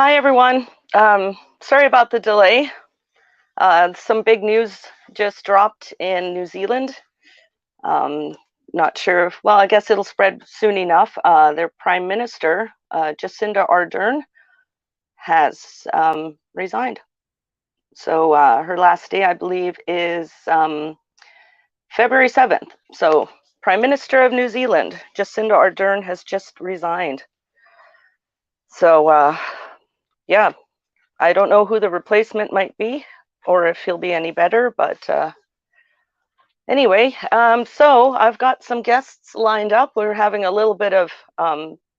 Hi, everyone. Sorry about the delay. Some big news just dropped in New Zealand. Um, Not sure well, I guess it'll spread soon enough. Their Prime Minister, Jacinda Ardern, has resigned. So her last day, I believe, is February 7th. So, Prime Minister of New Zealand, Jacinda Ardern, has just resigned. So, yeah, I don't know who the replacement might be or if he'll be any better, but anyway, so I've got some guests lined up. We're having a little bit of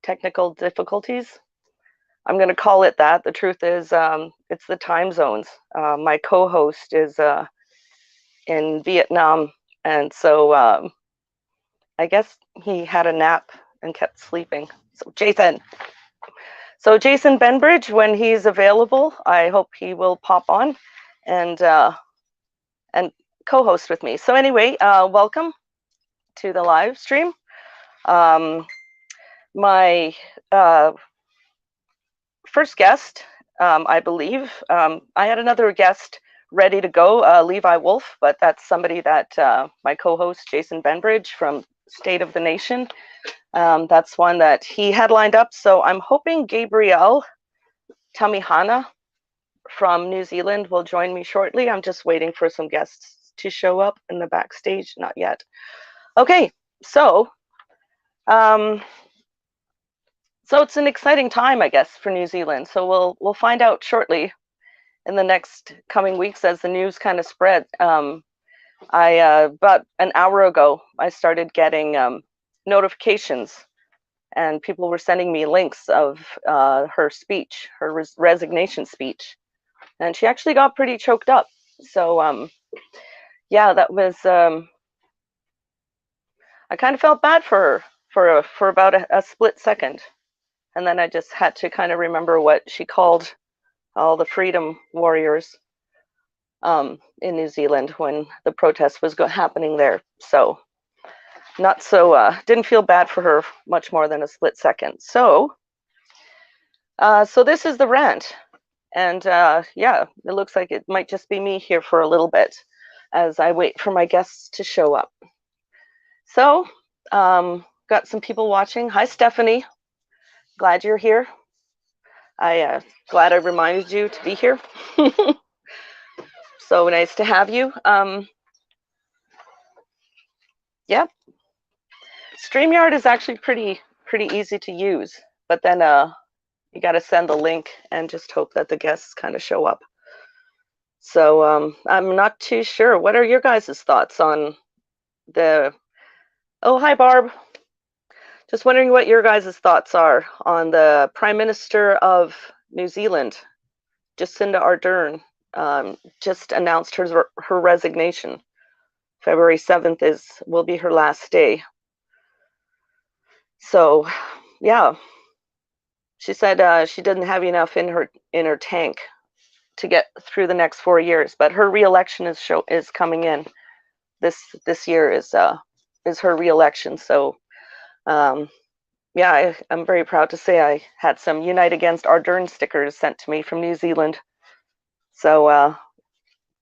technical difficulties. I'm going to call it that. The truth is, it's the time zones. My co-host is in Vietnam, and so I guess he had a nap and kept sleeping. So Jason Bainbridge, when he's available, I hope he will pop on and co-host with me. So anyway, welcome to the live stream. My first guest, I believe, I had another guest ready to go, Levi Wolf, but that's somebody that my co-host Jason Bainbridge from State of the Nation, that's one that he had lined up. So I'm hoping Gabrielle Tamihana from New Zealand will join me shortly. I'm just waiting for some guests to show up in the backstage. Not yet. Okay, so it's an exciting time, I guess, for New Zealand. So we'll find out shortly in the next coming weeks as the news kind of spread. About an hour ago, I started getting notifications, and people were sending me links of her speech, her resignation speech, and she actually got pretty choked up. So yeah, that was. I kind of felt bad for her for about a split second, and then I just had to kind of remember what she called all the freedom warriors in New Zealand when the protest was happening there. So not so didn't feel bad for her much more than a split second. So this is the rant, and yeah, it looks like it might just be me here for a little bit as I wait for my guests to show up. So got some people watching. Hi, Stephanie. Glad you're here. Glad I reminded you to be here. So nice to have you. Yeah, StreamYard is actually pretty easy to use, but then you got to send the link and just hope that the guests kind of show up. So I'm not too sure. What are your guys' thoughts on the? Oh, hi, Barb. Just wondering what your guys' thoughts are on the Prime Minister of New Zealand, Jacinda Ardern, just announced her resignation. February 7th will be her last day. So, yeah, she said she didn't have enough in her tank to get through the next 4 years, but her re-election is coming in. This year is her re-election. So, yeah, I'm very proud to say I had some Unite Against Ardern stickers sent to me from New Zealand. So,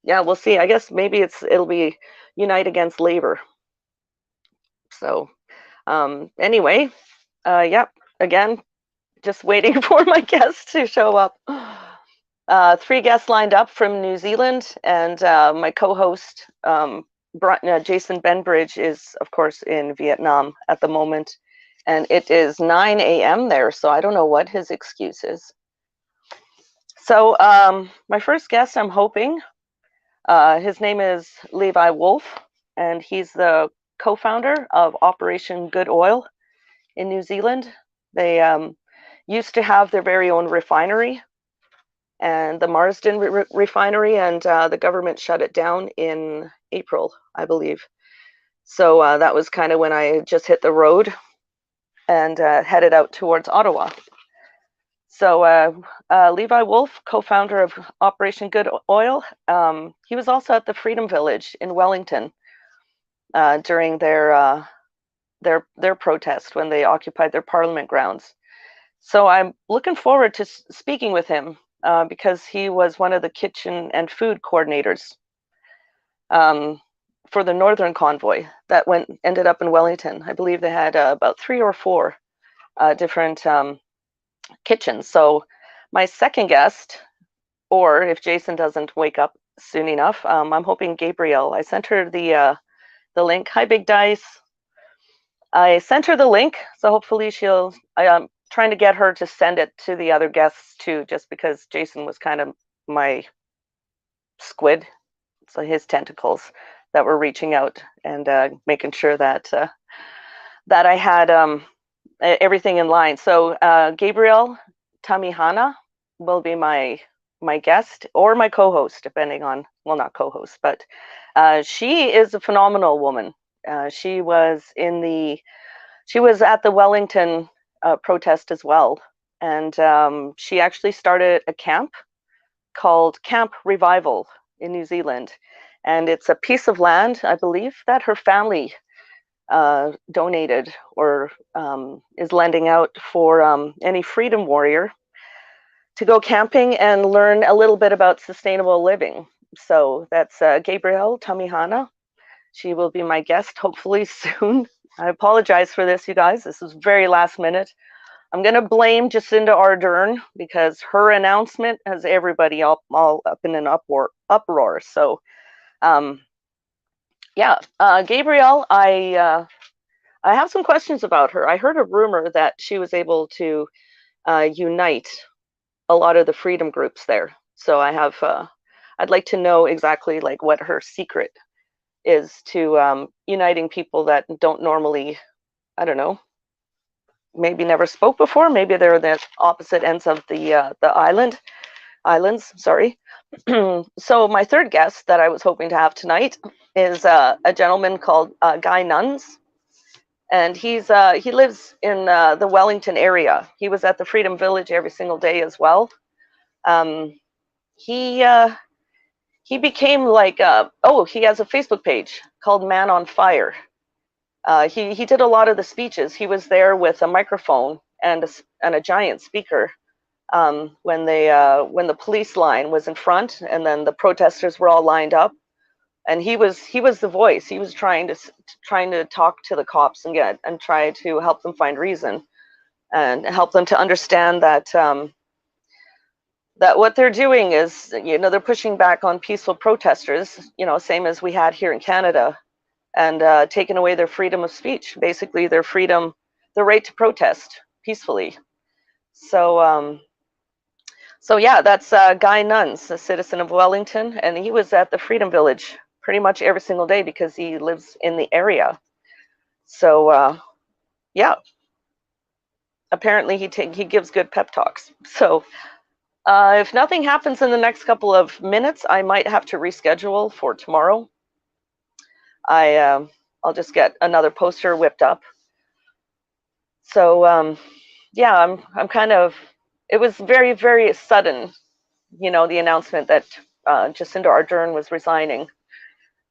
yeah, we'll see. I guess maybe it'll be Unite Against Labor. So, anyway, yeah, again, just waiting for my guests to show up. 3 guests lined up from New Zealand, and my co-host, Jason Bainbridge, is, of course, in Vietnam at the moment. And it is 9 a.m. there, so I don't know what his excuse is. So my first guest, I'm hoping, his name is Levi Wolf, and he's the co-founder of Operation Good Oil in New Zealand. They used to have their very own refinery, and the Marsden refinery, and the government shut it down in April, I believe. So that was kind of when I just hit the road and headed out towards Ottawa. So Levi Wolf, co-founder of Operation Good Oil, he was also at the Freedom Village in Wellington during their protest when they occupied their parliament grounds. So I'm looking forward to speaking with him because he was one of the kitchen and food coordinators um, for the Northern Convoy that ended up in Wellington. I believe they had about 3 or 4 different kitchens. So my second guest, or if Jason doesn't wake up soon enough, I'm hoping Gabrielle. I sent her the link. Hi, Big Dice. I sent her the link, so hopefully she'll. I'm trying to get her to send it to the other guests too, just because Jason was kind of my squid, so his tentacles that were reaching out and making sure that that I had everything in line. So Gabrielle Tamihana will be my guest or my co-host, depending on, well, not co-host, but she is a phenomenal woman. She was at the Wellington protest as well, and she actually started a camp called Camp Revival in New Zealand, and it's a piece of land, I believe, that her family donated or is lending out for any freedom warrior to go camping and learn a little bit about sustainable living. So that's Gabrielle Tamihana. She will be my guest hopefully soon. I apologize for this, you guys. This is very last minute. I'm going to blame Jacinda Ardern because her announcement has everybody all up in an uproar. So, yeah, Gabrielle, I have some questions about her. I heard a rumor that she was able to unite a lot of the freedom groups there. So I'd like to know exactly like what her secret is to uniting people that don't normally, I don't know, maybe never spoke before. Maybe they're the opposite ends of the islands. Sorry. So my third guest that I was hoping to have tonight is a gentleman called Guy Nuns, and he lives in the Wellington area. He was at the Freedom Village every single day as well. Um, he he became like he has a Facebook page called Man on Fire. He did a lot of the speeches. He was there with a microphone and a giant speaker when the police line was in front, and then the protesters were all lined up, and he was the voice. He was trying to talk to the cops and try to help them find reason and help them to understand that that what they're doing is, they're pushing back on peaceful protesters, same as we had here in Canada, and taking away their freedom of speech, basically their freedom, the right to protest peacefully. So yeah, that's Guy Nuns, a citizen of Wellington, and he was at the Freedom Village pretty much every single day because he lives in the area. So yeah, apparently he gives good pep talks. So if nothing happens in the next couple of minutes, I might have to reschedule for tomorrow. I'll just get another poster whipped up. So yeah, I'm kind of. It was very, very sudden, the announcement that Jacinda Ardern was resigning.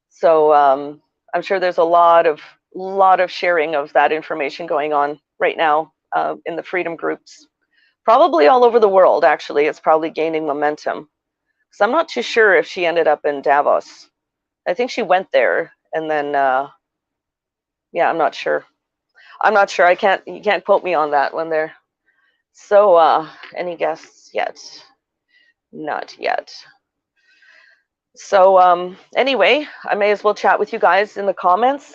So I'm sure there's a lot of sharing of that information going on right now in the freedom groups, probably all over the world. Actually, it's probably gaining momentum. So I'm not too sure if she ended up in Davos. I think she went there, and then yeah, I'm not sure. You can't quote me on that one there. So any guests yet? Not yet. So anyway, I may as well chat with you guys in the comments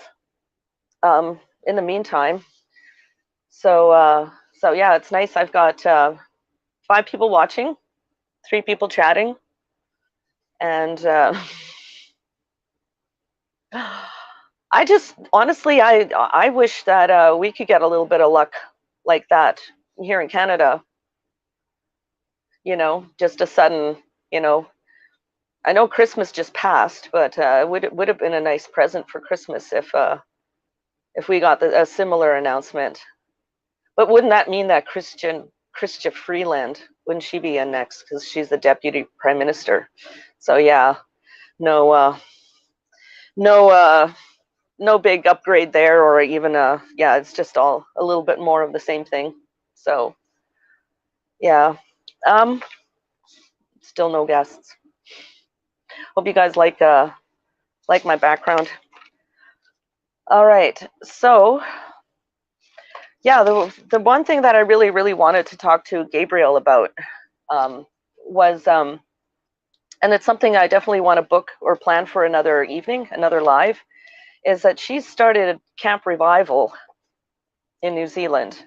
in the meantime. So yeah, it's nice. I've got 5 people watching, 3 people chatting, and I just honestly, I wish that we could get a little bit of luck like that here in Canada. Just a sudden, you know, I know Christmas just passed, but it would have been a nice present for Christmas if we got a similar announcement. But wouldn't that mean that Chrystia Freeland, wouldn't she be in next because she's the deputy prime minister? So yeah, no, no, no big upgrade there, or even yeah, it's just all a little bit more of the same thing. So Yeah. Still no guests. Hope you guys like my background. All right. So, yeah, the one thing that I really wanted to talk to Gabriel about um, was, and it's something I definitely want to book or plan for another evening, another live, is that she's started Camp Revival in New Zealand.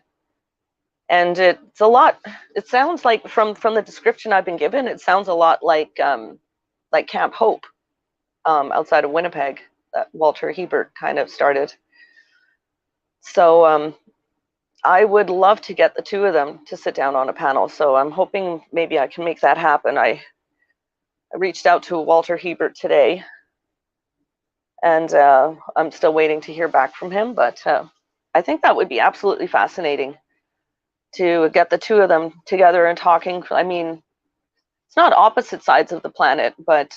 And it's a lot. It sounds like from the description I've been given, it sounds a lot like Camp Hope outside of Winnipeg that Walter Hebert kind of started. So I would love to get the two of them to sit down on a panel. So I'm hoping maybe I can make that happen. I reached out to Walter Hebert today, and I'm still waiting to hear back from him. But I think that would be absolutely fascinating to get the two of them together and talking. I mean, it's not opposite sides of the planet, but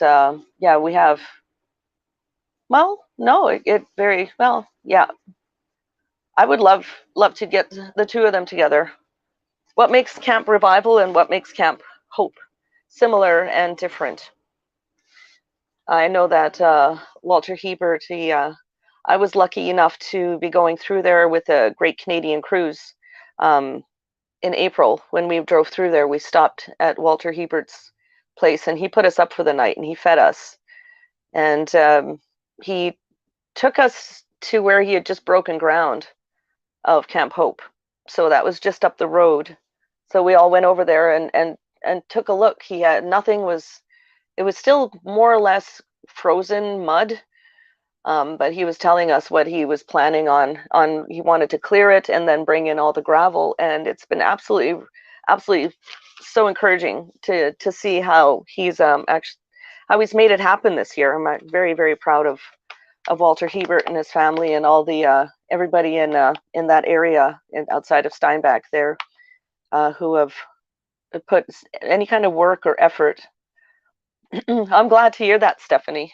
yeah, we have. Well, no, it very well. Yeah, I would love to get the two of them together. What makes Camp Revival and what makes Camp Hope similar and different? I know that Walter Hebert, I was lucky enough to be going through there with a Great Canadian Cruise um, in April. When we drove through there, we stopped at Walter Hebert's place, and he put us up for the night, and he fed us. And he took us to where he had just broken ground of Camp Hope. So that was just up the road. So we all went over there and took a look. He had nothing was it was still more or less frozen mud. But he was telling us what he was planning on he wanted to clear it and then bring in all the gravel, and it's been absolutely so encouraging to see how he's actually how he's made it happen this year. I'm very proud of Walter Hebert and his family and all the everybody in that area outside of Steinbach there who have put any kind of work or effort. I'm glad to hear that, Stephanie.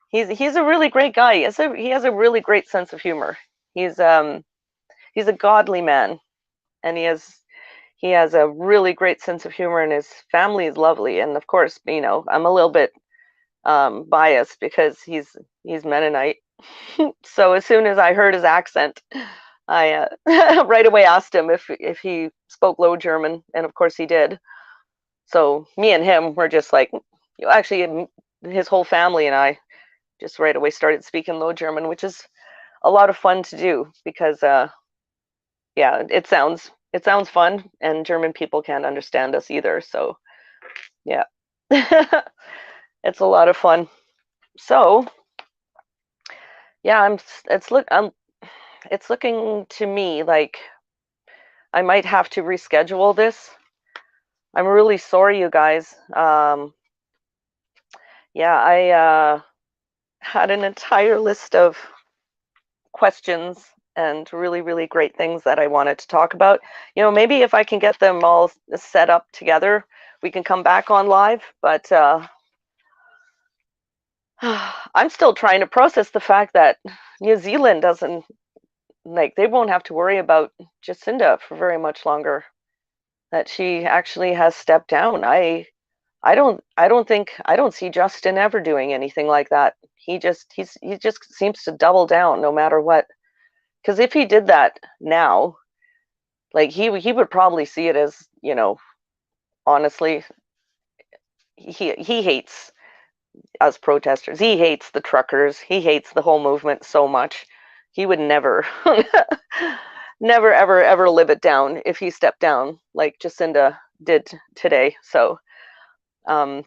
He's a really great guy. He has a really great sense of humor. He's he's a godly man, and he has a really great sense of humor, and his family is lovely. And of course, you know, I'm a little bit biased because he's Mennonite. So as soon as I heard his accent, I right away asked him if he spoke Low German, and of course he did. So me and him were just like, actually, his whole family and I just right away started speaking Low German, which is a lot of fun to do because, yeah, it sounds fun, and German people can't understand us either. So yeah, it's a lot of fun. So yeah, it's looking to me like I might have to reschedule this. I'm really sorry, you guys. Yeah, I had an entire list of questions and really great things that I wanted to talk about. You know, maybe if I can get them all set up together, we can come back on live. But I'm still trying to process the fact that New Zealand doesn't like they won't have to worry about Jacinda for very much longer. That she actually has stepped down. I don't see Justin ever doing anything like that. He just seems to double down no matter what. Because if he did that now, like he would probably see it as, you know, honestly, he hates us protesters. He hates the truckers. He hates the whole movement so much. He would never never ever live it down if he stepped down like Jacinda did today. So um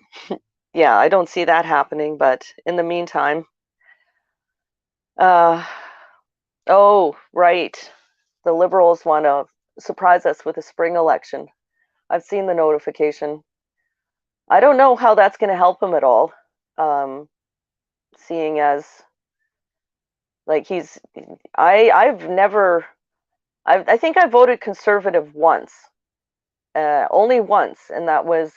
yeah, I don't see that happening, but in the meantime, uh oh, right. The Liberals want to surprise us with a spring election. I've seen the notification. I don't know how that's going to help him at all. Um, seeing as like I've never I think I voted conservative once, only once, and that was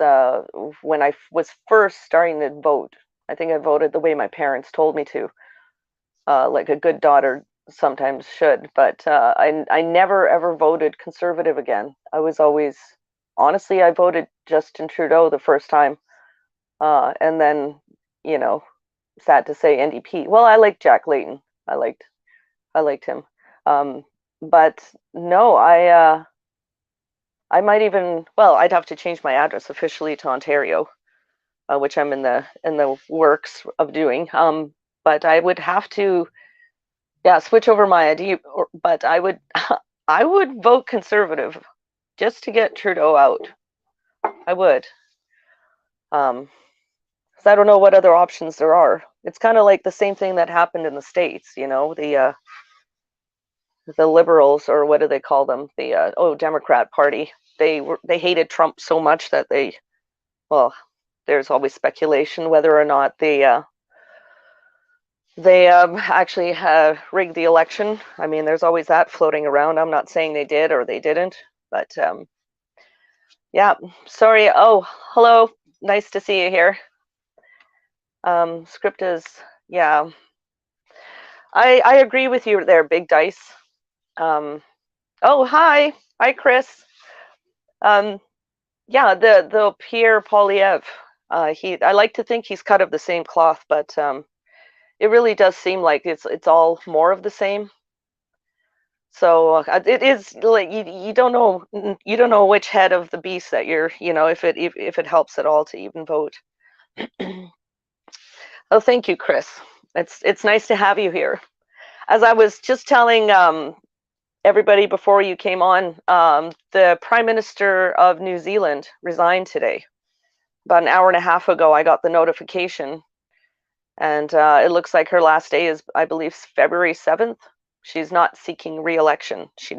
when I was first starting to vote. I think I voted the way my parents told me to, like a good daughter sometimes should. But I never ever voted conservative again. I was always honestly, I voted Justin Trudeau the first time, and then, you know, sad to say NDP. Well, I liked Jack Layton. I liked I liked him. Um, but no, I might even, well, I'd have to change my address officially to Ontario, which I'm in the works of doing. But I would have to, yeah, switch over my ID. But I would I would vote Conservative just to get Trudeau out. I would. 'Cause I don't know what other options there are. It's kind of like the same thing that happened in the States, you know, the liberals, or what do they call them? The Democrat Party. They hated Trump so much that well, there's always speculation whether or not they actually rigged the election. I mean, there's always that floating around. I'm not saying they did or they didn't, but yeah. Sorry. Oh, hello. Nice to see you here. Script is, yeah. I agree with you there, Big Dice. Um, oh, hi, Chris. Um, yeah, the Pierre Polyev. I like to think he's cut of the same cloth, but it really does seem like it's all more of the same. So it is like you don't know which head of the beast that you're, if it helps at all to even vote. Oh, thank you, Chris. It's nice to have you here. As I was just telling everybody before you came on, the Prime Minister of New Zealand resigned today. About an hour and a half ago, I got the notification, and it looks like her last day is, I believe, February 7th. She's not seeking re-election. She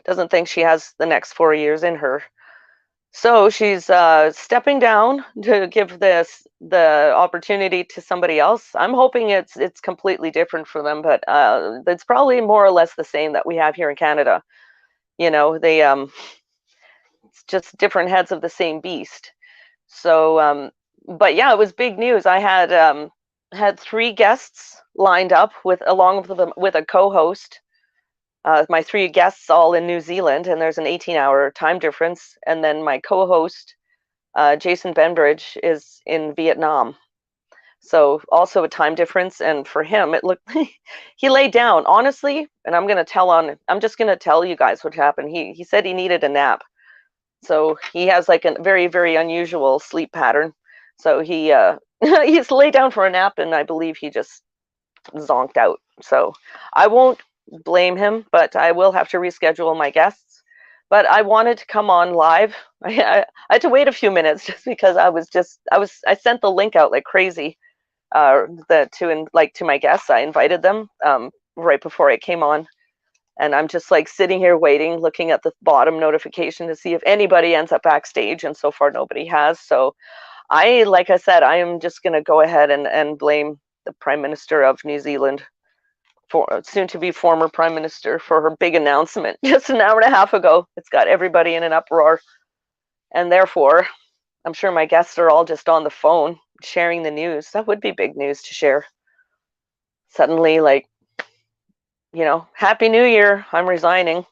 doesn't think she has the next 4 years in her. So she's stepping down to give the opportunity to somebody else. I'm hoping it's completely different for them, but it's probably more or less the same that we have here in Canada. You know, it's just different heads of the same beast. So, but yeah, it was big news. I had three guests lined up along with them with a co-host. My three guests all in New Zealand, and there's an 18-hour time difference. And then my co-host, Jason Bainbridge, is in Vietnam. So also a time difference. And for him, it looked he laid down honestly. And I'm just gonna tell you guys what happened. He said he needed a nap. So he has like a very, very unusual sleep pattern. So he he's laid down for a nap, and I believe he just zonked out. So I won't blame him, but I will have to reschedule my guests. But I wanted to come on live. I had to wait a few minutes just because I sent the link out like crazy. To my guests, I invited them right before I came on, and I'm just like sitting here waiting, looking at the bottom notification to see if anybody ends up backstage, and so far nobody has. So like I said, I am just going to go ahead and blame the Prime Minister of New Zealand, for soon to be former Prime Minister, for her big announcement just an hour and a half ago. It's got everybody in an uproar, and therefore I'm sure my guests are all just on the phone sharing the news. That would be big news to share. Suddenly, like, Happy New Year, I'm resigning.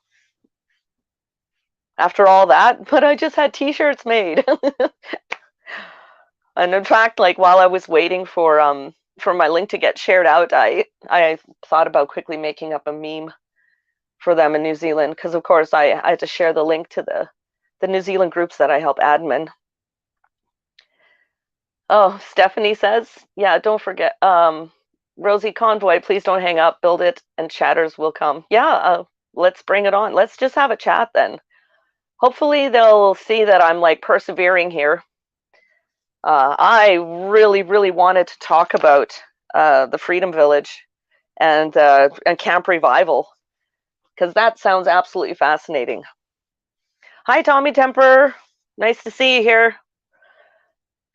After all that, but I just had t-shirts made. And in fact, like while I was waiting for my link to get shared out, I thought about quickly making up a meme for them in New Zealand, because of course I had to share the link to the New Zealand groups that I help admin. Oh, Stephanie says, yeah, don't forget, Rosie Convoy, please don't hang up, build it and chatters will come. Yeah, let's bring it on. Let's just have a chat then. Hopefully they'll see that I'm like persevering here. I really, really wanted to talk about the Freedom Village and Camp Revival, because that sounds absolutely fascinating. Hi, Tommy Temper. Nice to see you here.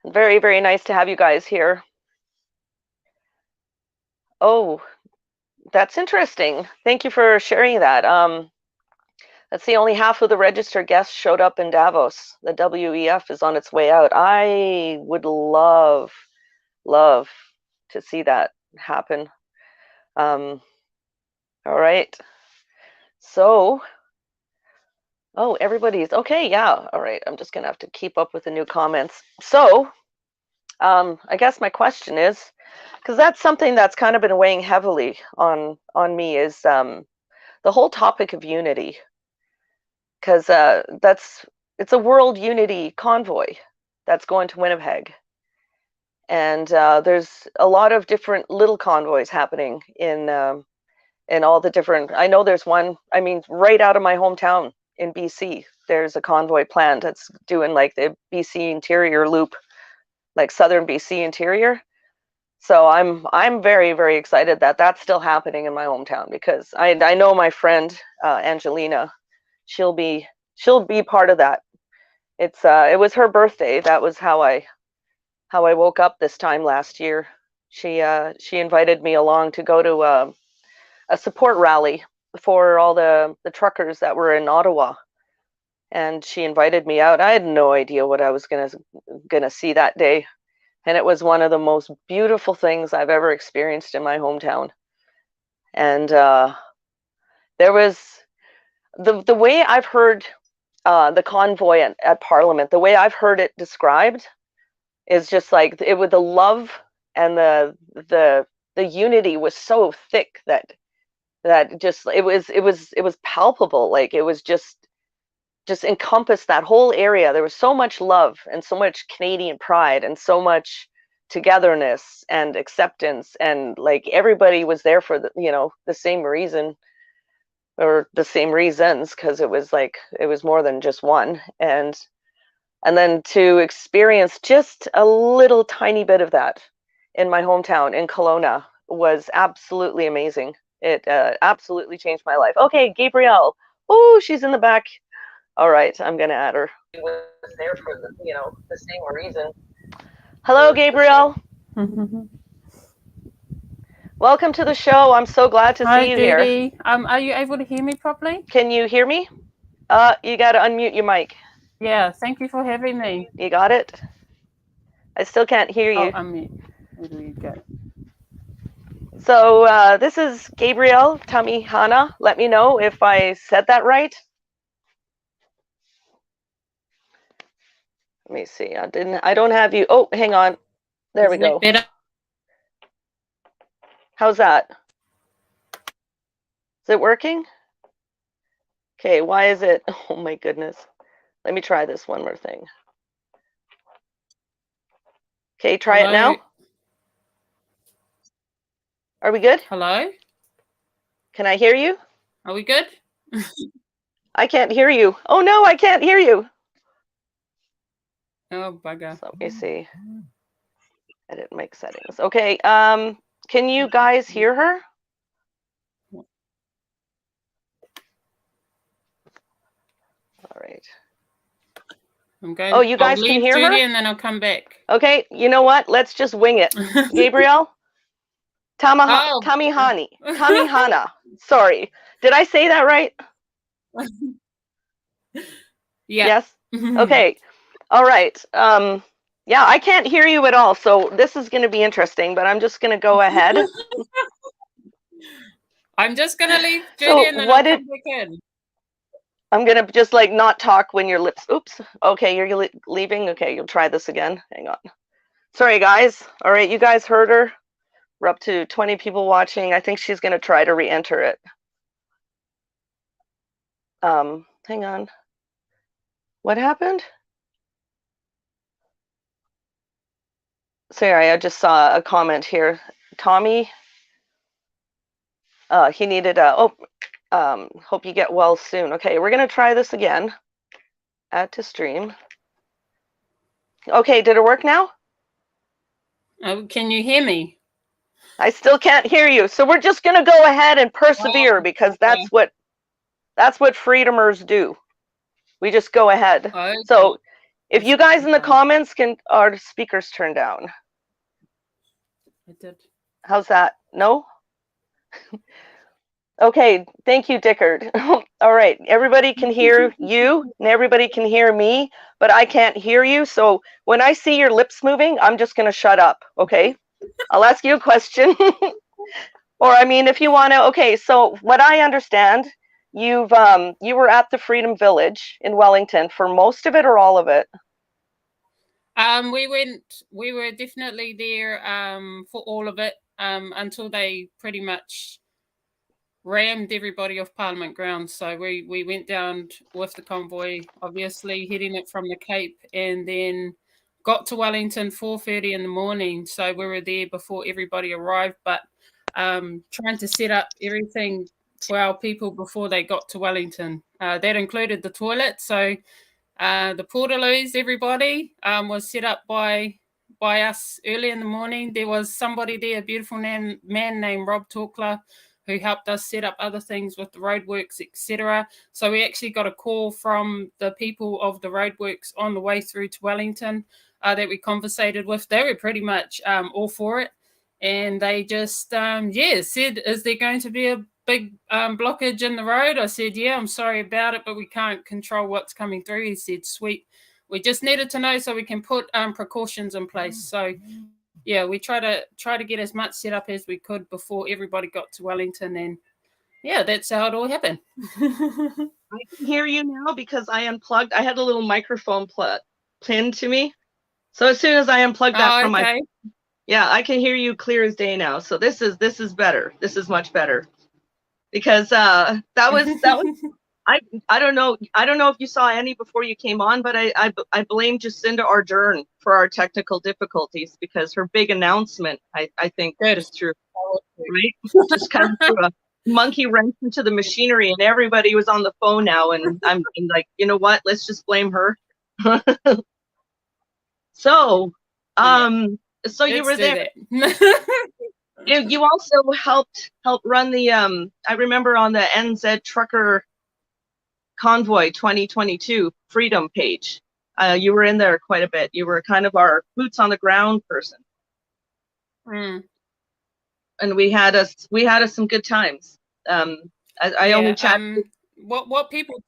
Very, very nice to have you guys here. Oh, that's interesting. Thank you for sharing that. Let's see, only half of the registered guests showed up in Davos. The WEF is on its way out. I would love to see that happen. All right. So Oh, everybody's okay. Yeah. All right. I'm just gonna have to keep up with the new comments. So, I guess my question is, because that's something that's kind of been weighing heavily on me, is the whole topic of unity. Because it's a world unity convoy that's going to Winnipeg, and there's a lot of different little convoys happening in all the different. I know there's one. I mean, right out of my hometown in BC, there's a convoy planned that's doing like the BC interior loop, like southern BC interior. So I'm very very excited that that's still happening in my hometown, because I know my friend Angelina, she'll be she'll be part of that. It was her birthday. That was how I woke up this time last year. She invited me along to go to a support rally for all the truckers that were in Ottawa, and she invited me out. I had no idea what I was gonna see that day, and it was one of the most beautiful things I've ever experienced in my hometown. And there was the way I've heard the convoy at Parliament, the way I've heard it described is just like it with the love and the unity was so thick that just it was palpable. Like it was just encompassed that whole area. There was so much love and so much Canadian pride and so much togetherness and acceptance, and like everybody was there for the same reason, or the same reasons, because it was more than just one. And then to experience just a little tiny bit of that in my hometown in Kelowna was absolutely amazing. It absolutely changed my life. Okay, Gabrielle. Oh, she's in the back. All right, I'm gonna add her. She was there for the same reason. Hello, Gabrielle. Welcome to the show. I'm so glad to see you here. Hi, Judy. Are you able to hear me properly? Can you hear me? You got to unmute your mic. Yeah, thank you for having me. You got it? I still can't hear you. Oh, unmute. Where do we go? So this is Gabrielle Tamihana. Let me know if I said that right. Let me see. I don't have you. Oh, hang on. There we go. Better? How's that? Is it working? Okay, why is it? Oh my goodness. Let me try this one more thing. Okay, try it now. Are we good? Hello? Can I hear you? Are we good? I can't hear you. Oh no, I can't hear you. Oh, bugger. So let me see. Edit mic settings. Okay, can you guys hear her? All right. I'm going. Oh, you guys can hear Judy her? and then I'll come back. Okay, you know what? Let's just wing it. Gabrielle? Tamihani. Tamihana. Sorry. Did I say that right? Yeah. Yes? Okay. All right. Yeah, I can't hear you at all, so this is going to be interesting, but I'm just going to go ahead. I'm just going to leave Judy and then I'll come back in. I'm going to just like not talk when your lips. Oops. Okay, you're leaving. Okay, you'll try this again. Hang on. Sorry, guys. All right, you guys heard her. We're up to 20 people watching. I think she's going to try to re-enter it. Hang on. What happened? Sorry, I just saw a comment here. Tommy, he needed a, hope you get well soon. Okay, we're going to try this again. Add to stream. Okay, did it work now? Oh, can you hear me? I still can't hear you. So we're just going to go ahead and persevere, because that's what freedomers do. We just go ahead. Okay. So if you guys in the comments are speakers turned down. I did. How's that? No? Okay, thank you, Dickard. All right, everybody can hear you and everybody can hear me, but I can't hear you. So when I see your lips moving, I'm just going to shut up, okay? I'll ask you a question. Or, I mean, if you want to, okay, so what I understand you were at the Freedom Village in Wellington for most of it or all of it? We were definitely there for all of it until they pretty much rammed everybody off Parliament grounds. So we went down with the convoy, obviously heading it from the Cape, and then got to Wellington 4:30 in the morning. So we were there before everybody arrived, but trying to set up everything for our people before they got to Wellington. That included the toilet. So the portaloos, everybody was set up by us early in the morning. There was somebody there, a beautiful man named Rob Torkler, who helped us set up other things with the roadworks, etc. So we actually got a call from the people of the roadworks on the way through to Wellington that we conversated with. They were pretty much all for it. And they just, said, is there going to be a big blockage in the road? I said, yeah, I'm sorry about it, but we can't control what's coming through. He said, sweet. We just needed to know so we can put precautions in place. So yeah, we try to get as much set up as we could before everybody got to Wellington, and yeah, that's how it all happened. I can hear you now because I unplugged. I had a little microphone pinned to me, so as soon as I unplugged that from my, yeah, I can hear you clear as day now. So this is better. This is much better because that was I don't know if you saw any before you came on, but I blame Jacinda Ardern for our technical difficulties because her big announcement I think is true, right? Just kind of threw a monkey wrench into the machinery, and everybody was on the phone now, and I'm like, you know what? Let's just blame her. So, so you were there. You also helped run the I remember on the NZ Trucker Convoy 2022 Freedom page. You were in there quite a bit. You were kind of our boots on the ground person. And we had us some good times. I only chatted. What people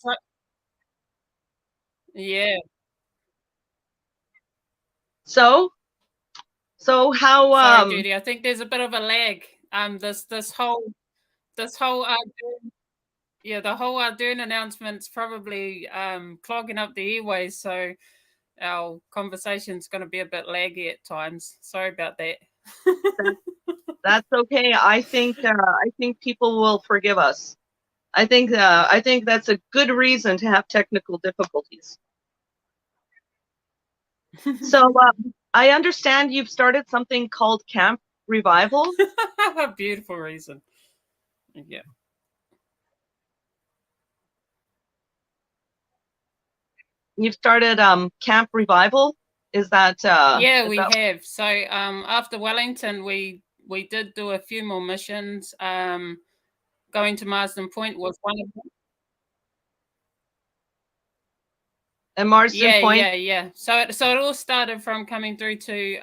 yeah. So how sorry, Judy, I think there's a bit of a lag. This whole yeah, the whole Ardern announcement's probably clogging up the airways, so our conversation's going to be a bit laggy at times. Sorry about that. That's okay. I think people will forgive us. I think that's a good reason to have technical difficulties. So I understand you've started something called Camp Revival. A beautiful reason. Yeah. You've started Camp Revival. Is that yeah, we have. So after Wellington, we did do a few more missions. Going to Marsden Point was one of them. And Marsden Point. Yeah. So it all started from coming through to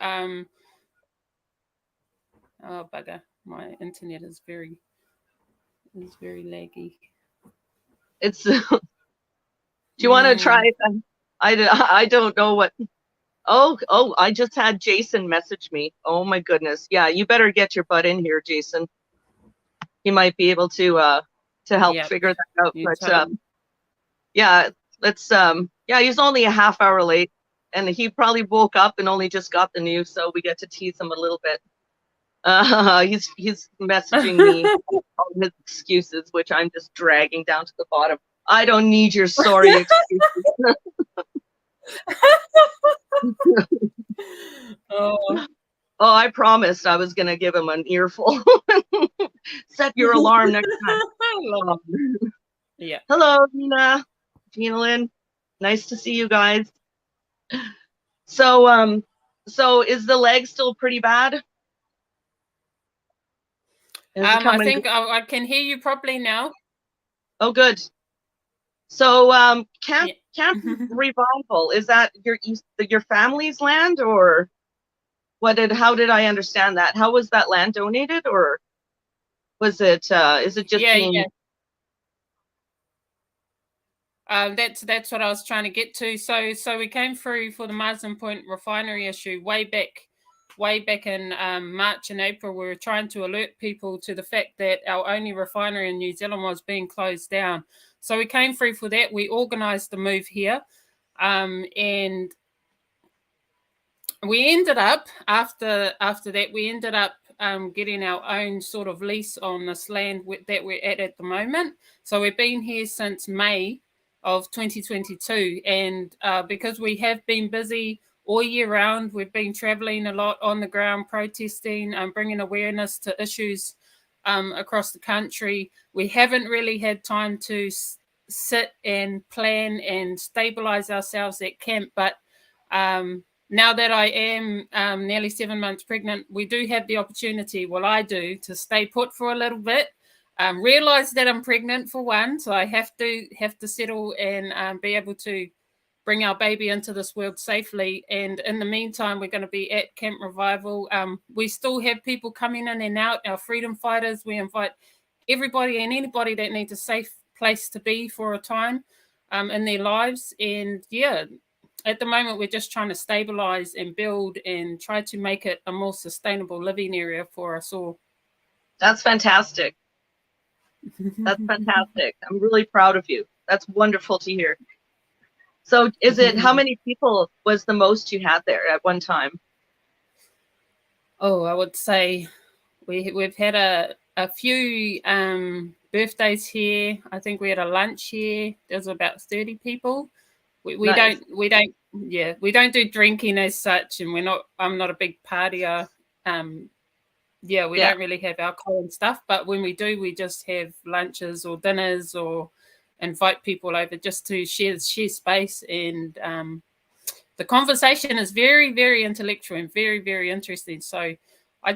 oh bugger, my internet is very laggy. It's do you want to try it? I don't know what. Oh, I just had Jason message me. Oh my goodness. Yeah, you better get your butt in here, Jason. He might be able to help figure that out. But yeah, let's yeah, he's only a half hour late, and he probably woke up and only just got the news, so we get to tease him a little bit. He's messaging me all his excuses, which I'm just dragging down to the bottom. I don't need your sorry excuses. Oh, I promised I was gonna give him an earful. Set your alarm next time. Yeah. Hello, Nina, Gina Lynn. Nice to see you guys. So is the leg still pretty bad? I think I can hear you properly now. Oh, good. So Camp Revival, is that your family's land, or how did I understand that? How was that land donated, or was it is it just being... That's what I was trying to get to. So we came through for the Marsden Point refinery issue way back way back in March and April, we were trying to alert people to the fact that our only refinery in New Zealand was being closed down. So we came through for that. We organised the move here, and we ended up after that. We ended up getting our own sort of lease on this land that we're at the moment. So we've been here since May of 2022, and because we have been busy all year round, we've been traveling a lot on the ground, protesting, bringing awareness to issues across the country. We haven't really had time to sit and plan and stabilize ourselves at camp, but now that I am nearly 7 months pregnant, we do have the opportunity, well, I do, to stay put for a little bit. Realize that I'm pregnant for one, so I have to settle and be able to bring our baby into this world safely. And in the meantime, we're going to be at Camp Revival. We still have people coming in and out, our freedom fighters. We invite everybody and anybody that needs a safe place to be for a time in their lives. And yeah, at the moment, we're just trying to stabilize and build and try to make it a more sustainable living area for us all. That's fantastic. That's fantastic. I'm really proud of you. That's wonderful to hear. So is it, how many people was the most you had there at one time? Oh, I would say we've had a few birthdays here. I think we had a lunch here. There's about 30 people. We Nice. we don't do drinking as such, and I'm not a big partier. We don't really have alcohol and stuff, but when we do, we just have lunches or dinners or invite people over just to share space. And the conversation is very, very intellectual and very, very interesting. So I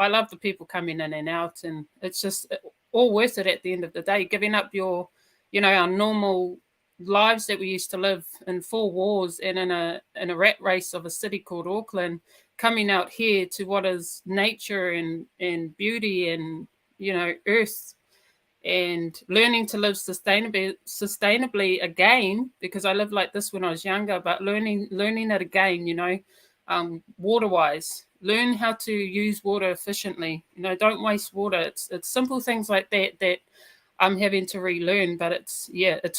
love the people coming in and out, and it's just all worth it at the end of the day, giving up our normal lives that we used to live in 4 wars and in a rat race of a city called Auckland, coming out here to what is nature and beauty and earth, and learning to live sustainably again, because I lived like this when I was younger, but learning it again, water wise, learn how to use water efficiently, don't waste water. It's simple things like that I'm having to relearn, but it's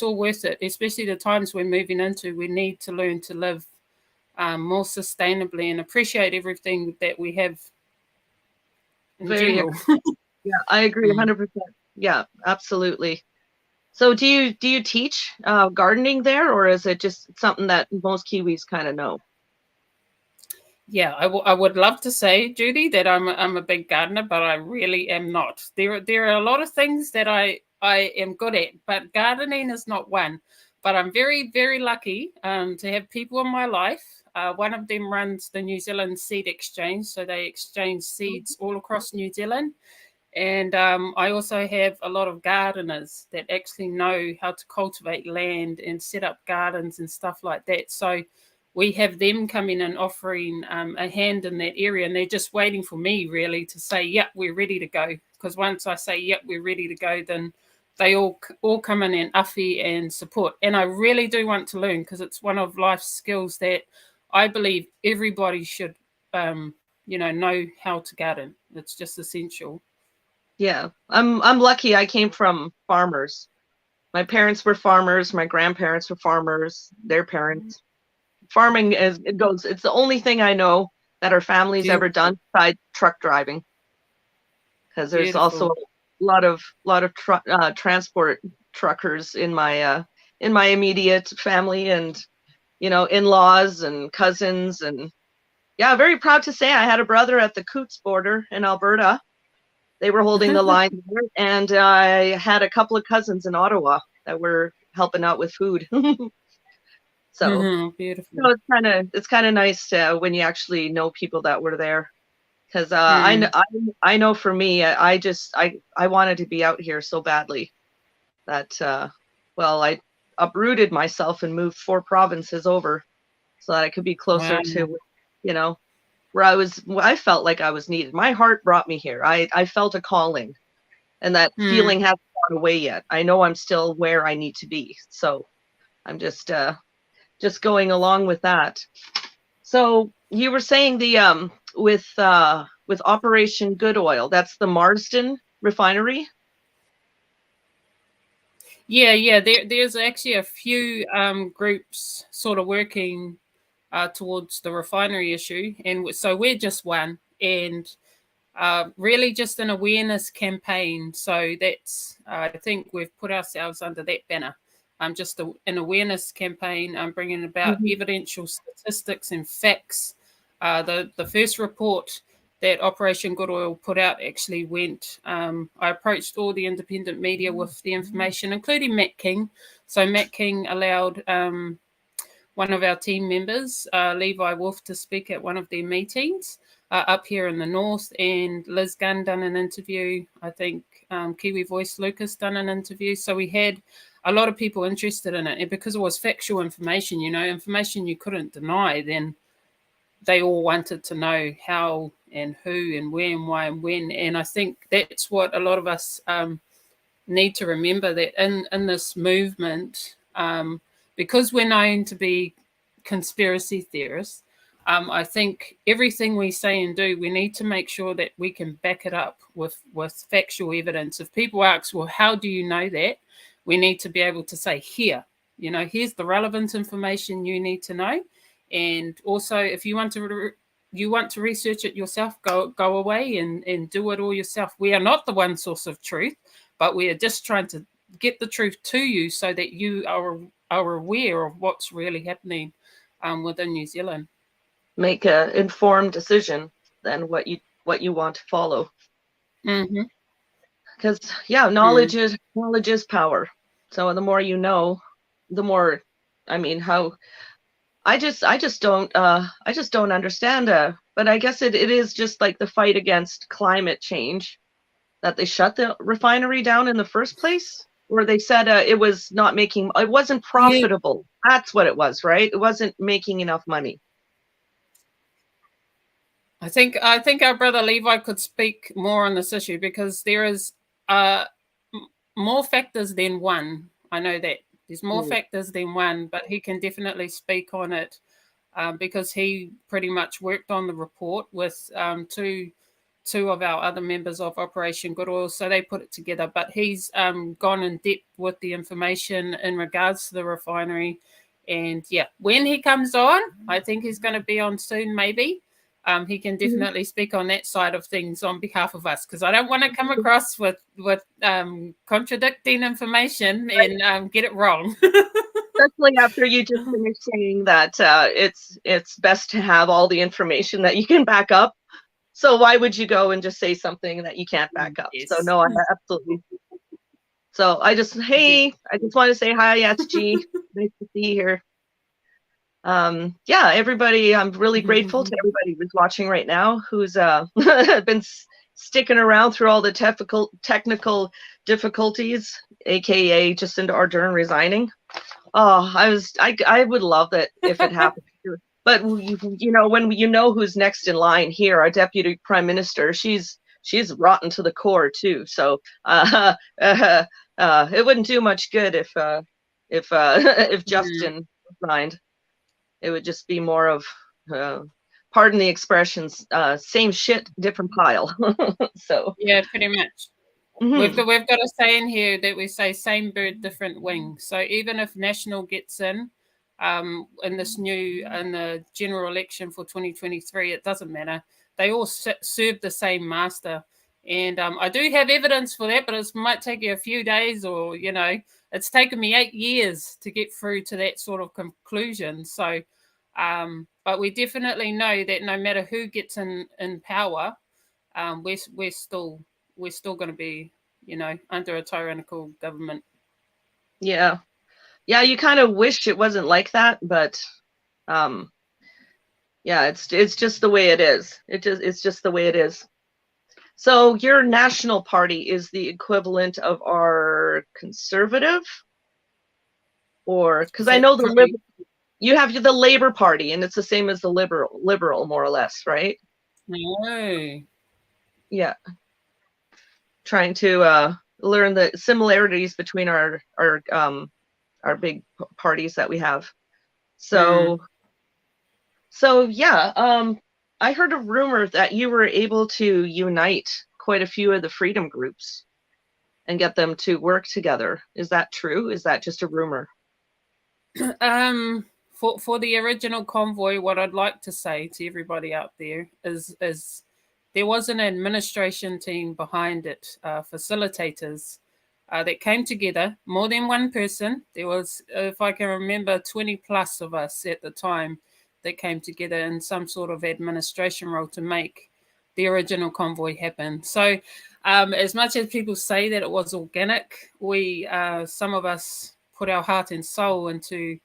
all worth it, especially the times we're moving into. We need to learn to live more sustainably and appreciate everything that we have in general. Yeah, I agree 100%. Yeah, absolutely. So do you teach gardening there, or is it just something that most Kiwis kind of know? Yeah, I would love to say, Judy, that I'm a big gardener, but I really am not. There are a lot of things that I am good at, but gardening is not one. But I'm very, very lucky to have people in my life. One of them runs the New Zealand Seed Exchange, so they exchange seeds all across New Zealand. And I also have a lot of gardeners that actually know how to cultivate land and set up gardens and stuff like that. So we have them coming and offering a hand in that area, and they're just waiting for me really to say, yep, we're ready to go. Because once I say, yep, we're ready to go, then they all come in and uffy and support. And I really do want to learn, because it's one of life's skills that I believe everybody should, know how to garden. It's just essential. Yeah, I'm lucky. I came from farmers. My parents were farmers. My grandparents were farmers. Their parents. Farming, as it goes, it's the only thing I know that our family's ever done besides truck driving. Because there's also a lot of transport truckers in my immediate family, and in-laws and cousins, and yeah, very proud to say I had a brother at the Coots border in Alberta. They were holding the line there, and I had a couple of cousins in Ottawa that were helping out with food. So, beautiful. so it's kind of nice when you actually know people that were there, because I know for me, I wanted to be out here so badly that I uprooted myself and moved 4 provinces over so that I could be closer to where I felt like I was needed. My heart brought me here. I felt a calling, and that feeling hasn't gone away yet. I know I'm still where I need to be, so I'm just going along with that. So you were saying the with Operation Good Oil. That's the Marsden refinery. Yeah. There's actually a few groups sort of working towards the refinery issue, and so we're just one, and really just an awareness campaign. So that's I think we've put ourselves under that banner. Just an awareness campaign, bringing about evidential statistics and facts. The first report that Operation Good Oil put out actually went. I approached all the independent media with the information, including Matt King. So Matt King allowed one of our team members, Levi Wolf, to speak at one of their meetings up here in the north, and Liz Gunn done an interview. I think Kiwi Voice Lucas done an interview. So we had a lot of people interested in it, and because it was factual information, information you couldn't deny, then they all wanted to know how and who and where and why and when. And I think that's what a lot of us need to remember, that in this movement, because we're known to be conspiracy theorists, I think everything we say and do, we need to make sure that we can back it up with factual evidence. If people ask, well, how do you know that? We need to be able to say, here's the relevant information you need to know. And also, if you want to research it yourself, go away and do it all yourself. We are not the one source of truth, but we are just trying to get the truth to you so that you are aware of what's really happening within New Zealand. Make an informed decision than what you want to follow. Because knowledge is power. So the more you know, the more. I mean, how. I just don't understand. But I guess it is just like the fight against climate change, that they shut the refinery down in the first place, or they said it wasn't profitable. Yeah. That's what it was, right? It wasn't making enough money. I think our brother Levi could speak more on this issue, because there is more factors than one. I know that there's more factors than one, but he can definitely speak on it because he pretty much worked on the report with two of our other members of Operation Good Oil, so they put it together. But he's gone in depth with the information in regards to the refinery. And when he comes on, I think he's going to be on soon, maybe. He can definitely speak on that side of things on behalf of us, because I don't want to come across with contradicting information and get it wrong. Especially after you just finished saying that it's best to have all the information that you can back up. So why would you go and just say something that you can't back up? Yes. So no, I absolutely. So I just want to say hi, it's G. Nice to see you here. Everybody, I'm really grateful to everybody who's watching right now, who's been sticking around through all the technical difficulties, aka Jacinda Ardern resigning. Oh, I would love that if it happened. But when you know who's next in line here, our Deputy Prime Minister, she's rotten to the core too. So it wouldn't do much good if Justin resigned. It would just be more of, pardon the expressions, same shit, different pile. So yeah, pretty much. We've got a saying here that we say same bird, different wing. So even if National gets in the general election for 2023, it doesn't matter. They all serve the same master. And I do have evidence for that, but it might take you a few days, or, it's taken me 8 years to get through to that sort of conclusion. So, but we definitely know that no matter who gets in power, we're still going to be, under a tyrannical government. Yeah. You kind of wish it wasn't like that, but it's just the way it is. It's just the way it is. So your National Party is the equivalent of our Conservative, or because I know you have the Labour Party, and it's the same as the Liberal, more or less, right? No. Yeah. Trying to learn the similarities between our big parties that we have. So I heard a rumor that you were able to unite quite a few of the freedom groups and get them to work together. Is that true? Is that just a rumor? For the original convoy, what I'd like to say to everybody out there is there was an administration team behind it, facilitators that came together, more than one person. There was, if I can remember, 20 plus of us at the time that came together in some sort of administration role to make the original convoy happen. So as much as people say that it was organic, we, some of us put our heart and soul into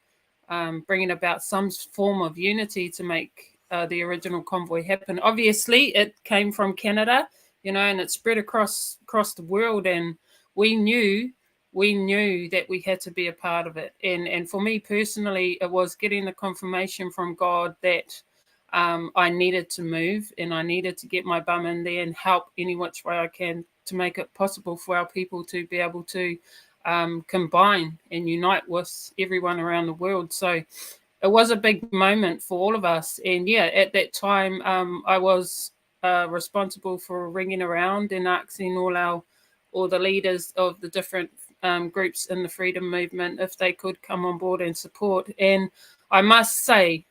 bringing about some form of unity to make the original convoy happen. Obviously, it came from Canada, and it spread across the world, and we knew that we had to be a part of it. And for me personally, it was getting the confirmation from God that I needed to move, and I needed to get my bum in there and help any which way I can to make it possible for our people to be able to combine and unite with everyone around the world. So it was a big moment for all of us. And yeah, at that time, I was responsible for ringing around and asking all the leaders of the different groups in the freedom movement if they could come on board and support. And I must say,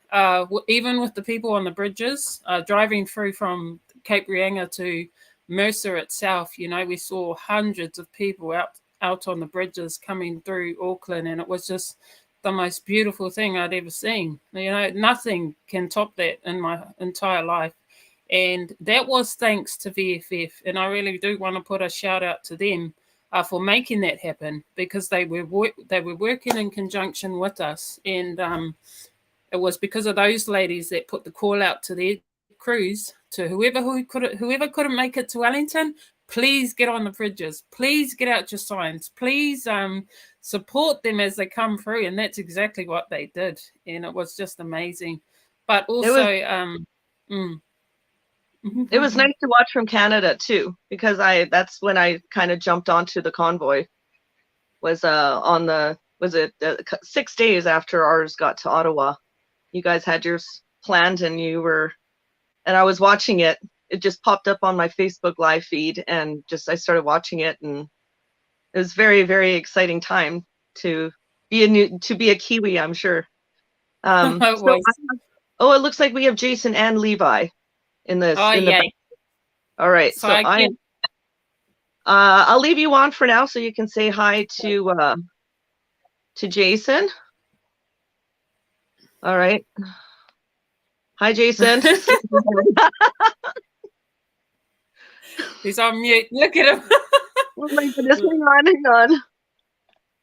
even with the people on the bridges, driving through from Cape Reinga to Mercer itself, we saw hundreds of people out on the bridges coming through Auckland, and it was just the most beautiful thing I'd ever seen. Nothing can top that in my entire life. And that was thanks to VFF. And I really do want to put a shout out to them for making that happen, because they were working in conjunction with us. And it was because of those ladies that put the call out to their crews, to whoever couldn't make it to Wellington. Please get on the bridges. Please get out your signs. Please support them as they come through. And that's exactly what they did. And it was just amazing. But also, it was nice to watch from Canada too, because that's when I kind of jumped onto the convoy. Was 6 days after ours got to Ottawa. You guys had yours planned, and I was watching it. It just popped up on my Facebook live feed, and I started watching it, and it was very, very exciting time to be a Kiwi, I'm sure. It looks like we have Jason and Levi in this. All right, so I'll leave you on for now so you can say hi to Jason. All right. Hi, Jason. He's on mute. Look at him. Oh my goodness. Hang on.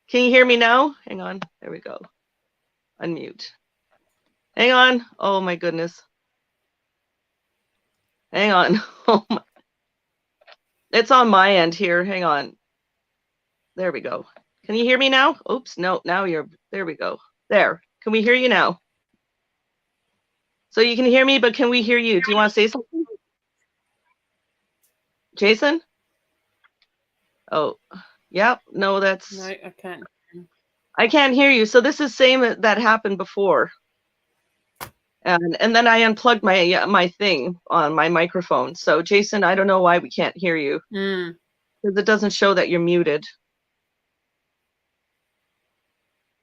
Can you hear me now? Hang on. There we go. Unmute. Hang on. Oh my goodness. Hang on. Oh my. It's on my end here. Hang on. There we go. Can you hear me now? Oops. No, now there we go. There. Can we hear you now? So you can hear me, but can we hear you? Do you want to say something? Jason? Oh, yeah. No, No, I can't. I can't hear you. So this is same that happened before. And then I unplugged my thing on my microphone. So Jason, I don't know why we can't hear you. Because it doesn't show that you're muted.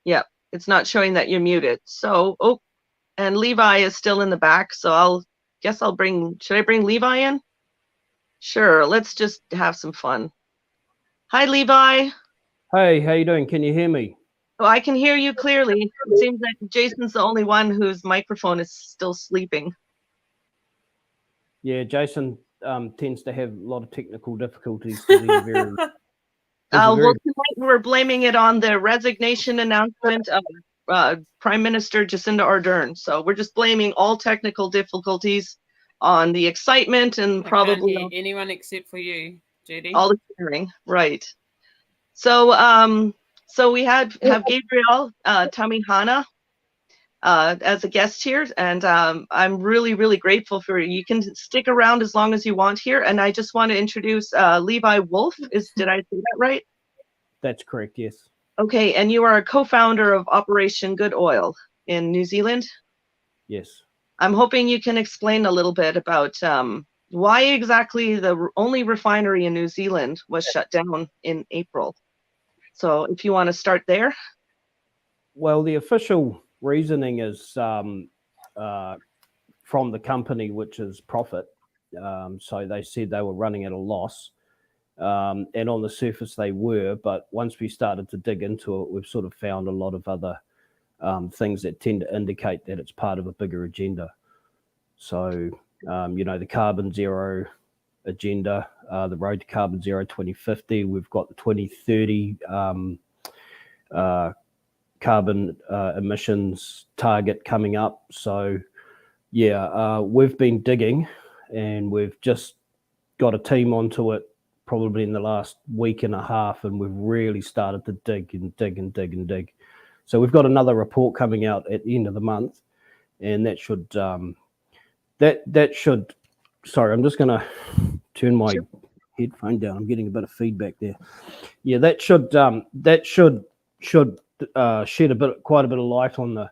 Yeah, it's not showing that you're muted. So, and Levi is still in the back. So should I bring Levi in? Sure, let's just have some fun. Hi, Levi. Hey, how you doing? Can you hear me? Oh, I can hear you clearly. It seems like Jason's the only one whose microphone is still sleeping. Yeah, Jason tends to have a lot of technical difficulties. Tonight we're blaming it on the resignation announcement of Prime Minister Jacinda Ardern. So we're just blaming all technical difficulties on the excitement and probably anyone except for you, Judy. All the cheering, right? So we have Gabriel Tamihana as a guest here, and I'm really, really grateful for you. You can stick around as long as you want here, and I just want to introduce Levi Wolf. Did I say that right? That's correct, yes. Okay, and you are a co-founder of Operation Good Oil in New Zealand? Yes. I'm hoping you can explain a little bit about why exactly the only refinery in New Zealand was shut down in April. So if you want to start there. Well, the official reasoning is from the company, which is profit. So they said they were running at a loss. And on the surface they were, but once we started to dig into it, we've sort of found a lot of other things that tend to indicate that it's part of a bigger agenda. So, the carbon zero agenda, the road to carbon zero 2050, we've got the 2030 carbon emissions target coming up. So, we've been digging, and we've just got a team onto it probably in the last week and a half, and we've really started to dig and dig and dig and dig. So we've got another report coming out at the end of the month, and that should sorry, I'm just going to turn my headphone down. I'm getting a bit of feedback there. Yeah, that should shed quite a bit of light on the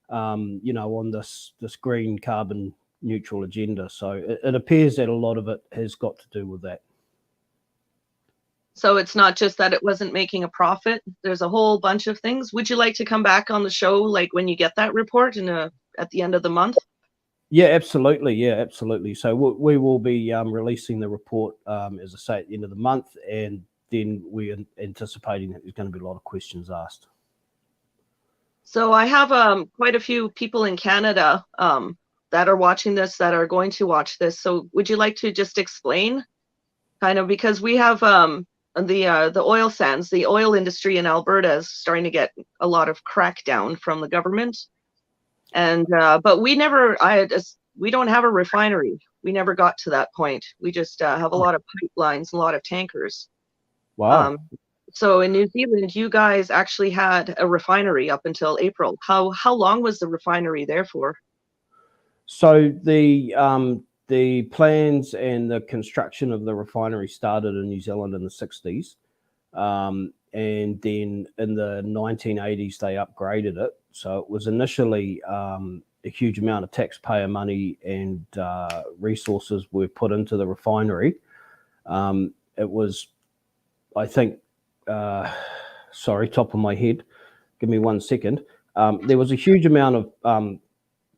on this green carbon neutral agenda. So it appears that a lot of it has got to do with that. So it's not just that it wasn't making a profit. There's a whole bunch of things. Would you like to come back on the show, like when you get that report at the end of the month? Yeah, absolutely. Yeah, absolutely. So we will be releasing the report, as I say, at the end of the month, and then we're anticipating that there's going to be a lot of questions asked. So I have quite a few people in Canada that are watching this, that are going to watch this. So would you like to just explain, kind of, because we have the oil sands, the oil industry in Alberta is starting to get a lot of crackdown from the government, and but we don't have a refinery. We never got to that point. We just have a lot of pipelines, a lot of tankers. Wow. So in New Zealand, you guys actually had a refinery up until April. How long was the refinery there for? So the plans and the construction of the refinery started in New Zealand in the 60s. And then in the 1980s, they upgraded it. So it was initially a huge amount of taxpayer money and resources were put into the refinery. It was, I think, sorry, top of my head, give me 1 second. There was a huge amount of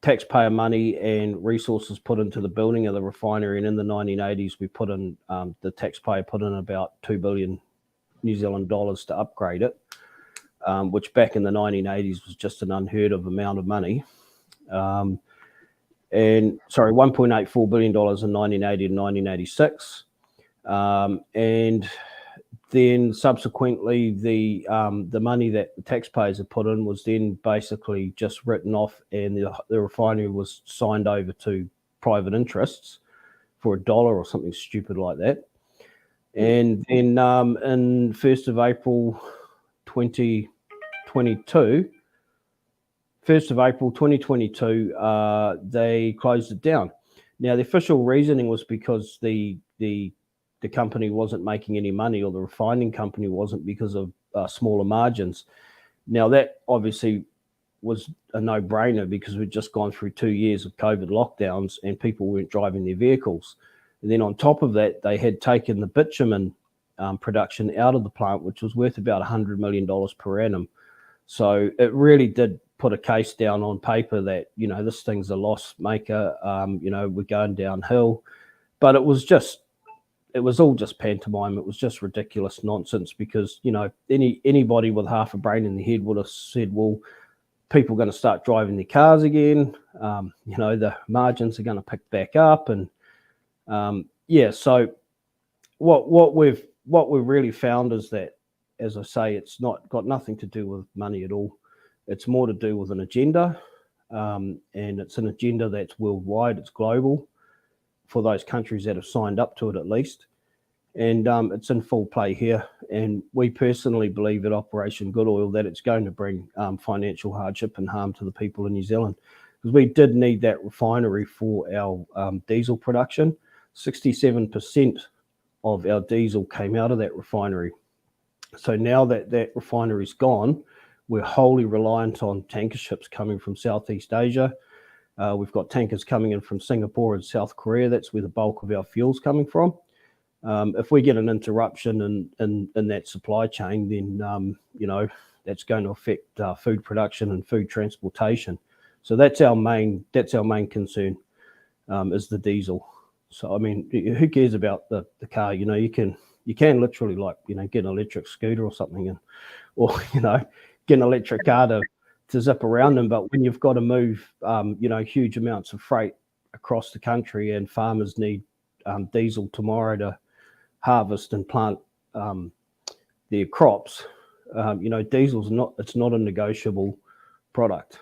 taxpayer money and resources put into the building of the refinery, and in the 1980s we put in the taxpayer put in about 2 billion New Zealand dollars to upgrade it, which back in the 1980s was just an unheard of amount of money. And sorry, $1.84 billion in 1980 to 1986, and then subsequently the money that the taxpayers had put in was then basically just written off, and the refinery was signed over to private interests for $1 or something stupid like that. And then in 1st of April 2022, they closed it down. Now, the official reasoning was because the company wasn't making any money, or the refining company wasn't, because of smaller margins. Now, that obviously was a no-brainer because we'd just gone through 2 years of COVID lockdowns and people weren't driving their vehicles. And then on top of that, they had taken the bitumen production out of the plant, which was worth about $100 million per annum. So it really did put a case down on paper that, this thing's a loss maker, we're going downhill. But it was all just pantomime. It was just ridiculous nonsense because, anybody with half a brain in the head would have said, well, people are going to start driving their cars again. The margins are going to pick back up. And so what we've really found is that, as I say, it's not got nothing to do with money at all. It's more to do with an agenda. And it's an agenda that's worldwide. It's global, for those countries that have signed up to it at least. And it's in full play here. And we personally believe at Operation Good Oil that it's going to bring financial hardship and harm to the people in New Zealand, because we did need that refinery for our diesel production. 67% of our diesel came out of that refinery. So now that refinery's gone, we're wholly reliant on tanker ships coming from Southeast Asia. We've got tankers coming in from Singapore and South Korea. That's where the bulk of our fuel's coming from. If we get an interruption in that supply chain, then that's going to affect food production and food transportation. So that's our main concern, is the diesel. So I mean, who cares about the car? You can literally get an electric scooter or something, or get an electric car to zip around them. But when you've got to move huge amounts of freight across the country, and farmers need diesel tomorrow to harvest and plant their crops, diesel's not a negotiable product.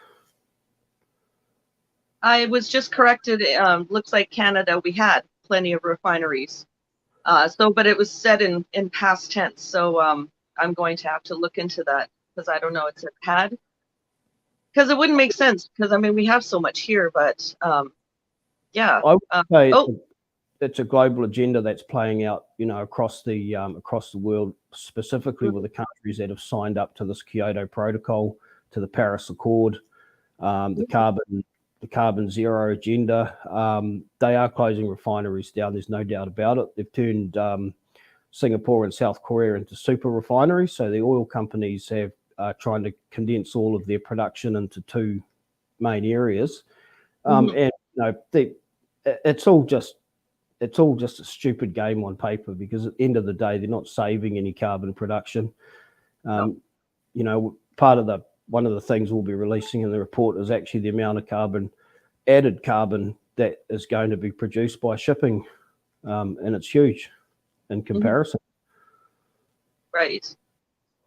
I was just corrected. Looks like Canada, we had plenty of refineries. But it was said in past tense. So I'm going to have to look into that, because I don't know. It said had, because it wouldn't make sense, because I mean we have so much here, but yeah. I would say it's a global agenda that's playing out, across the world, specifically with the countries that have signed up to this Kyoto Protocol, to the Paris Accord, the carbon zero agenda. They are closing refineries down. There's no doubt about it. They've turned Singapore and South Korea into super refineries. So the oil companies have trying to condense all of their production into two main areas, and it's all just a stupid game on paper, because at the end of the day, they're not saving any carbon production. One of the things we'll be releasing in the report is actually the amount of added carbon that is going to be produced by shipping, and it's huge in comparison. Right.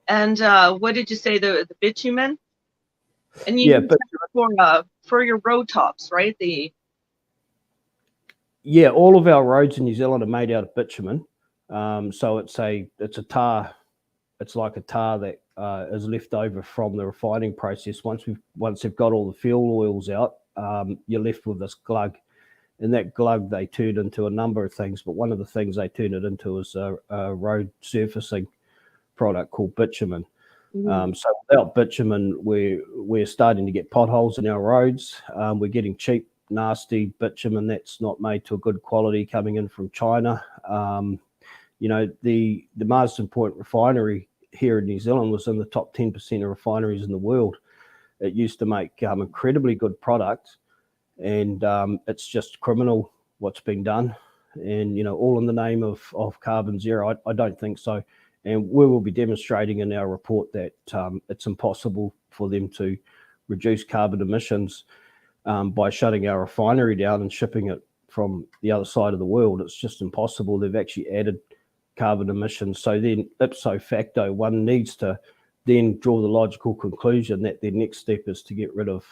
And what did you say, the bitumen? And for your road tops, right? All of our roads in New Zealand are made out of bitumen. So it's a tar. It's like a tar that is left over from the refining process. Once they've got all the fuel oils out, you're left with this glug, and that glug they turn into a number of things. But one of the things they turn it into is a road surfacing product called bitumen. So without bitumen, we're starting to get potholes in our roads. We're getting cheap, nasty bitumen that's not made to a good quality coming in from China. The Marsden Point refinery here in New Zealand was in the top 10% of refineries in the world. It used to make incredibly good products, and it's just criminal what's been done, and all in the name of carbon zero. I don't think so, and we will be demonstrating in our report that it's impossible for them to reduce carbon emissions by shutting our refinery down and shipping it from the other side of the world. It's just impossible. They've actually added carbon emissions. So then ipso facto, one needs to then draw the logical conclusion that their next step is to get rid of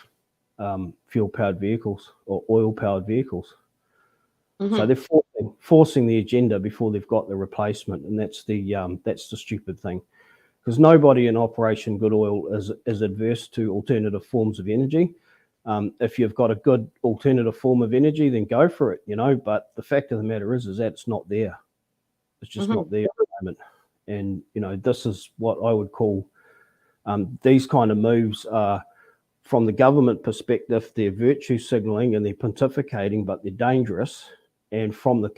fuel-powered vehicles or oil-powered vehicles. So they're forcing the agenda before they've got the replacement, and that's the stupid thing, because nobody in Operation Good Oil is adverse to alternative forms of energy. If you've got a good alternative form of energy, then go for it, But the fact of the matter is that it's not there. It's just not there at the moment. And, this is what I would call these kind of moves are, from the government perspective, they're virtue signaling and they're pontificating, but they're dangerous. And from the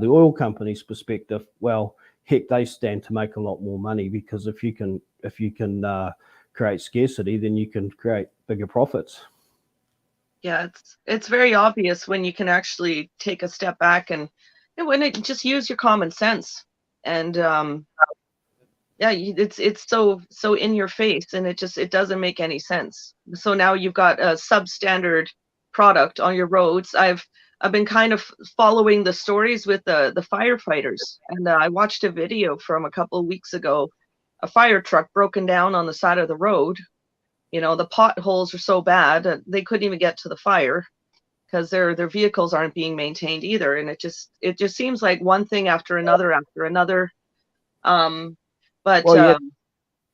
oil company's perspective, well, heck, they stand to make a lot more money, because if you can create scarcity, then you can create bigger profits. Yeah, it's very obvious when you can actually take a step back and when it just use your common sense, and it's so in your face, and it doesn't make any sense. So now you've got a substandard product on your roads. I've been kind of following the stories with the firefighters, and I watched a video from a couple of weeks ago. A fire truck broken down on the side of the road. The potholes are so bad they couldn't even get to the fire, because their vehicles aren't being maintained either. And it just seems like one thing after another.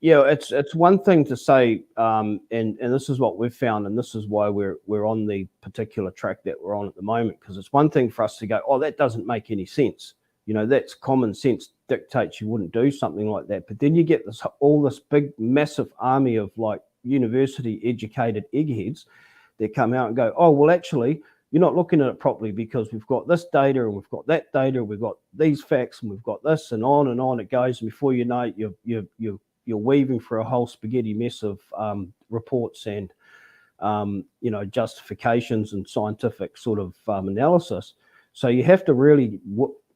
It's one thing to say, and this is what we've found, and this is why we're on the particular track that we're on at the moment, because it's one thing for us to go, oh, that doesn't make any sense. That's common sense dictates you wouldn't do something like that. But then you get this big, massive army of like university educated eggheads they come out and go, oh, well, actually, you're not looking at it properly because we've got this data and we've got that data, we've got these facts and we've got this, and on it goes. And before you know it, you're weaving through a whole spaghetti mess of reports and justifications and scientific sort of analysis. So you have to really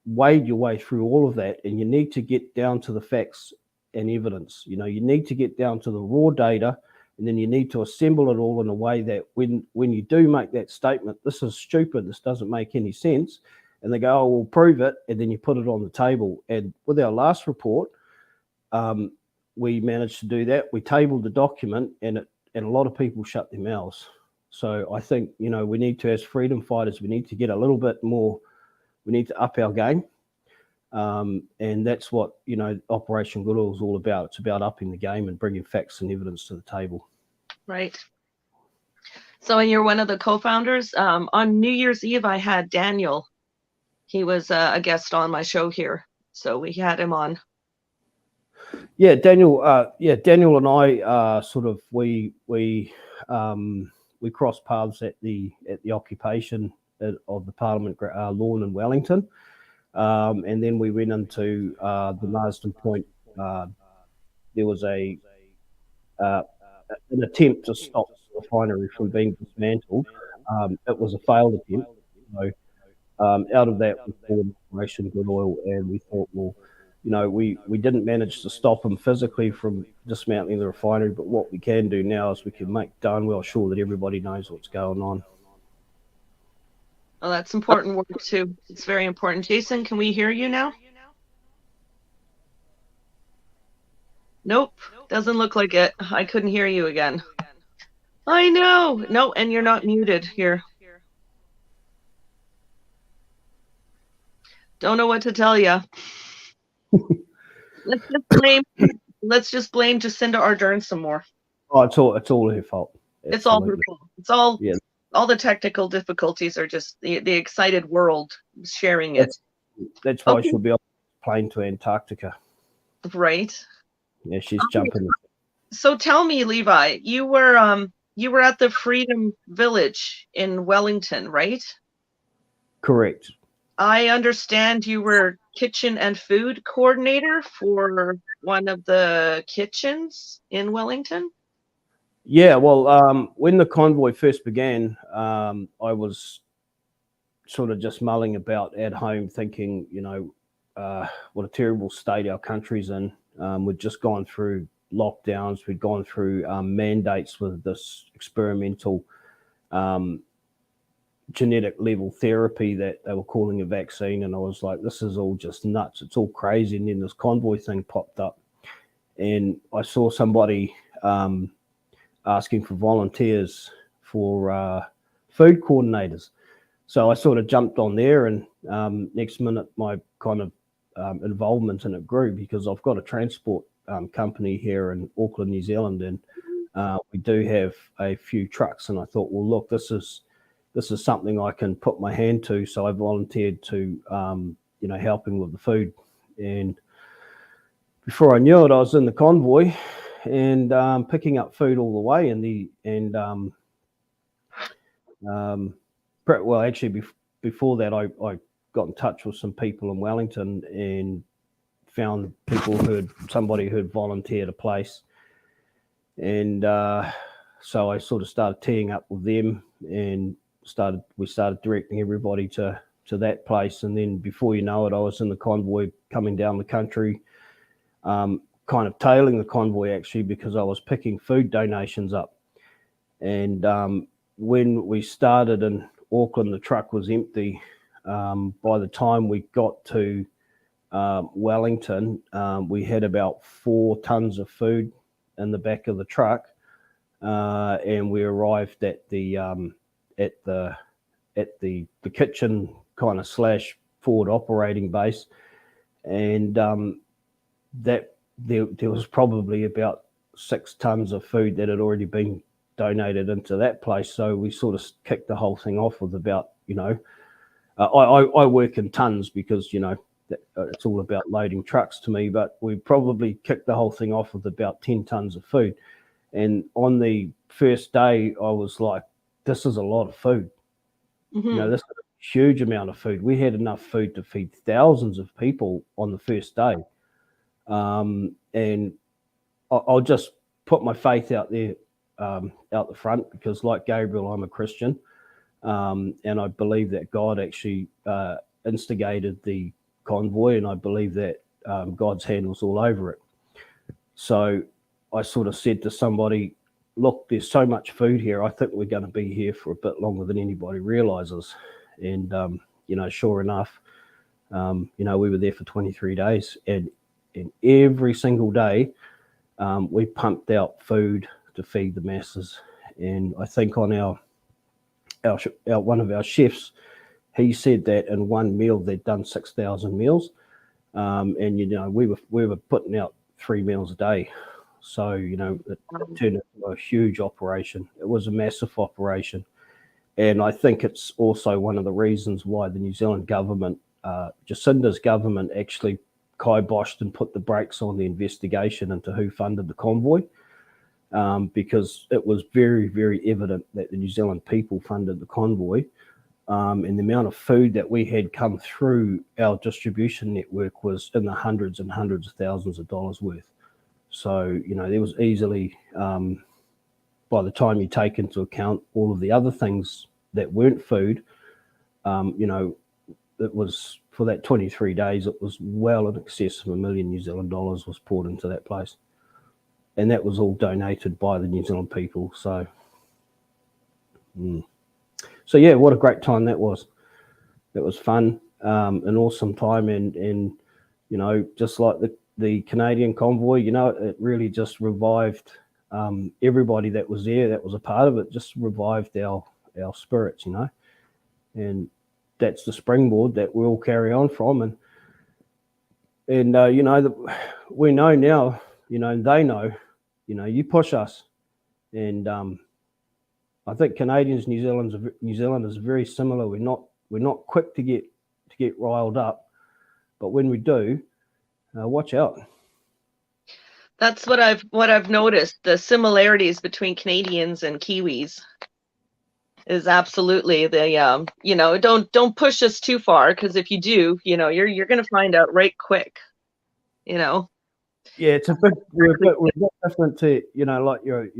wade your way through all of that, and you need to get down to the facts and evidence. You need to get down to the raw data, and then you need to assemble it all in a way that when you do make that statement, this is stupid, this doesn't make any sense, and they go, oh, we'll prove it, and then you put it on the table. And with our last report, we managed to do that. We tabled the document, and a lot of people shut their mouths. So I think, we need to, as freedom fighters, we need to get a little bit more, we need to up our game. And that's what, Operation Good Oil is all about. It's about upping the game and bringing facts and evidence to the table. Right. So, and you're one of the co-founders. On New Year's Eve, I had Daniel. He was a guest on my show here. So we had him on. Yeah, Daniel and I we crossed paths at the occupation of the Parliament lawn in Wellington. And then we went into the Marsden Point. There was an attempt to stop the refinery from being dismantled. It was a failed attempt. So out of that, we formed Operation Good Oil, and we thought, well, we didn't manage to stop them physically from dismantling the refinery, but what we can do now is we can make darn well sure that everybody knows what's going on. Well, that's important work too. It's very important. Jason, can we hear you now? Nope, doesn't look like it. I couldn't hear you again. I know. No, and you're not muted here. Don't know what to tell you. Let's just blame Jacinda Ardern some more. Oh, it's all her fault. Absolutely. It's all her fault. It's all all the technical difficulties are just the excited world sharing it. That's why she'll be on a plane to Antarctica. Right. Yeah, she's jumping. So tell me, Levi, you were at the Freedom Village in Wellington, right? Correct. I understand you were kitchen and food coordinator for one of the kitchens in Wellington. Yeah, well, when the convoy first began, I was sort of just mulling about at home thinking, what a terrible state our country's in. We'd just gone through lockdowns. We'd gone through mandates with this experimental genetic level therapy that they were calling a vaccine. And I was like, this is all just nuts. It's all crazy. And then this convoy thing popped up. And I saw somebody asking for volunteers for food coordinators. So I sort of jumped on there, and next minute my kind of involvement in it grew, because I've got a transport company here in Auckland, New Zealand, and we do have a few trucks. And I thought, well, look, this is something I can put my hand to. So I volunteered to helping with the food. And before I knew it, I was in the convoy and picking up food all the way. Before that, I got in touch with some people in Wellington and found somebody who had volunteered a place. And so I sort of started teeing up with them, and we started directing everybody to that place. And then before you know it, I was in the convoy coming down the country, kind of tailing the convoy actually, because I was picking food donations up. And when we started in Auckland, the truck was empty. By the time we got to Wellington, we had about 4 tons of food in the back of the truck, and we arrived at the kitchen kind of / forward operating base, and that there was probably about 6 tons of food that had already been donated into that place. So we sort of kicked the whole thing off with about, I work in tons because, it's all about loading trucks to me, but we probably kicked the whole thing off with about 10 tons of food. And on the first day, I was like, this is a lot of food. Mhm. This is a huge amount of food. We had enough food to feed thousands of people on the first day. And I'll just put my faith out there, out the front, because like Gabriel, I'm a Christian. And I believe that God actually instigated the convoy, and I believe that God's hand was all over it. So I sort of said to somebody, look, there's so much food here. I think we're going to be here for a bit longer than anybody realizes. And, sure enough, we were there for 23 days, and every single day we pumped out food to feed the masses. And I think on our one of our chefs, he said that in one meal they'd done 6,000 meals, and we were putting out 3 meals a day. So it turned into a huge operation. It was a massive operation, and I think it's also one of the reasons why the New Zealand government, Jacinda's government, actually kiboshed and put the brakes on the investigation into who funded the convoy. Because it was very, very evident that the New Zealand people funded the convoy, and the amount of food that we had come through our distribution network was in the hundreds and hundreds of thousands of dollars worth. So, there was easily, by the time you take into account all of the other things that weren't food, it was, for that 23 days, it was well in excess of $1 million New Zealand dollars was poured into that place. And that was all donated by the New Zealand people. So, yeah, what a great time that was. That was fun, an awesome time, and just like the Canadian convoy, it really just revived everybody that was there, that was a part of it, just revived our spirits, and that's the springboard that we'll carry on from. And we know now, they know. You push us, and I think Canadians, New Zealanders are very similar. We're not quick to get riled up, but when we do, watch out. That's what I've noticed. The similarities between Canadians and Kiwis is absolutely the don't push us too far, because if you do, you're going to find out right quick. Yeah, it's a bit we're different to like your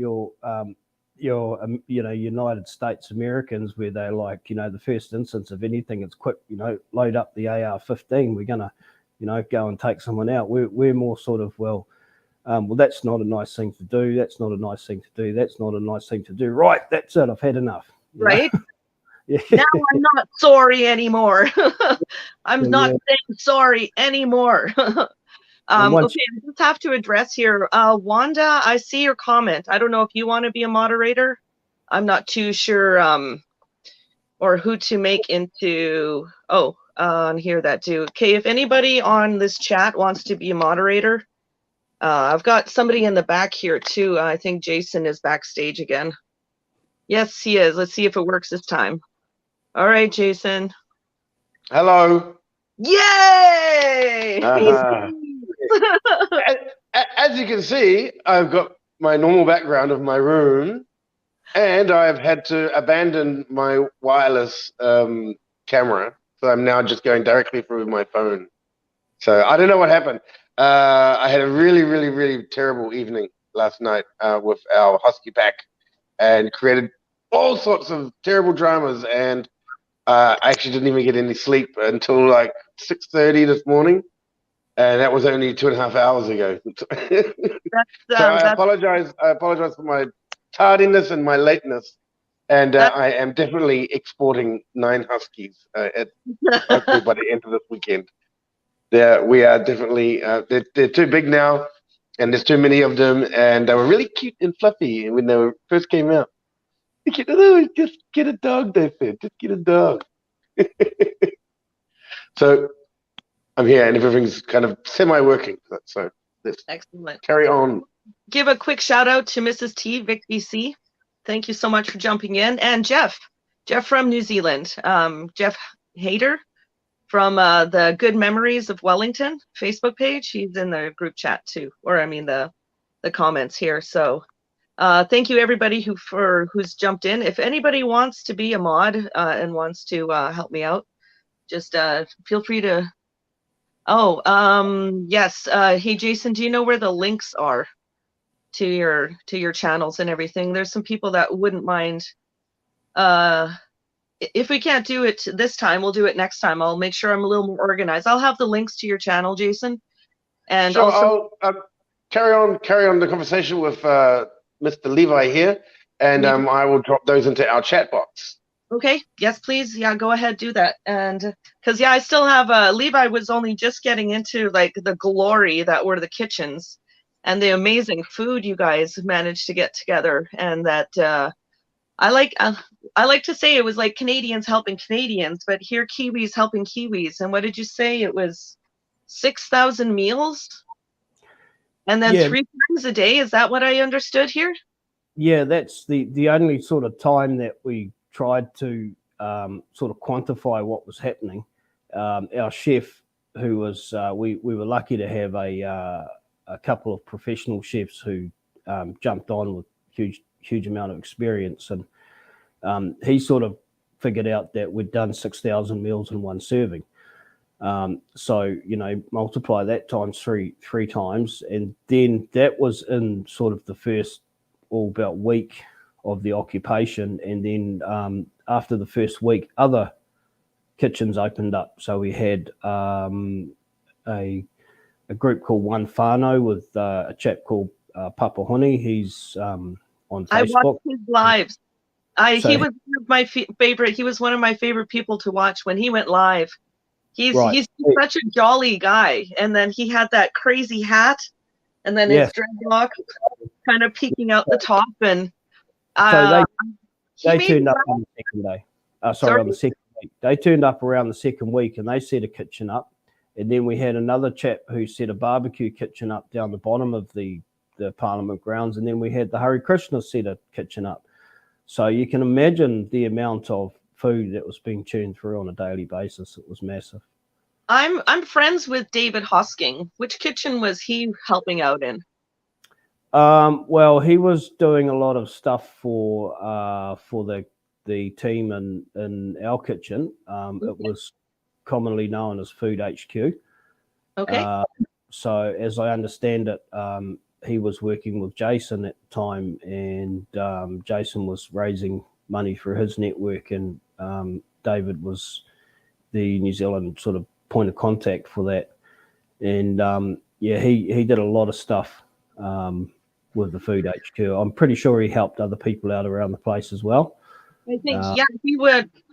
United States Americans, where they like the first instance of anything, it's quick, load up the AR-15, we're gonna go and take someone out. We're more sort of well, that's not a nice thing to do, that's not a nice thing to do, that's not a nice thing to do, right, that's it, I've had enough, right? Yeah. Now I'm not sorry anymore. I'm not saying sorry anymore. Okay, I just have to address here. Wanda, I see your comment. I don't know if you want to be a moderator. I'm not too sure or who to make into. Oh, and hear that too. Okay, if anybody on this chat wants to be a moderator, I've got somebody in the back here too. I think Jason is backstage again. Yes, he is. Let's see if it works this time. All right, Jason. Hello. Yay! As you can see, I've got my normal background of my room, and I've had to abandon my wireless camera, so I'm now just going directly through my phone. So I don't know what happened. I had a really, really, really terrible evening last night with our Husky pack, and created all sorts of terrible dramas, and I actually didn't even get any sleep until like 6:30 this morning. And that was only 2.5 hours ago. So I apologize. I apologize for my tardiness and my lateness. And I am definitely exporting 9 Huskies hopefully by the end of this weekend. We are definitely they're too big now, and there's too many of them. And they were really cute and fluffy when they first came out. Just get a dog, they said. Just get a dog. So I'm here, and everything's kind of semi-working. So let's excellent. Carry on. Give a quick shout out to Mrs. T, Vic BC. Thank you so much for jumping in. And Jeff from New Zealand. Jeff Hayter from the Good Memories of Wellington Facebook page. He's in the group chat too, or I mean the comments here. So Thank you everybody who's jumped in. If anybody wants to be a mod and wants to help me out, just feel free to. Oh, yes. Hey Jason, do you know where the links are to your channels and everything? There's some people that wouldn't mind. If we can't do it this time, we'll do it next time. I'll make sure I'm a little more organized. I'll have the links to your channel, Jason, and Sure, also I'll carry on the conversation with Mr. Levi here, and I will drop those into our chat box. Okay. Yes, please. Yeah, go ahead, do that. And because I still have Levi was only just getting into like the glory that were the kitchens and the amazing food you guys managed to get together, and that I like to say it was like Canadians helping Canadians, but here Kiwis helping Kiwis. And what did you say? It was 6,000 meals, and then 3 times a day. Is that what I understood here? Yeah, that's the only sort of time that we tried to sort of quantify what was happening. Our chef, who was we were lucky to have a couple of professional chefs who jumped on with huge amount of experience, and he sort of figured out that we'd done 6,000 meals in one serving. So multiply that times three times, and then that was in sort of the first about week of the occupation, and then after the first week, other kitchens opened up. So we had a group called One Whānau with a chap called Papa Honi. He's on Facebook. I watched his lives. He was one of my favorite. He was one of my favorite people to watch when he went live. He's such a jolly guy, and then he had that crazy hat, and then his dreadlock kind of peeking out the top, and so they turned up on the second day. On the second week. They turned up around the second week, and they set a kitchen up, and then we had another chap who set a barbecue kitchen up down the bottom of the Parliament grounds, and then we had the Hare Krishna set a kitchen up. So you can imagine the amount of food that was being churned through on a daily basis. It was massive. I'm friends with David Hosking. Which kitchen was he helping out in? Well, he was doing a lot of stuff for the team in our kitchen. It was commonly known as Food HQ. Okay. So as I understand it, he was working with Jason at the time, and Jason was raising money for his network, and David was the New Zealand sort of point of contact for that. And he did a lot of stuff with the Food HQ. I'm pretty sure he helped other people out around the place as well. I think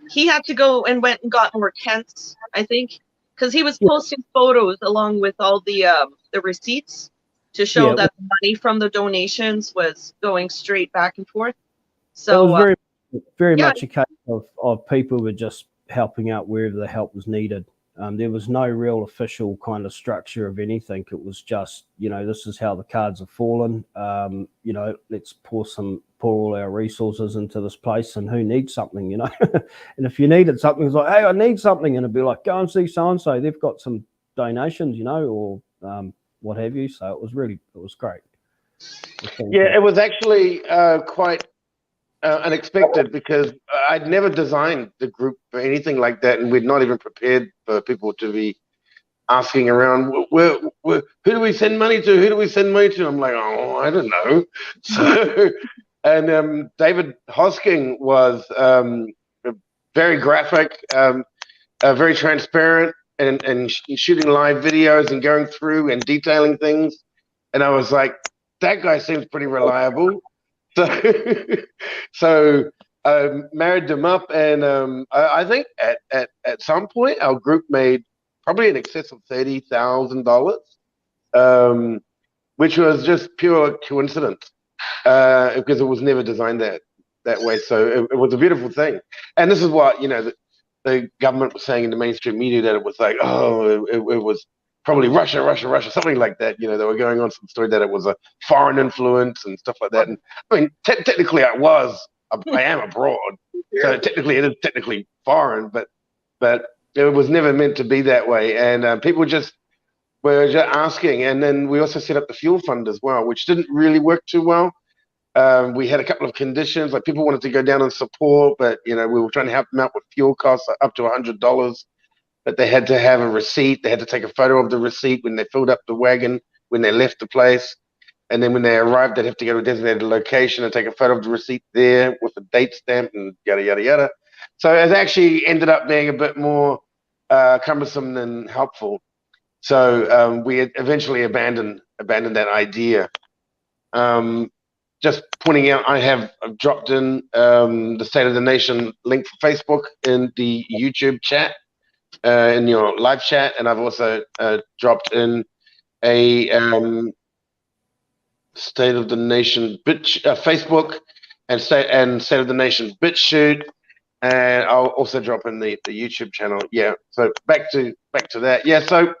he had to go and went and got more tents, I think, because he was posting photos along with all the receipts to show that the money from the donations was going straight back and forth. So it was very much a case of people were just helping out wherever the help was needed. There was no real official kind of structure of anything. It was just, this is how the cards have fallen. Let's pour all our resources into this place, and who needs something, And if you needed something, it's like, hey, I need something, and it'd be like, go and see so and so. They've got some donations, or what have you. So it was great. Yeah, it was actually quite unexpected, because I'd never designed the group for anything like that, and we'd not even prepared for people to be asking around, who do we send money to? Who do we send money to? I'm like, oh, I don't know. So, and David Hosking was very graphic, very transparent, and shooting live videos and going through and detailing things. And I was like, that guy seems pretty reliable. So I married them up, and I think at some point our group made probably in excess of $30,000, which was just pure coincidence, because it was never designed that way. So it was a beautiful thing, and this is what the government was saying in the mainstream media, that it was like, oh, it was probably Russia, something like that. They were going on some story that it was a foreign influence and stuff like that. And I mean, technically, I am abroad, so technically it is technically foreign, but it was never meant to be that way. And people were just asking. And then we also set up the fuel fund as well, which didn't really work too well. We had a couple of conditions, like people wanted to go down and support, but we were trying to help them out with fuel costs up to $100. But they had to have a receipt. They had to take a photo of the receipt when they filled up the wagon, when they left the place. And then when they arrived, they'd have to go to a designated location and take a photo of the receipt there with a date stamp and yada, yada, yada. So it actually ended up being a bit more cumbersome than helpful. So we eventually abandoned that idea. Just pointing out, I've dropped in the State of the Nation link for Facebook in the YouTube chat. In your live chat, and I've also dropped in a State of the Nation Facebook and State of the Nation BitChute, and I'll also drop in the YouTube channel. Yeah, so back to that. Yeah, so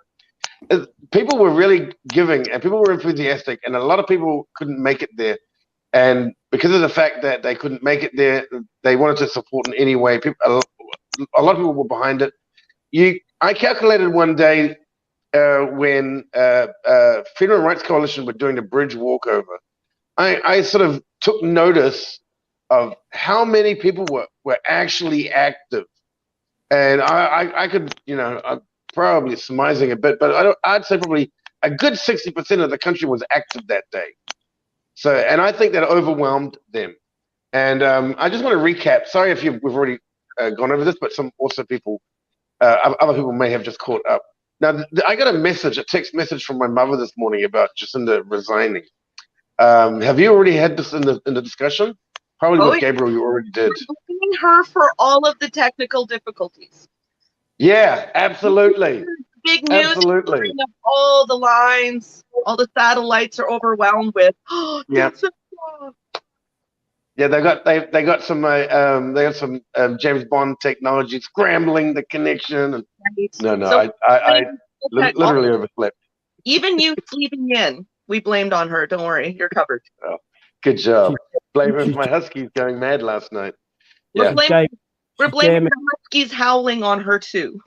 people were really giving, and people were enthusiastic, and a lot of people couldn't make it there, and because of the fact that they couldn't make it there, they wanted to support in any way. A lot of people were behind it. I calculated one day when Freedom Rights Coalition were doing the bridge walkover. I sort of took notice of how many people were actually active, and I could, I'm probably surmising a bit, but I'd say probably a good 60% of the country was active that day. So, and I think that overwhelmed them. And I just want to recap. Sorry if we've already gone over this, but some also people. Other people may have just caught up. Now, I got a text message from my mother this morning about Jacinda resigning. Have you already had this in the discussion? Probably with Gabriel, you already did. We're blaming her for all of the technical difficulties. Yeah, absolutely. Big news. Absolutely. All the lines, all the satellites are overwhelmed with. Yeah. Yeah, they got some James Bond technology scrambling the connection. And, no, so I literally overslept. Even you sleeping in, we blamed on her. Don't worry, you're covered. Oh, good job. Blaming my huskies going mad last night. Yeah. We're blaming the huskies howling on her too.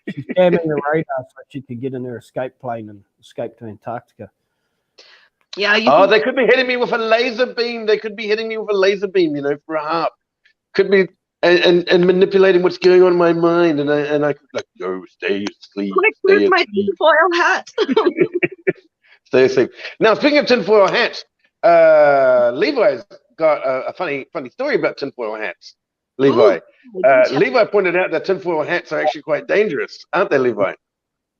She's jamming the radar so she could get in her escape plane and escape to Antarctica. Yeah. They could be hitting me with a laser beam. For a harp. Could be and manipulating what's going on in my mind, and I could go stay asleep. Quick, where's my tinfoil hat? Stay asleep. Now, speaking of tinfoil hats, Levi's got a funny story about tinfoil hats. Levi. Levi pointed out that tinfoil hats are actually quite dangerous, aren't they, Levi?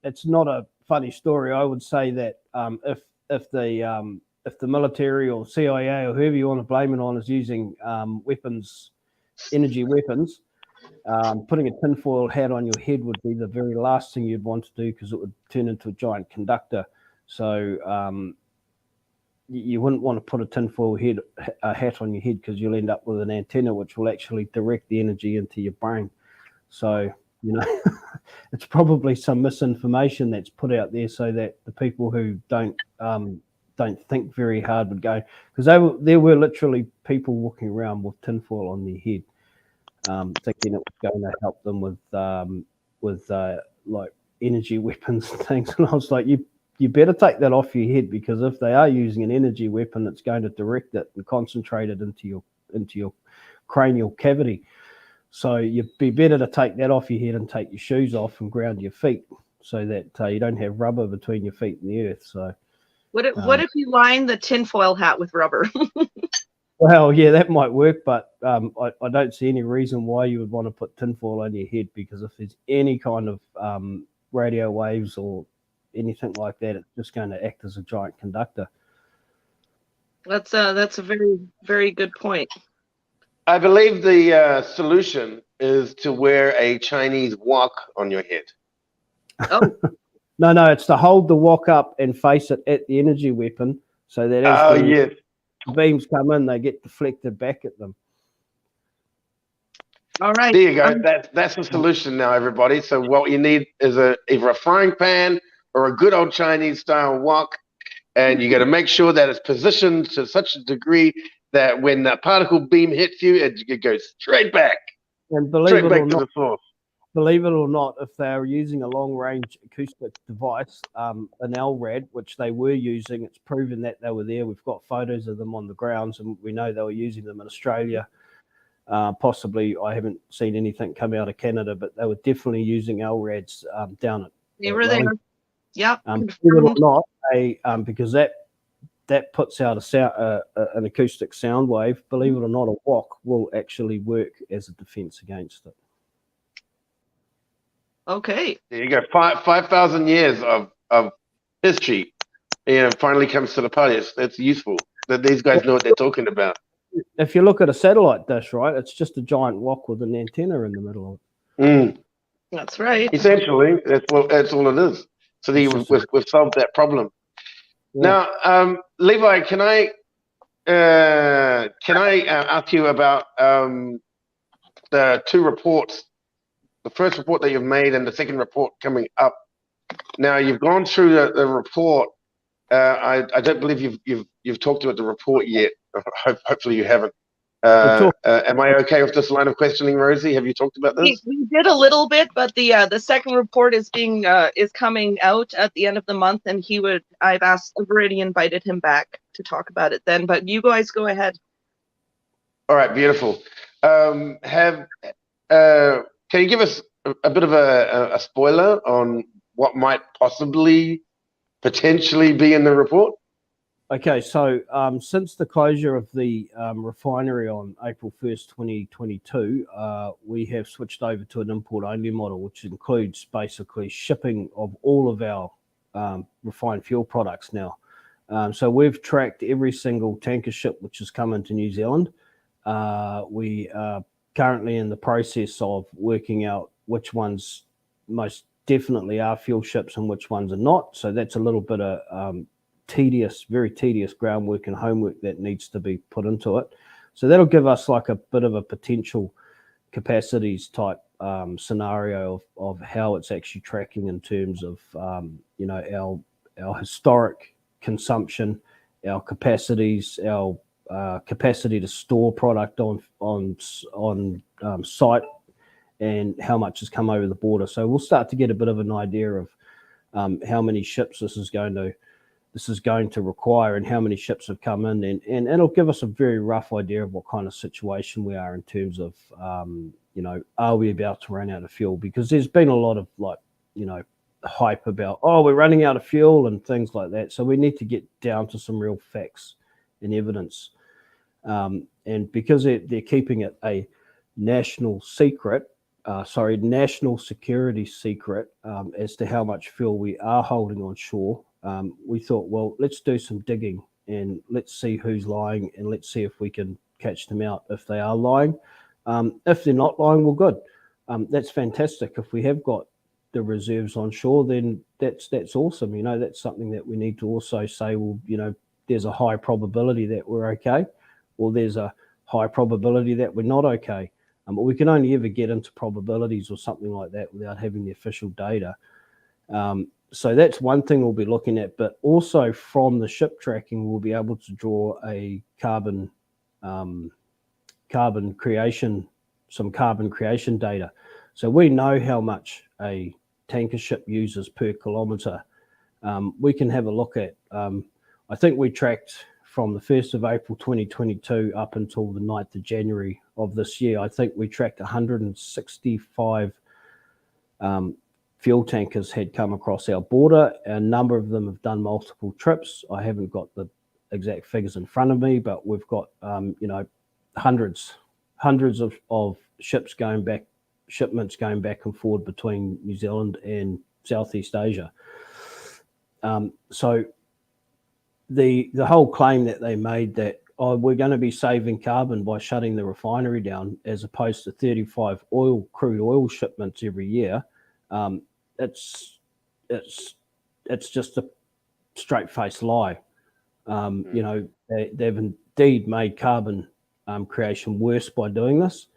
It's not a funny story. I would say that if the military or CIA or whoever you want to blame it on is using energy weapons, putting a tinfoil hat on your head would be the very last thing you'd want to do, because it would turn into a giant conductor. So you wouldn't want to put a tinfoil hat on your head, because you'll end up with an antenna which will actually direct the energy into your brain. So, it's probably some misinformation that's put out there so that the people who don't think very hard would go, because there were literally people walking around with tinfoil on their head, thinking it was going to help them with like energy weapons and things. And I was like, you better take that off your head, because if they are using an energy weapon, it's going to direct it and concentrate it into your cranial cavity. So you'd be better to take that off your head and take your shoes off and ground your feet, so that you don't have rubber between your feet and the earth. So what if you line the tinfoil hat with rubber? Well, yeah, that might work, but I don't see any reason why you would want to put tinfoil on your head, because if there's any kind of radio waves or anything like that, it's just going to act as a giant conductor. That's a very, very good point. I believe the solution is to wear a Chinese wok on your head. Oh. No, it's to hold the wok up and face it at the energy weapon, so that as the beams come in, they get deflected back at them. All right. There you go. That's the solution now, everybody. So what you need is either a frying pan or a good old Chinese style wok, and you got to make sure that it's positioned to such a degree that when that particle beam hits you, it goes straight back. And believe it or to not, the source. believe it or not, if they're using a long-range acoustic device, an LRAD, which they were using, it's proven that they were there. We've got photos of them on the grounds, and we know they were using them in Australia. Possibly, I haven't seen anything come out of Canada, but they were definitely using LRADs down at. They were there. Yep. Believe it or not, because that puts out an acoustic sound wave. Believe it or not, a wok will actually work as a defense against it. Okay. There you go. 5,000 years of history, finally comes to the party. It's useful that these guys know what they're talking about. If you look at a satellite dish, right, it's just a giant wok with an antenna in the middle of it. Mm. That's right. Essentially, that's all it is. So we've solved that problem. Yeah. Now, Levi, can I ask you about the two reports? The first report that you've made and the second report coming up. Now, you've gone through the report. I don't believe you've talked about the report yet. Hopefully, you haven't. Am I okay with this line of questioning, Rosie? Have you talked about this? We did a little bit, but the second report is coming out at the end of the month, and I've already invited him back to talk about it then. But you guys go ahead. All right, beautiful. Can you give us a bit of a spoiler on what might potentially be in the report? Okay, so since the closure of the refinery on April 1st, 2022, we have switched over to an import-only model, which includes basically shipping of all of our refined fuel products now. So we've tracked every single tanker ship which has come into New Zealand. We are currently in the process of working out which ones most definitely are fuel ships and which ones are not. So that's a little bit of very tedious groundwork and homework that needs to be put into it. So that'll give us like a bit of a potential capacities type scenario of how it's actually tracking in terms of our historic consumption, our capacities, our capacity to store product on site, and how much has come over the border. So we'll start to get a bit of an idea of how many ships this is going to require and how many ships have come in, and it'll give us a very rough idea of what kind of situation we are in terms of are we about to run out of fuel? Because there's been a lot of hype about we're running out of fuel and things like that. So we need to get down to some real facts and evidence, and because they're keeping it a national security secret as to how much fuel we are holding on shore. We thought, well, let's do some digging and let's see who's lying, and let's see if we can catch them out if they are lying. If they're not lying, well, good. That's fantastic. If we have got the reserves on shore, then that's awesome. That's something that we need to also say, well, there's a high probability that we're okay, or there's a high probability that we're not okay. But we can only ever get into probabilities or something like that without having the official data. So that's one thing we'll be looking at, but also from the ship tracking, we'll be able to draw a carbon creation data. So we know how much a tanker ship uses per kilometre. We can have a look at, I think we tracked from the 1st of April 2022 up until the 9th of January of this year. I think we tracked 165 fuel tankers had come across our border. A number of them have done multiple trips. I haven't got the exact figures in front of me, but we've got hundreds of shipments going back and forward between New Zealand and Southeast Asia. So the whole claim that they made that we're going to be saving carbon by shutting the refinery down as opposed to 35 crude oil shipments every year, it's just a straight-faced lie. They've indeed made carbon creation worse by doing this.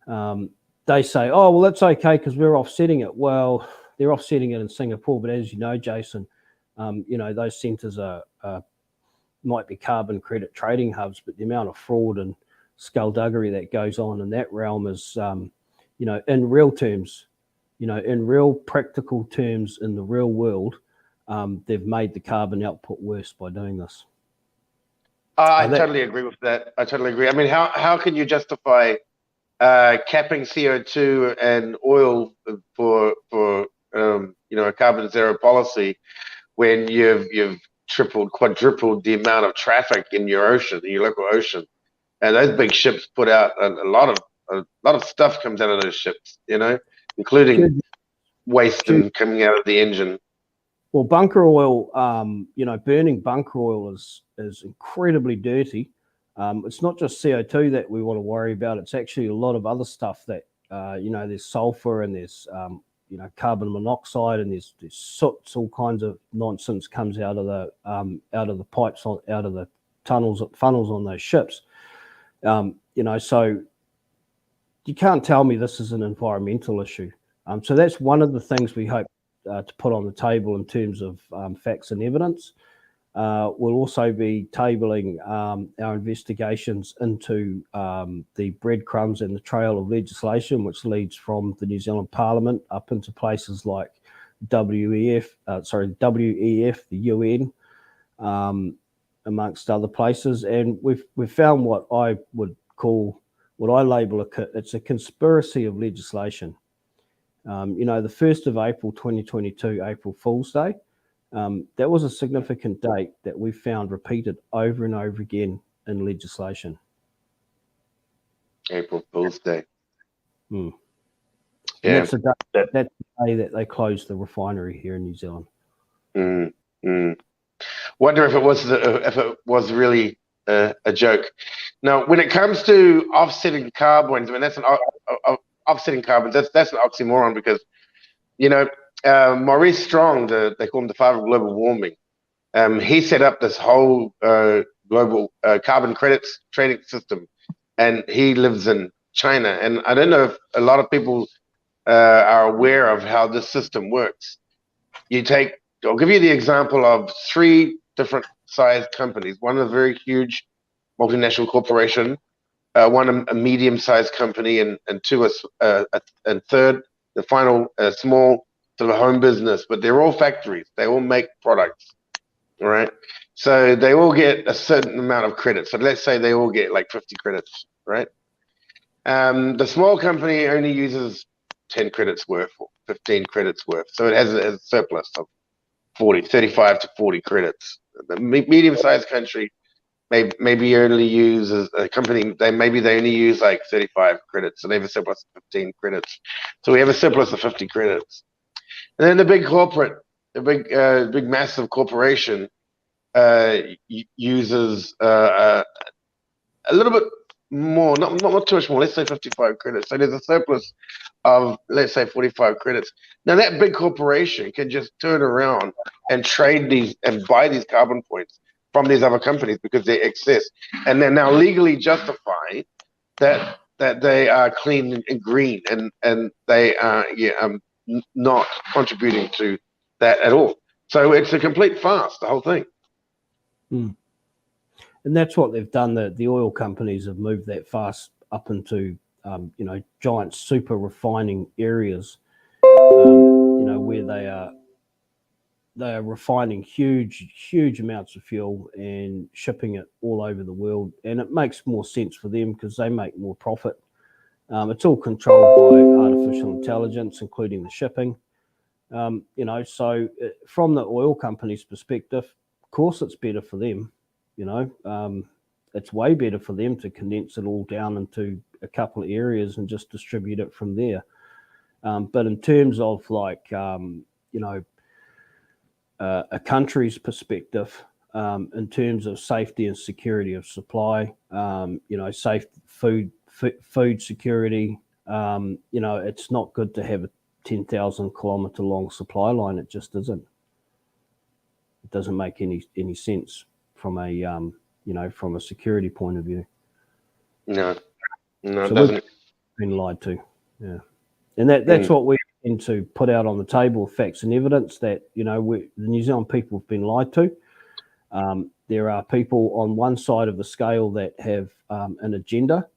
They say, oh, well, that's okay because we're offsetting it. Well, they're offsetting it in Singapore, but as you know, Jason, those centres might be carbon credit trading hubs, but the amount of fraud and skullduggery that goes on in that realm is, in real terms, in real practical terms, in the real world, they've made the carbon output worse by doing this. I totally agree with that. I totally agree. I mean, how can you justify capping CO2 and oil for a carbon zero policy when you've tripled, quadrupled the amount of traffic in your ocean, in your local ocean, and those big ships put out a lot of stuff comes out of those ships, including waste and coming out of the engine. Well, bunker oil, burning bunker oil is incredibly dirty. It's not just CO2 that we want to worry about. It's actually a lot of other stuff that, there's sulfur and there's, carbon monoxide and there's soots, all kinds of nonsense comes out of the pipes, out of the funnels on those ships. So you can't tell me this is an environmental issue. So that's one of the things we hope to put on the table in terms of facts and evidence. We'll also be tabling our investigations into the breadcrumbs and the trail of legislation, which leads from the New Zealand Parliament up into places like WEF, the UN, amongst other places. And we've found what I label it's a conspiracy of legislation. The 1st of April 2022, April Fool's Day, that was a significant date that we found repeated over and over again in legislation. April Fool's Day. Yeah. That's the day that they closed the refinery here in New Zealand. Wonder if it was really a joke. Now, when it comes to offsetting carbons, I mean, that's offsetting carbons. That's an oxymoron because, Maurice Strong, they call him the father of global warming. He set up this whole global carbon credits trading system, and he lives in China. And I don't know if a lot of people are aware of how this system works. I'll give you the example of 3 different sized companies. One a very huge multinational corporation, one a medium-sized company, and 2 and third, the final small sort of home business. But they're all factories. They all make products, all right? So they all get a certain amount of credits. So let's say they all get like 50 credits, right? The small company only uses 10 credits worth or 15 credits worth. So it has a surplus of 35 to 40 credits. The medium-sized country maybe only uses a company. They only use like 35 credits, so they have a surplus of 15 credits. So we have a surplus of 50 credits. And then the big corporate, big massive corporation uses a little bit more, not too much more. Let's say 55 credits. So there's a surplus of, let's say, 45 credits. Now that big corporation can just turn around and trade these and buy these carbon points from these other companies because they exist, and they're now legally justify that they are clean and green, and they are not contributing to that at all. So it's a complete farce, the whole thing. And that's what they've done. The oil companies have moved that fast up into giant super refining areas, where they are refining huge amounts of fuel and shipping it all over the world. And it makes more sense for them because they make more profit. It's all controlled by artificial intelligence, including the shipping. So from the oil company's perspective, of course it's better for them. It's way better for them to condense it all down into a couple of areas and just distribute it from there. But in terms of a country's perspective, in terms of safety and security of supply, safe food security, it's not good to have a 10,000 kilometer long supply line. It just isn't. It doesn't make any sense from a security point of view. No, so it doesn't. We've been lied to, yeah, and that's what we need to put out on the table: facts and evidence that the New Zealand people have been lied to. There are people on one side of the scale that have an agenda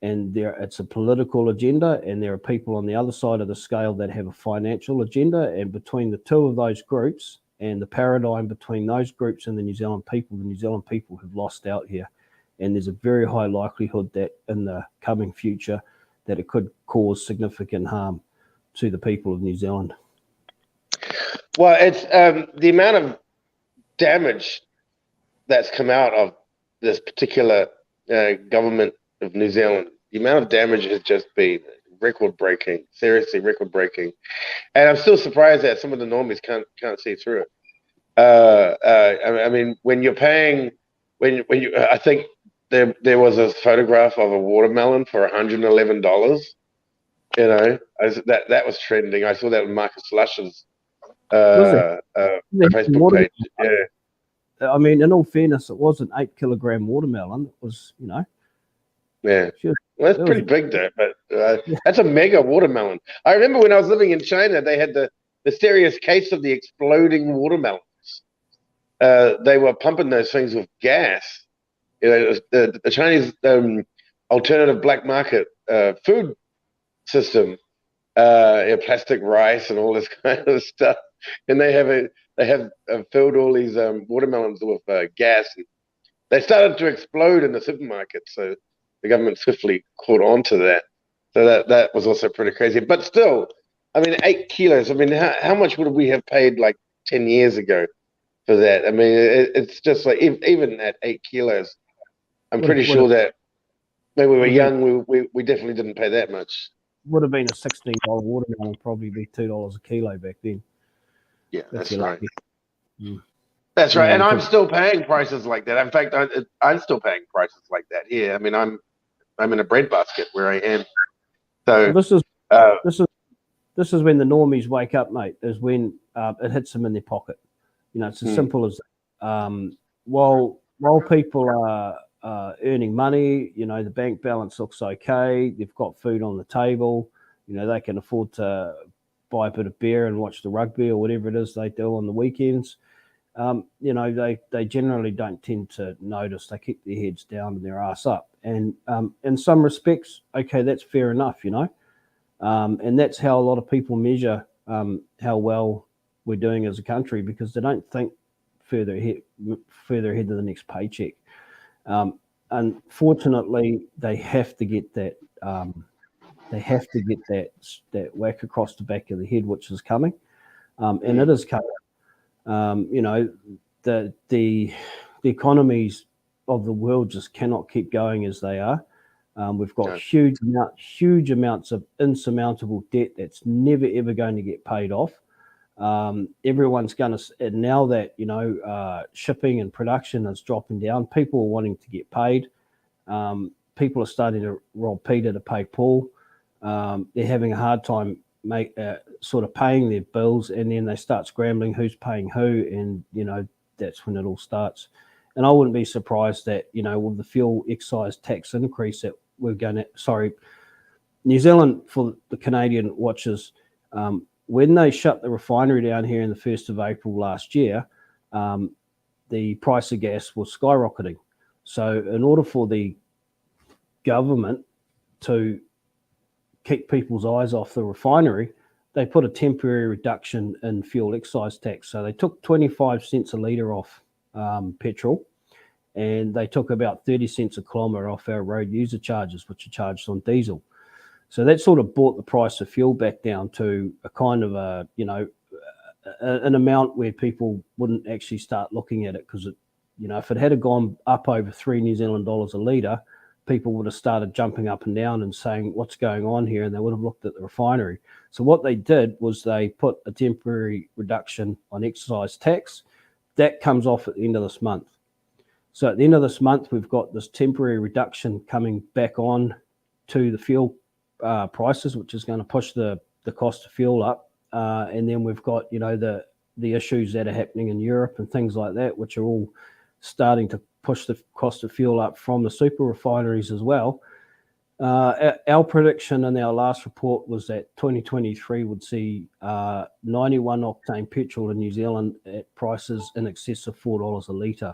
and it's a political agenda, and there are people on the other side of the scale that have a financial agenda. And between the two of those groups and the paradigm between those groups and the New Zealand people have lost out here. And there's a very high likelihood that in the coming future that it could cause significant harm to the people of New Zealand. Well, it's the amount of damage that's come out of this particular government of New Zealand. The amount of damage has just been record-breaking, seriously record-breaking, and I'm still surprised that some of the normies can't see through it. I mean, when you're paying, I think there was a photograph of a watermelon for $111. You know, that was trending. I saw that on Marcus Lush's Facebook page. Yeah. I mean, in all fairness, it was an 8-kilogram watermelon. It was, you know. Yeah. Well, that's pretty big, though. But that's a mega watermelon. I remember when I was living in China, they had the serious case of the exploding watermelons. They were pumping those things with gas. You know, the Chinese alternative black market food system, plastic rice and all this kind of stuff, and they have filled all these watermelons with gas. And they started to explode in the supermarket, so the government swiftly caught on to that. So that was also pretty crazy. But still, I mean, 8 kilos. I mean, how much would we have paid like 10 years ago for that? I mean, it's just like even at 8 kilos, I'm pretty sure that when we were young, we definitely didn't pay that much. Would have been a $16 watermelon, probably be $2 a kilo back then. Yeah, that's right. Mm. That's right, and I'm still paying prices like that. In fact, I'm still paying prices like that here. I mean, I'm in a breadbasket where I am. So this is when the normies wake up, mate. Is when it hits them in their pocket. You know, it's as simple as while people are earning money, you know, the bank balance looks okay. They've got food on the table. You know, they can afford to buy a bit of beer and watch the rugby or whatever it is they do on the weekends. You know, they generally don't tend to notice. They keep their heads down and their ass up. And in some respects, okay, that's fair enough, you know. And that's how a lot of people measure how well we're doing as a country, because they don't think further ahead than the next paycheck. Unfortunately, they have to get that. They have to get that whack across the back of the head, which is coming, and it is coming. You know, the economies of the world just cannot keep going as they are. We've got huge amounts of insurmountable debt that's never ever going to get paid off. Everyone's going to, now that, you know, shipping and production is dropping down, people are wanting to get paid. People are starting to rob Peter to pay Paul. They're having a hard time sort of paying their bills, and then they start scrambling who's paying who, and, you know, that's when it all starts. And I wouldn't be surprised that, you know, with the fuel excise tax increase that we're going to, New Zealand, for the Canadian watchers, when they shut the refinery down here in the 1st of April last year, the price of gas was skyrocketing. So in order for the government to keep people's eyes off the refinery, they put a temporary reduction in fuel excise tax. So they took 25 cents a litre off petrol, and they took about 30 cents a kilometre off our road user charges, which are charged on diesel. So that sort of brought the price of fuel back down to a kind of a, you know, an amount where people wouldn't actually start looking at it, because, you know, if it had gone up over $3 New Zealand dollars a litre, people would have started jumping up and down and saying, what's going on here? And they would have looked at the refinery. So what they did was they put a temporary reduction on excise tax. That comes off at the end of this month. So at the end of this month, we've got this temporary reduction coming back on to the fuel prices, which is going to push the cost of fuel up. And then we've got, you know, the issues that are happening in Europe and things like that, which are all starting to push the cost of fuel up from the super refineries as well. Our prediction in our last report was that 2023 would see 91 octane petrol in New Zealand at prices in excess of $4 a litre,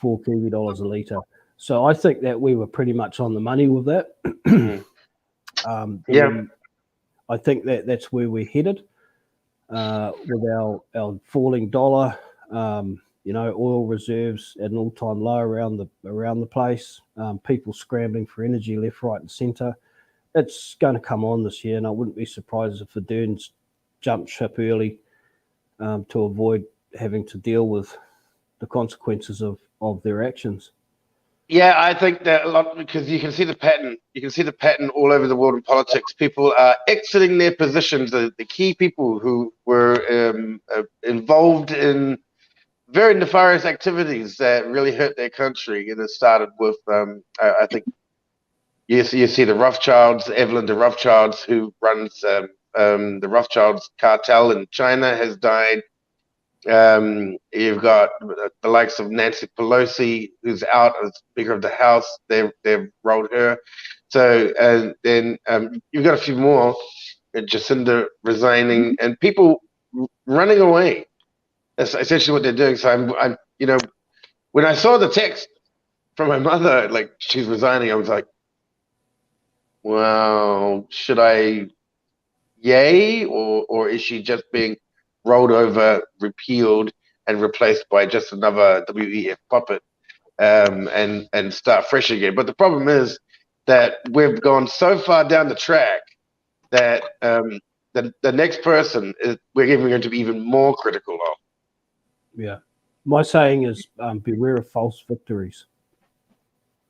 4 Kiwi dollars a litre. So I think that we were pretty much on the money with that. Yeah. I think that that's where we're headed with our falling dollar. Oil reserves at an all-time low around the place. People scrambling for energy left, right, and centre. It's going to come on this year, and I wouldn't be surprised if the Derns jump ship early to avoid having to deal with the consequences of their actions. Yeah, I think that a lot, because you can see the pattern. You can see the pattern all over the world in politics. People are exiting their positions. The key people who were involved in very nefarious activities that really hurt their country. And it started with, I think, you see the Rothschilds, Evelyn de Rothschilds, who runs the Rothschilds cartel in China, has died. You've got the likes of Nancy Pelosi, who's out as Speaker of the House. They've rolled her. So and then you've got a few more. Jacinda resigning and people running away. That's essentially what they're doing. So I'm when I saw the text from my mother, like she's resigning, I was like, well, should I yay or is she just being rolled over, repealed, and replaced by just another WEF puppet and start fresh again? But the problem is that we've gone so far down the track that the next person we're even going to be even more critical of. Yeah. My saying is beware of false victories.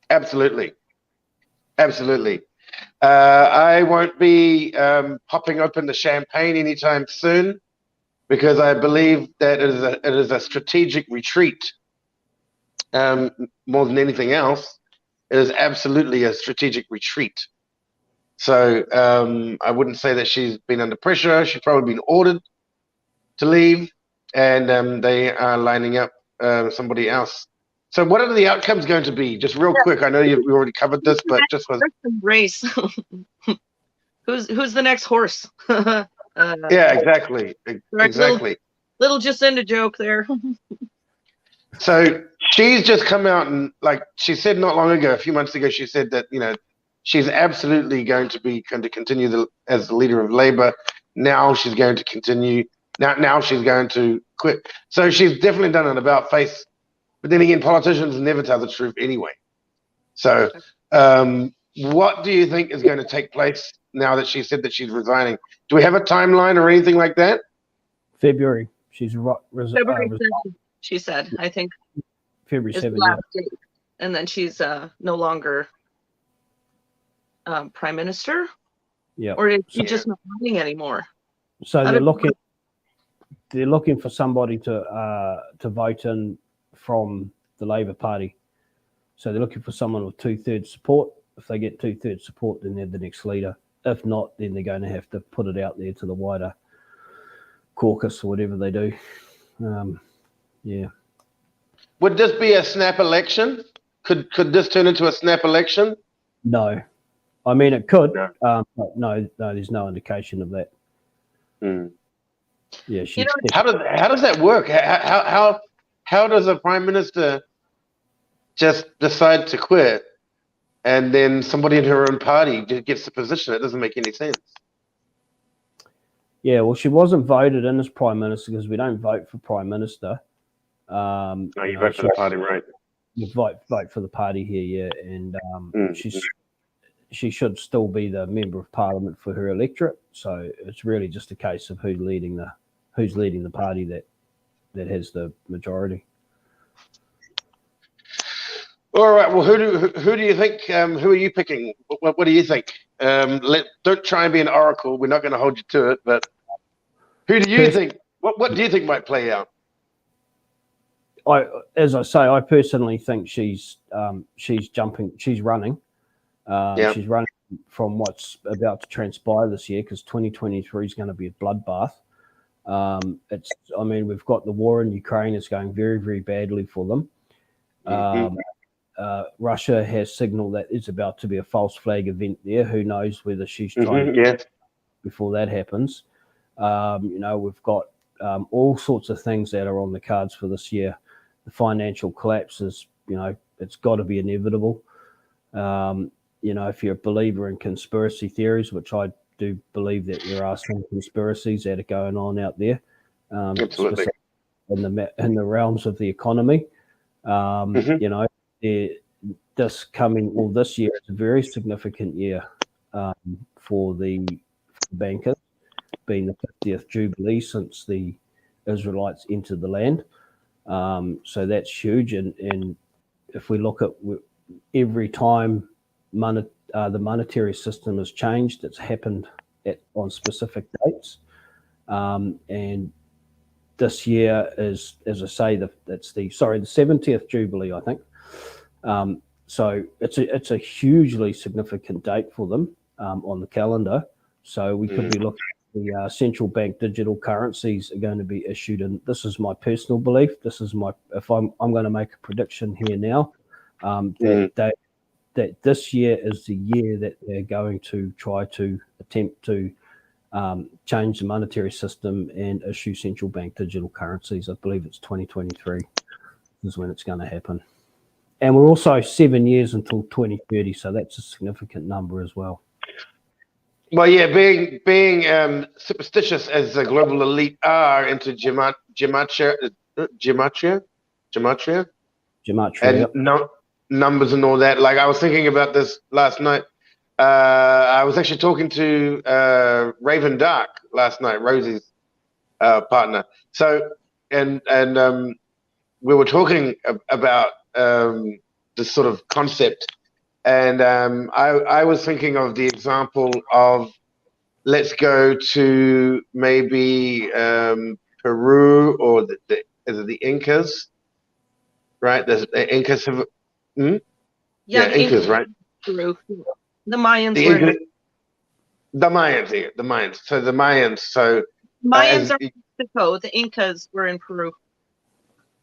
Absolutely. Absolutely. I won't be popping open the champagne anytime soon because I believe that it is a strategic retreat more than anything else. It is absolutely a strategic retreat. So I wouldn't say that she's been under pressure. She's probably been ordered to leave, and they are lining up somebody else. So what are the outcomes going to be? Just real quick. I know we already covered this, but just for race. Who's the next horse? Yeah, exactly. Exactly. Little Jacinda joke there. So she's just come out and, like she said not long ago, a few months ago, she said that, she's absolutely going to continue as the leader of Labour. Now she's going to continue. Now she's going to quit. So she's definitely done an about face. But then again, politicians never tell the truth anyway. So what do you think is going to take place now that she said that she's resigning? Do we have a timeline or anything like that? February. She's February 7th, she said. I think February 7th. Yeah. And then she's no longer prime minister. Yeah. Or is she just not running anymore? So they're looking for somebody to vote in from the Labour Party. So they're looking for someone with 2/3 support. If they get 2/3 support, then they're the next leader. If not, then they're going to have to put it out there to the wider caucus or whatever they do. Yeah. Would this be a snap election? Could this turn into a snap election? No. I mean, it could. But no, there's no indication of that. Mm. Yeah. How does that work? How does a prime minister just decide to quit and then somebody in her own party gets the position? It doesn't make any sense. Yeah, well, she wasn't voted in as prime minister because we don't vote for prime minister. No, you vote for the party, right? You vote for the party here, yeah, and she should still be the member of parliament for her electorate. So it's really just a case of who's leading the party that has the majority. All right. Well, who do you think? Who are you picking? What do you think? Don't try and be an oracle. We're not going to hold you to it. But who do you think? What do you think might play out? As I say, I personally think she's jumping. She's running. She's running from what's about to transpire this year because 2023 is going to be a bloodbath. We've got the war in Ukraine. It's going very, very badly for them. Russia has signaled that it's about to be a false flag event there. Who knows whether she's trying before that happens. We've got all sorts of things that are on the cards for this year. The financial collapse is, it's got to be inevitable. If you're a believer in conspiracy theories, which I do believe that there are some conspiracies that are going on out there, Absolutely. in the realms of the economy. This year is a very significant year for the bankers, being the 50th Jubilee since the Israelites entered the land. So that's huge. And if we look at every time the monetary system has changed, it's happened on specific dates. And this year is, as I say, the 70th Jubilee, I think. So it's a hugely significant date for them on the calendar. So we could be looking at the central bank digital currencies are going to be issued, and this is my personal belief. If I'm going to make a prediction here now, that this year is the year that they're going to try to attempt to change the monetary system and issue central bank digital currencies. I believe it's 2023 is when it's going to happen. And we're also 7 years until 2030, so that's a significant number as well. Well, yeah, being superstitious as the global elite are into gematria, and numbers and all that. Like I was thinking about this last night. I was actually talking to Raven Dark last night, Rosie's partner. So, and we were talking about this sort of concept, and I was thinking of the example of, let's go to maybe Peru or is it the Incas, right? The Incas have, Incas, right? Peru. The Mayans the Mayans here, the Mayans. So the Mayans. So Mayans are in Mexico. The Incas were in Peru.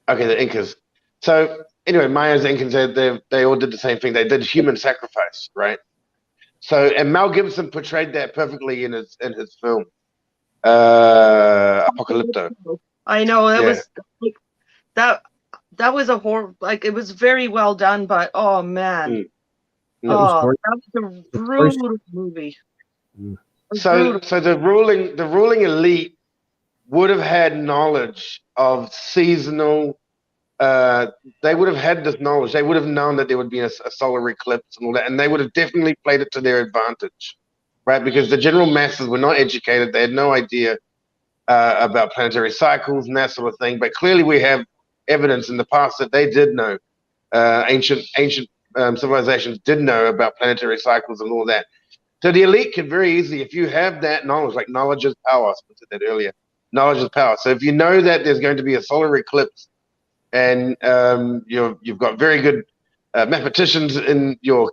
Okay, the Incas. So anyway, Mayans, Incans, they all did the same thing. They did human sacrifice, right? So, and Mel Gibson portrayed that perfectly in his film, Apocalypto. I know that was like that was a horror. Like it was very well done, but oh man, that was a brutal movie. So the ruling elite would have had knowledge of seasonal. They would have had this knowledge. They would have known that there would be a solar eclipse and all that, and they would have definitely played it to their advantage, right? Because the general masses were not educated; they had no idea about planetary cycles and that sort of thing. But clearly, we have evidence in the past that they did know. Ancient civilizations did know about planetary cycles and all that. So the elite can very easily, if you have that knowledge, like knowledge is power. I said that earlier. Knowledge is power. So if you know that there's going to be a solar eclipse, and you've got very good mathematicians in your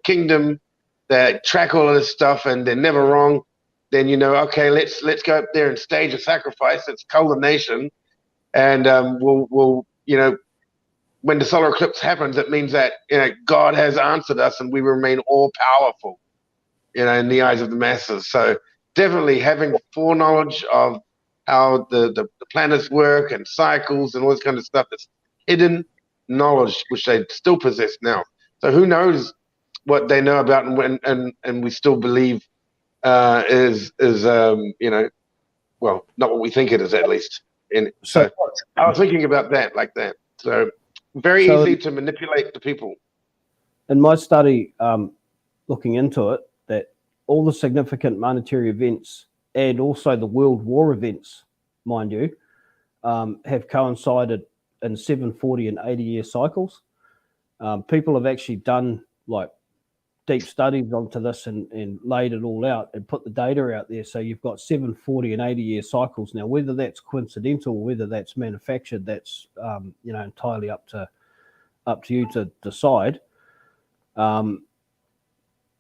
kingdom that track all of this stuff, and they're never wrong, then okay, let's go up there and stage a sacrifice. Let's cull the nation, and we'll when the solar eclipse happens, it means that God has answered us, and we remain all powerful, in the eyes of the masses. So definitely having foreknowledge of how the planets work and cycles and all this kind of stuff, is hidden knowledge which they still possess now. So who knows what they know about, and we still believe is well, not what we think it is, at least. And so I was thinking about that like that. So very easy to manipulate the people. In my study, looking into it, that all the significant monetary events and also the World War events, mind you, have coincided in 740 and 80-year cycles. People have actually done like deep studies onto this and laid it all out and put the data out there. So you've got 740 and 80-year cycles. Now, whether that's coincidental or whether that's manufactured, that's entirely up to you to decide.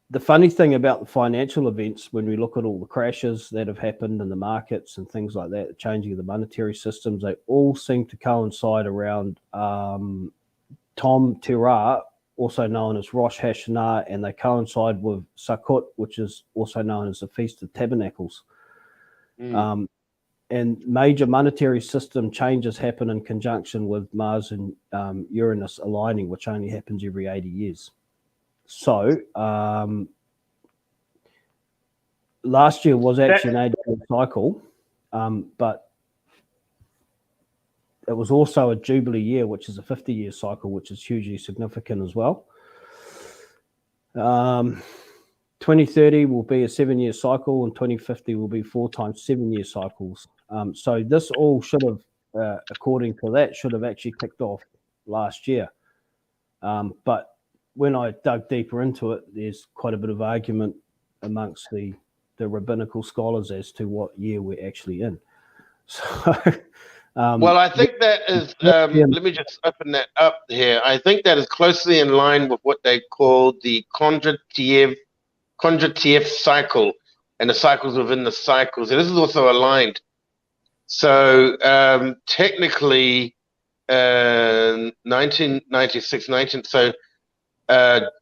The funny thing about the financial events, when we look at all the crashes that have happened in the markets and things like that, the changing of the monetary systems, they all seem to coincide around Tom Terah, also known as Rosh Hashanah, and they coincide with Sukkot, which is also known as the Feast of Tabernacles. major monetary system changes happen in conjunction with Mars and Uranus aligning, which only happens every 80 years. So last year was actually an 80-year cycle, but it was also a Jubilee year, which is a 50-year cycle, which is hugely significant as well. 2030 will be a 7-year cycle, and 2050 will be 4 times 7-year cycles. So this all should have, according to that, should have actually kicked off last year. But when I dug deeper into it, there's quite a bit of argument amongst the rabbinical scholars as to what year we're actually in. So, well, I think that is, let me just open that up here. I think that is closely in line with what they call the Kondratiev cycle and the cycles within the cycles. And this is also aligned. So technically, 1996,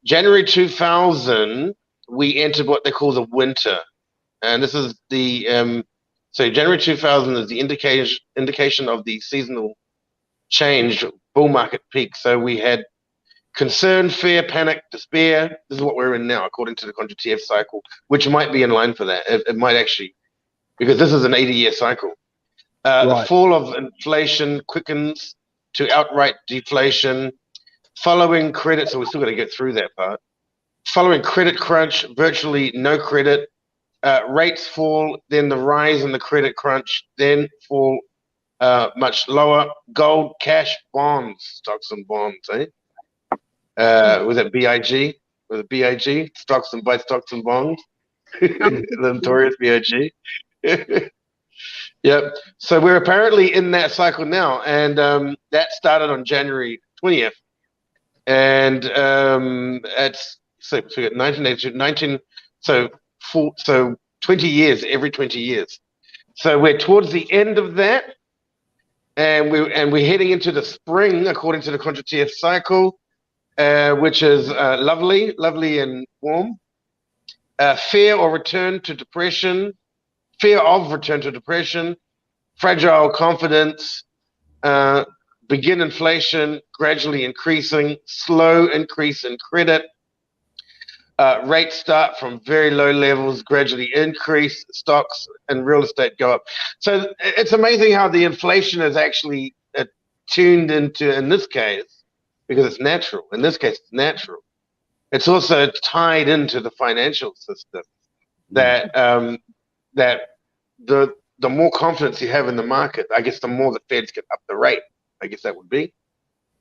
January 2000, we entered what they call the winter. And this is the, so January 2000 is the indication of the seasonal change, bull market peak. So we had concern, fear, panic, despair. This is what we're in now, according to the Kondratiev cycle, which might be in line for that. It might actually, because this is an 80-year cycle. Right. The fall of inflation quickens to outright deflation. Following credit, so we still got to get through that part. Following credit crunch, virtually no credit. Rates fall, then the rise in the credit crunch, then fall much lower. Gold, cash, bonds, stocks and bonds, eh? Was it BIG? Was it BIG? Stocks and buy stocks and bonds? The notorious BIG. Yep. So we're apparently in that cycle now, and that started on January 20th. And it's so we got 19, so 20 years, every 20 years. So we're towards the end of that, and we're heading into the spring according to the Kondratiev cycle, which is lovely and warm. Fear of return to depression, fragile confidence, begin inflation, gradually increasing, slow increase in credit. Rates start from very low levels, gradually increase, stocks and real estate go up. So it's amazing how the inflation is actually tuned into, in this case, because it's natural. In this case, it's natural. It's also tied into the financial system that the more confidence you have in the market, I guess the more the Feds can up the rate. I guess that would be.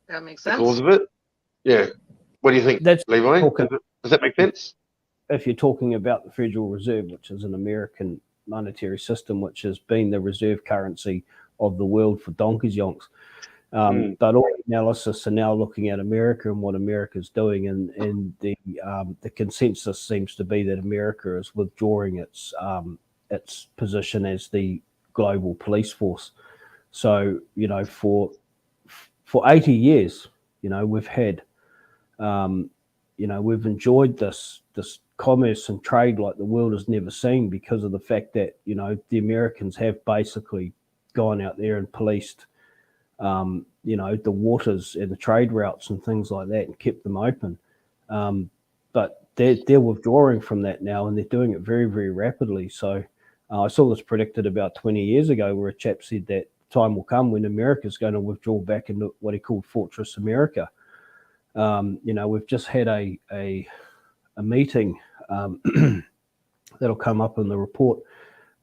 That makes sense. The cause of it. Yeah. What do you think, Levi? Does that make sense? If you're talking about the Federal Reserve, which is an American monetary system, which has been the reserve currency of the world for donkey's yonks. But all analysis are now looking at America and what America's doing, and the consensus seems to be that America is withdrawing its position as the global police force. So, you know, for 80 years, you know, we've had, you know, we've enjoyed this commerce and trade like the world has never seen because of the fact that, you know, the Americans have basically gone out there and policed, you know, the waters and the trade routes and things like that and kept them open. But they're withdrawing from that now, and they're doing it very, very rapidly. So I saw this predicted about 20 years ago where a chap said that time will come when America's going to withdraw back into what he called Fortress America. You know, we've just had a meeting that'll come up in the report,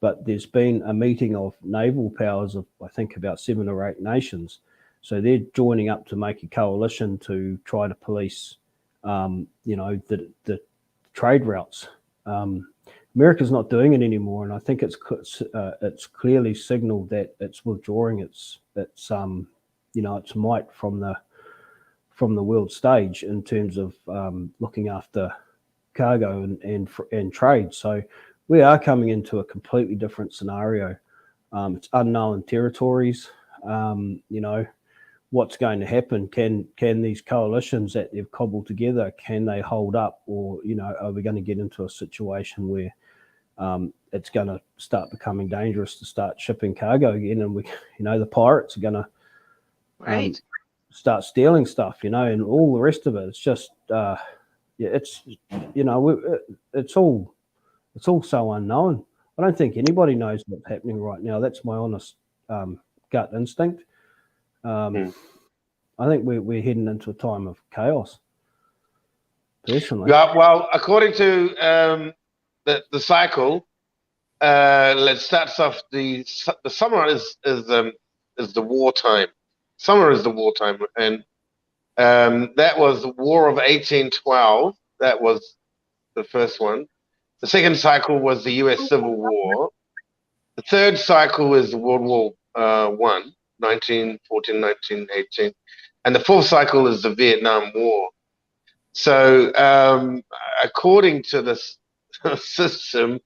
but there's been a meeting of naval powers of, I think, about 7 or 8 nations. So they're joining up to make a coalition to try to police, you know, the trade routes. America's not doing it anymore, and I think it's clearly signaled that it's withdrawing its you know, its might from the world stage in terms of looking after cargo and trade. So we are coming into a completely different scenario. It's unknown territories. You know, what's going to happen? Can these coalitions that they've cobbled together, can they hold up, or, you know, are we going to get into a situation where it's going to start becoming dangerous to start shipping cargo again, and the pirates are going to Right. start stealing stuff, and all the rest of it. It's just, it's all so unknown. I don't think anybody knows what's happening right now. That's my honest gut instinct. I think we're heading into a time of chaos. Personally, Yeah. Well, according to the cycle, let's start off. The summer is the wartime. Summer is the wartime, and that was the War of 1812. That was the first one. The second cycle was the U.S. Civil War. The third cycle is World War One, 1914, 1918, and the fourth cycle is the Vietnam War. So, according to this system,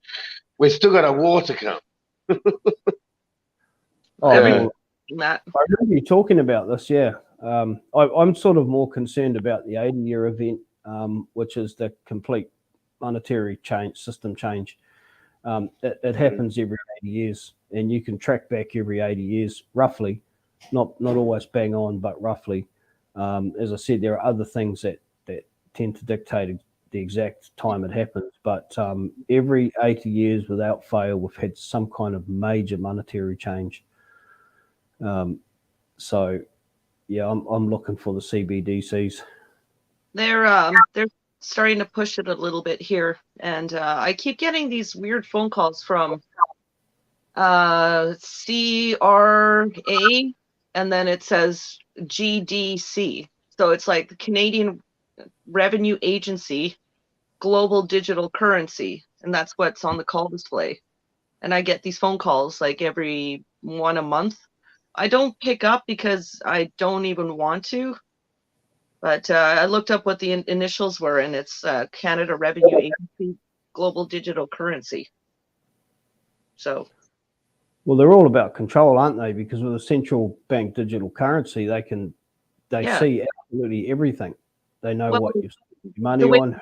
we've still got a war to come. Matt. I remember you talking about this. Yeah, I'm sort of more concerned about the 80-year event, which is the complete monetary system change. It happens every 80 years, and you can track back every 80 years roughly, not always bang on, but roughly. As I said, there are other things that tend to dictate the exact time it happens, but every 80 years without fail, we've had some kind of major monetary change. So yeah, I'm looking for the CBDCs. They're starting to push it a little bit here, and I keep getting these weird phone calls from CRA, and then it says GDC. So it's like the Canadian Revenue Agency Global Digital Currency, and that's what's on the call display. And I get these phone calls like every one a month. I don't pick up because I don't even want to. But I looked up what the initials were, and it's Canada Revenue Agency Global Digital Currency. So, well, they're all about control, aren't they? Because with a central bank digital currency, they see absolutely everything. They know what you spend your money on.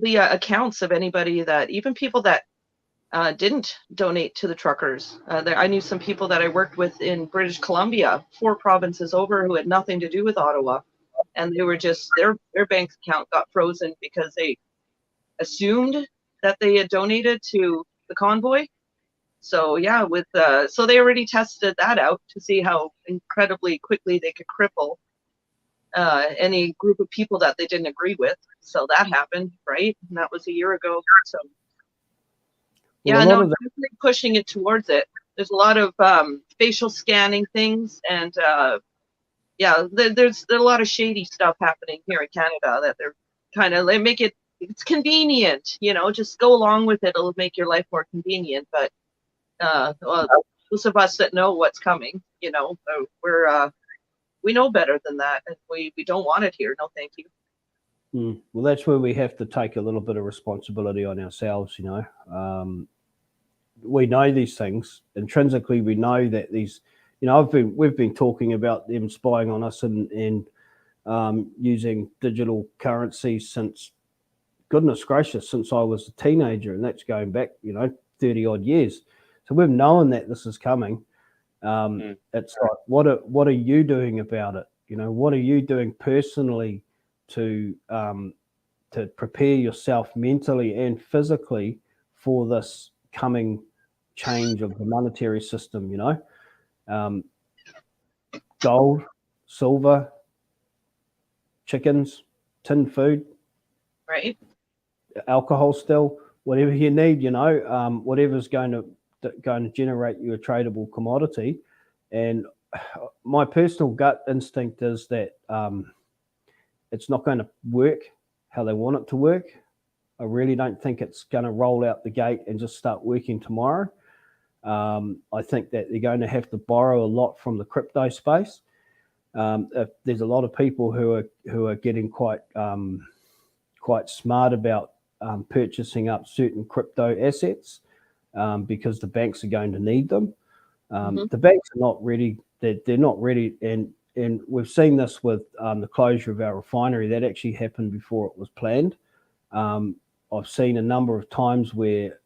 The accounts of anybody that, even people that didn't donate to the truckers. I knew some people that I worked with in British Columbia, 4 provinces over, who had nothing to do with Ottawa. And they were just, their bank account got frozen because they assumed that they had donated to the convoy. So yeah, so they already tested that out to see how incredibly quickly they could cripple any group of people that they didn't agree with. So that happened, right? And that was a year ago. So yeah, no, definitely pushing it towards it. There's a lot of facial scanning things, and there's a lot of shady stuff happening here in Canada that they're kind of, they make it's convenient, just go along with it. It'll make your life more convenient. But those of us that know what's coming, we know better than that, and we don't want it here. No, thank you. Well, that's where we have to take a little bit of responsibility on ourselves. We know these things intrinsically. We know that these, we've been talking about them spying on us and using digital currency since, goodness gracious, since I was a teenager, and that's going back, 30 odd years. So we've known that this is coming. It's like, what are you doing about it? What are you doing personally to prepare yourself mentally and physically for this coming change of the monetary system? Gold, silver, chickens, tin food, right? Alcohol, still, whatever you need, whatever's going to generate you a tradable commodity. And my personal gut instinct is that it's not going to work how they want it to work. I really don't think it's going to roll out the gate and just start working tomorrow. I think that they're going to have to borrow a lot from the crypto space. There's a lot of people who are getting quite smart about purchasing up certain crypto assets because the banks are going to need them. The banks are not ready. They're not ready, and we've seen this with the closure of our refinery. That actually happened before it was planned. I've seen a number of times where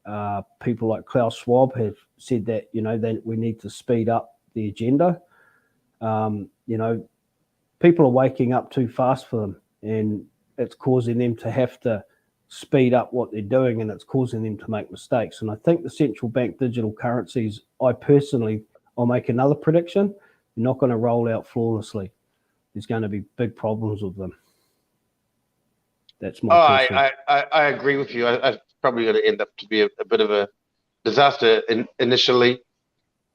people like Klaus Schwab have said that, that we need to speed up the agenda. People are waking up too fast for them, and it's causing them to have to speed up what they're doing, and it's causing them to make mistakes. And I think the central bank digital currencies, I'll make another prediction, they're not going to roll out flawlessly. There's going to be big problems with them. That's my personal. I agree with you. I probably going to end up to be a bit of a disaster initially.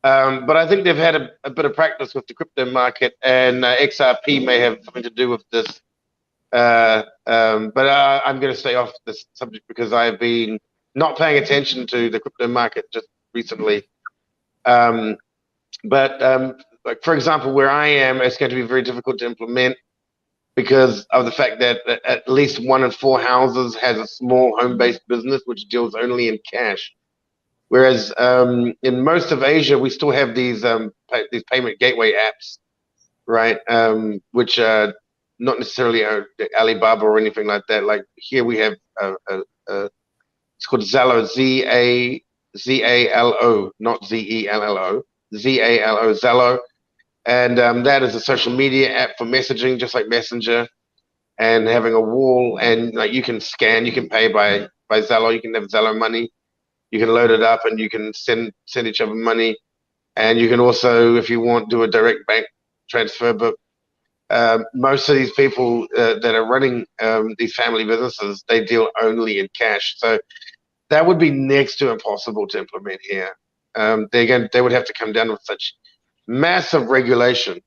But I think they've had a bit of practice with the crypto market, and XRP may have something to do with this. But I'm going to stay off this subject because I've been not paying attention to the crypto market just recently. Like for example, where I am, it's going to be very difficult to implement because of the fact that at least 1 in 4 houses has a small home-based business which deals only in cash. Whereas in most of Asia, we still have these payment gateway apps, right? Which are not necessarily Alibaba or anything like that. Like here we have it's called Zalo, Z-A-L-O, not Z-E-L-L-O, Z-A-L-O, Zalo. And that is a social media app for messaging, just like Messenger, and having a wall. And like you can scan, you can pay by Zalo, you can have Zalo money. You can load it up and you can send each other money. And you can also, if you want, do a direct bank transfer. But most of these people that are running these family businesses, they deal only in cash. So that would be next to impossible to implement here. They would have to come down with such massive regulation,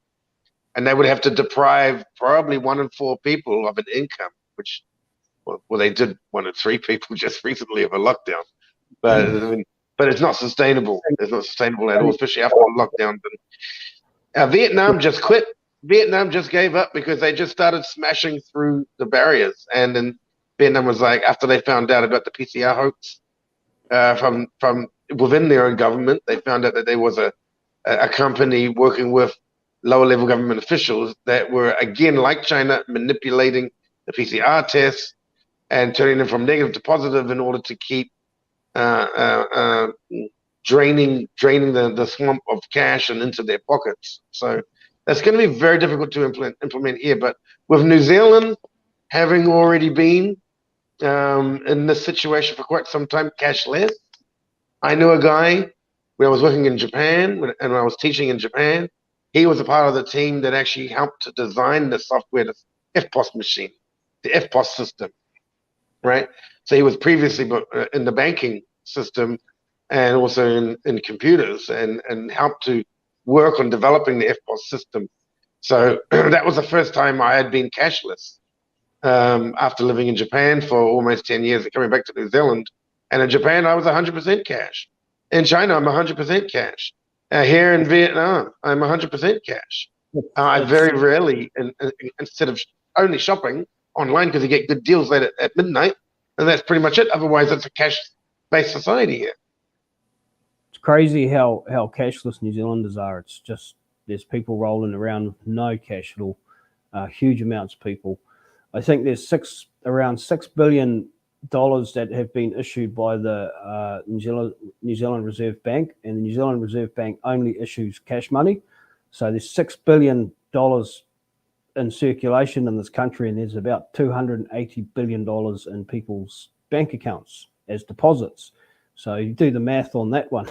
and they would have to deprive probably 1 in 4 people of an income, which, well, they did 1 in 3 people just recently of a lockdown. But but it's not sustainable. It's not sustainable at all, especially after the lockdown. Vietnam just quit. Vietnam just gave up because they just started smashing through the barriers. And then Vietnam was like, after they found out about the PCR hoax from within their own government, they found out that there was a company working with lower level government officials that were, again, like China, manipulating the PCR tests and turning them from negative to positive in order to keep draining the swamp of cash and into their pockets. So that's going to be very difficult to implement here. But with New Zealand having already been in this situation for quite some time, cashless, I knew a guy when I was working in Japan and when I was teaching in Japan. He was a part of the team that actually helped to design the software, the FPOS machine, the FPOS system, right? So he was previously in the banking system and also in computers and helped to work on developing the FPOS system. So that was the first time I had been cashless after living in Japan for almost 10 years and coming back to New Zealand. And in Japan, I was 100% cash. In China, I'm 100% cash. Here in Vietnam, I'm 100% cash. I very rarely, instead of only shopping online because you get good deals late at midnight, and that's pretty much it. Otherwise, it's a cash-based society here. It's crazy how cashless New Zealanders are. It's just there's people rolling around with no cash at all, huge amounts of people. I think there's around $6 billion that have been issued by the New Zealand Reserve Bank, and the New Zealand Reserve Bank only issues cash money. So there's $6 billion in circulation in this country, and there's about $280 billion in people's bank accounts as deposits. So you do the math on that one.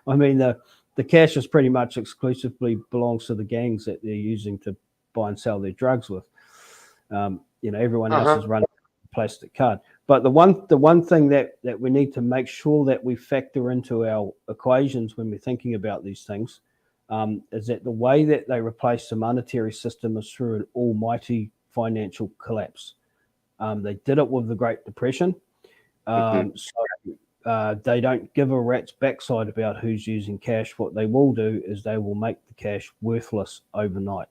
I mean, the cash is pretty much exclusively belongs to the gangs that they're using to buy and sell their drugs with. Everyone else is running a plastic card. But the one thing that we need to make sure that we factor into our equations when we're thinking about these things is that the way that they replace the monetary system is through an almighty financial collapse. They did it with the Great Depression. So they don't give a rat's backside about who's using cash. What they will do is they will make the cash worthless overnight.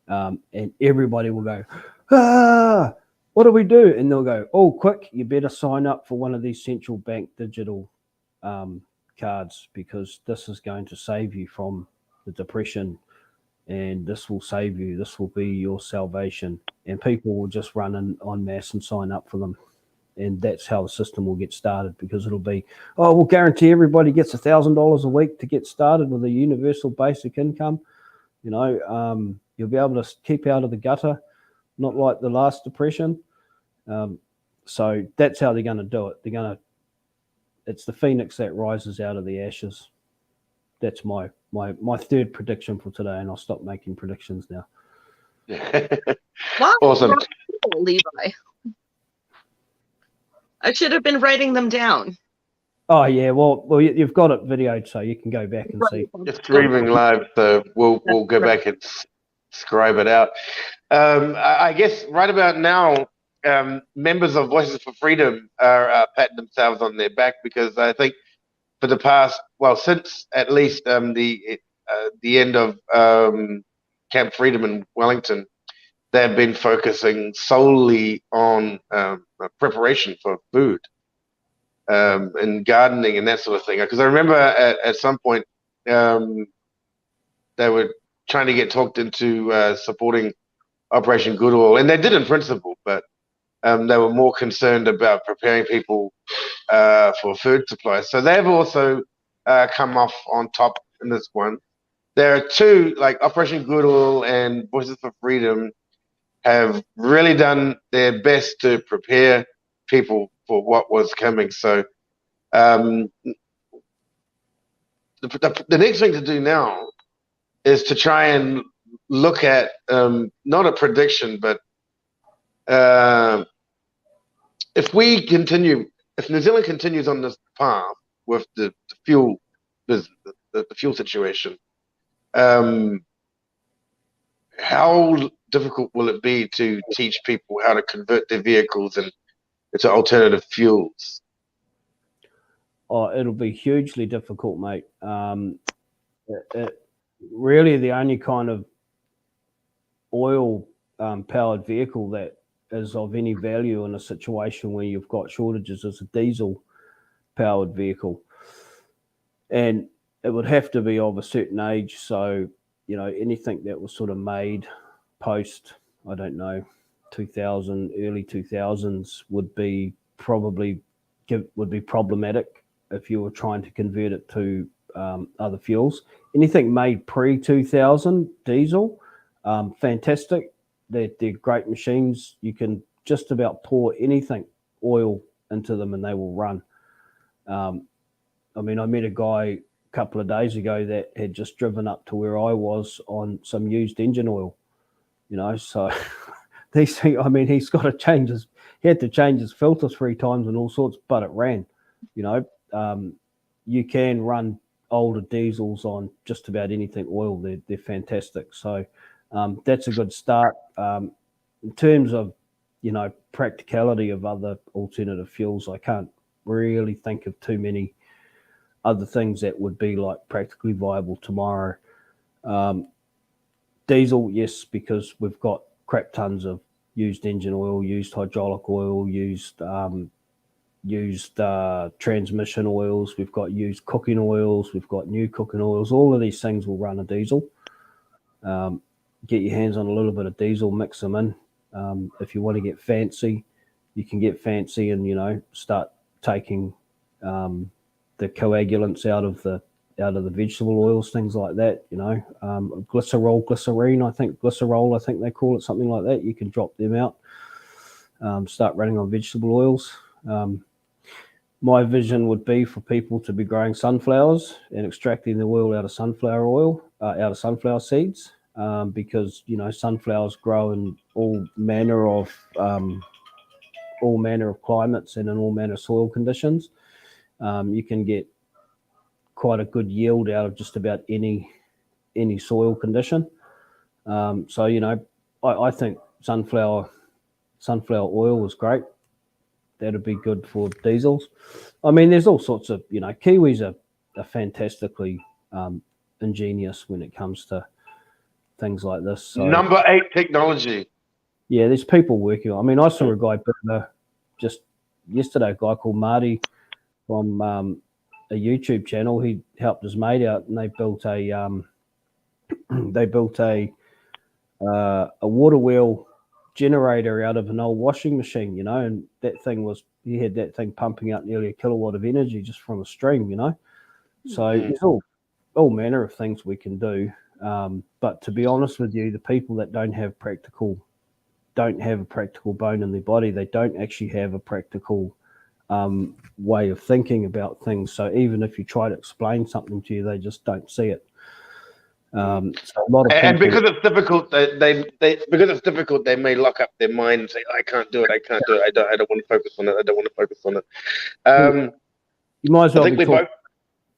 And everybody will go, what do we do? And they'll go, oh, quick, you better sign up for one of these central bank digital cards, because this is going to save you from the depression, and this will save you. This will be your salvation. And people will just run in en masse and sign up for them. And that's how the system will get started, because it'll be, oh, we'll guarantee everybody gets $1,000 a week to get started with a universal basic income. You know, you'll be able to keep out of the gutter, not like the last depression. So that's how they're going to do it. It's the phoenix that rises out of the ashes. That's my third prediction for today, and I'll stop making predictions now. Awesome. Levi. I should have been writing them down. Oh yeah, well, you've got it videoed, so you can go back and see. It's streaming live, so we'll go back and scribe it out. I guess right about now, members of Voices for Freedom are patting themselves on their back, because I think for the past, well, since at least the end of Camp Freedom in Wellington, they've been focusing solely on preparation for food and gardening and that sort of thing. Because I remember at some point they were trying to get talked into supporting Operation Goodwill, and they did in principle, but they were more concerned about preparing people for food supply. So they've also come off on top in this one. There are two, like Operation Goodwill and Voices for Freedom, have really done their best to prepare people for what was coming. So the next thing to do now is to try and look at not a prediction, but if New Zealand continues on this path with the fuel business, the fuel situation, how difficult will it be to teach people how to convert their vehicles into alternative fuels? Oh, it'll be hugely difficult, mate. Really, the only kind of oil powered vehicle that is of any value in a situation where you've got shortages is a diesel powered vehicle, and it would have to be of a certain age. So, you know, anything that was sort of made post, I don't know, 2000, early 2000s would be problematic if you were trying to convert it to other fuels. Anything made pre-2000 diesel, fantastic. They're great machines. You can just about pour anything oil into them and they will run. I mean, I met a guy a couple of days ago that had just driven up to where I was on some used engine oil, you know, so these things, I mean, he had to change his filter 3 times and all sorts, but it ran, you know. You can run older diesels on just about anything oil. They're fantastic. So that's a good start. In terms of, you know, practicality of other alternative fuels, I can't really think of too many other things that would be like practically viable tomorrow. Diesel, yes, because we've got crap tons of used engine oil, used hydraulic oil, used transmission oils, we've got used cooking oils, we've got new cooking oils. All of these things will run a diesel. Get your hands on a little bit of diesel, mix them in. If you want to get fancy, you can get fancy and, you know, start taking the coagulants out of the vegetable oils, things like that, you know. Glycerine, I think they call it, something like that. You can drop them out, start running on vegetable oils. My vision would be for people to be growing sunflowers and extracting the oil out of sunflower seeds, because, you know, sunflowers grow in all manner of climates and in all manner of soil conditions. You can get quite a good yield out of just about any soil condition. So, you know, I think sunflower oil is great. That'd be good for diesels. I mean, there's all sorts of, you know, Kiwis are fantastically ingenious when it comes to things like this. So, Number 8 technology. Yeah, there's people working on. I mean, I saw a guy just yesterday, a guy called Marty from a YouTube channel. He helped his mate out, and they built a water wheel generator out of an old washing machine, you know, and that thing was, you had that thing pumping out nearly a kilowatt of energy just from a stream, you know. So there's all manner of things we can do. But to be honest with you, the people that don't have a practical bone in their body, they don't actually have a practical way of thinking about things. So even if you try to explain something to you, they just don't see it. So a lot of people, and because it's difficult, they may lock up their mind and say, "I can't do it. I can't do it. I don't want to focus on it. I don't want to focus on it." You might as well I be think talking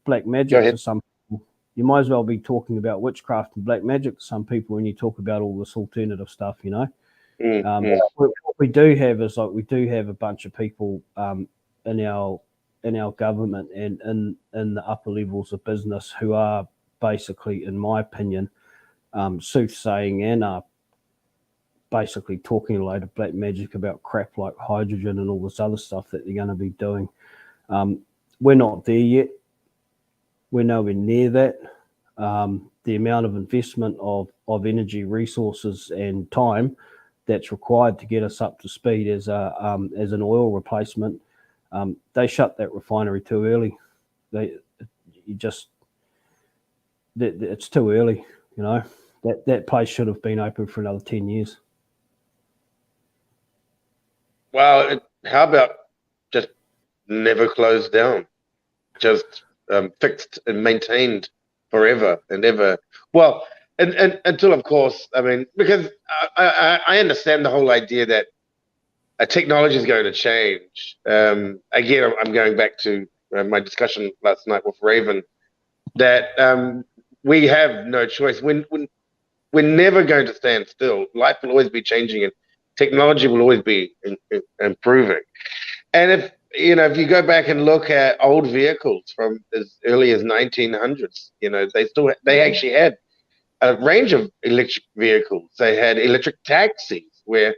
black Go magic ahead. to some people. You might as well be talking about witchcraft and black magic to some people when you talk about all this alternative stuff, you know. What we do have is we do have a bunch of people in our government and in the upper levels of business who are basically, in my opinion, soothsaying and are basically talking a load of black magic about crap like hydrogen and all this other stuff that they're going to be doing. We're not there yet. We're nowhere near that. The amount of investment of energy resources and time that's required to get us up to speed as an oil replacement, they shut that refinery too early. It's too early, you know. That place should have been open for another 10 years. Well, how about just never closed down, just fixed and maintained forever and ever? Well, and until, of course, I mean, because I understand the whole idea that technology is going to change. Again, I'm going back to my discussion last night with Raven, that we have no choice. We're never going to stand still. Life will always be changing, and technology will always be improving. And if you go back and look at old vehicles from as early as 1900s, you know, they actually had a range of electric vehicles. They had electric taxis where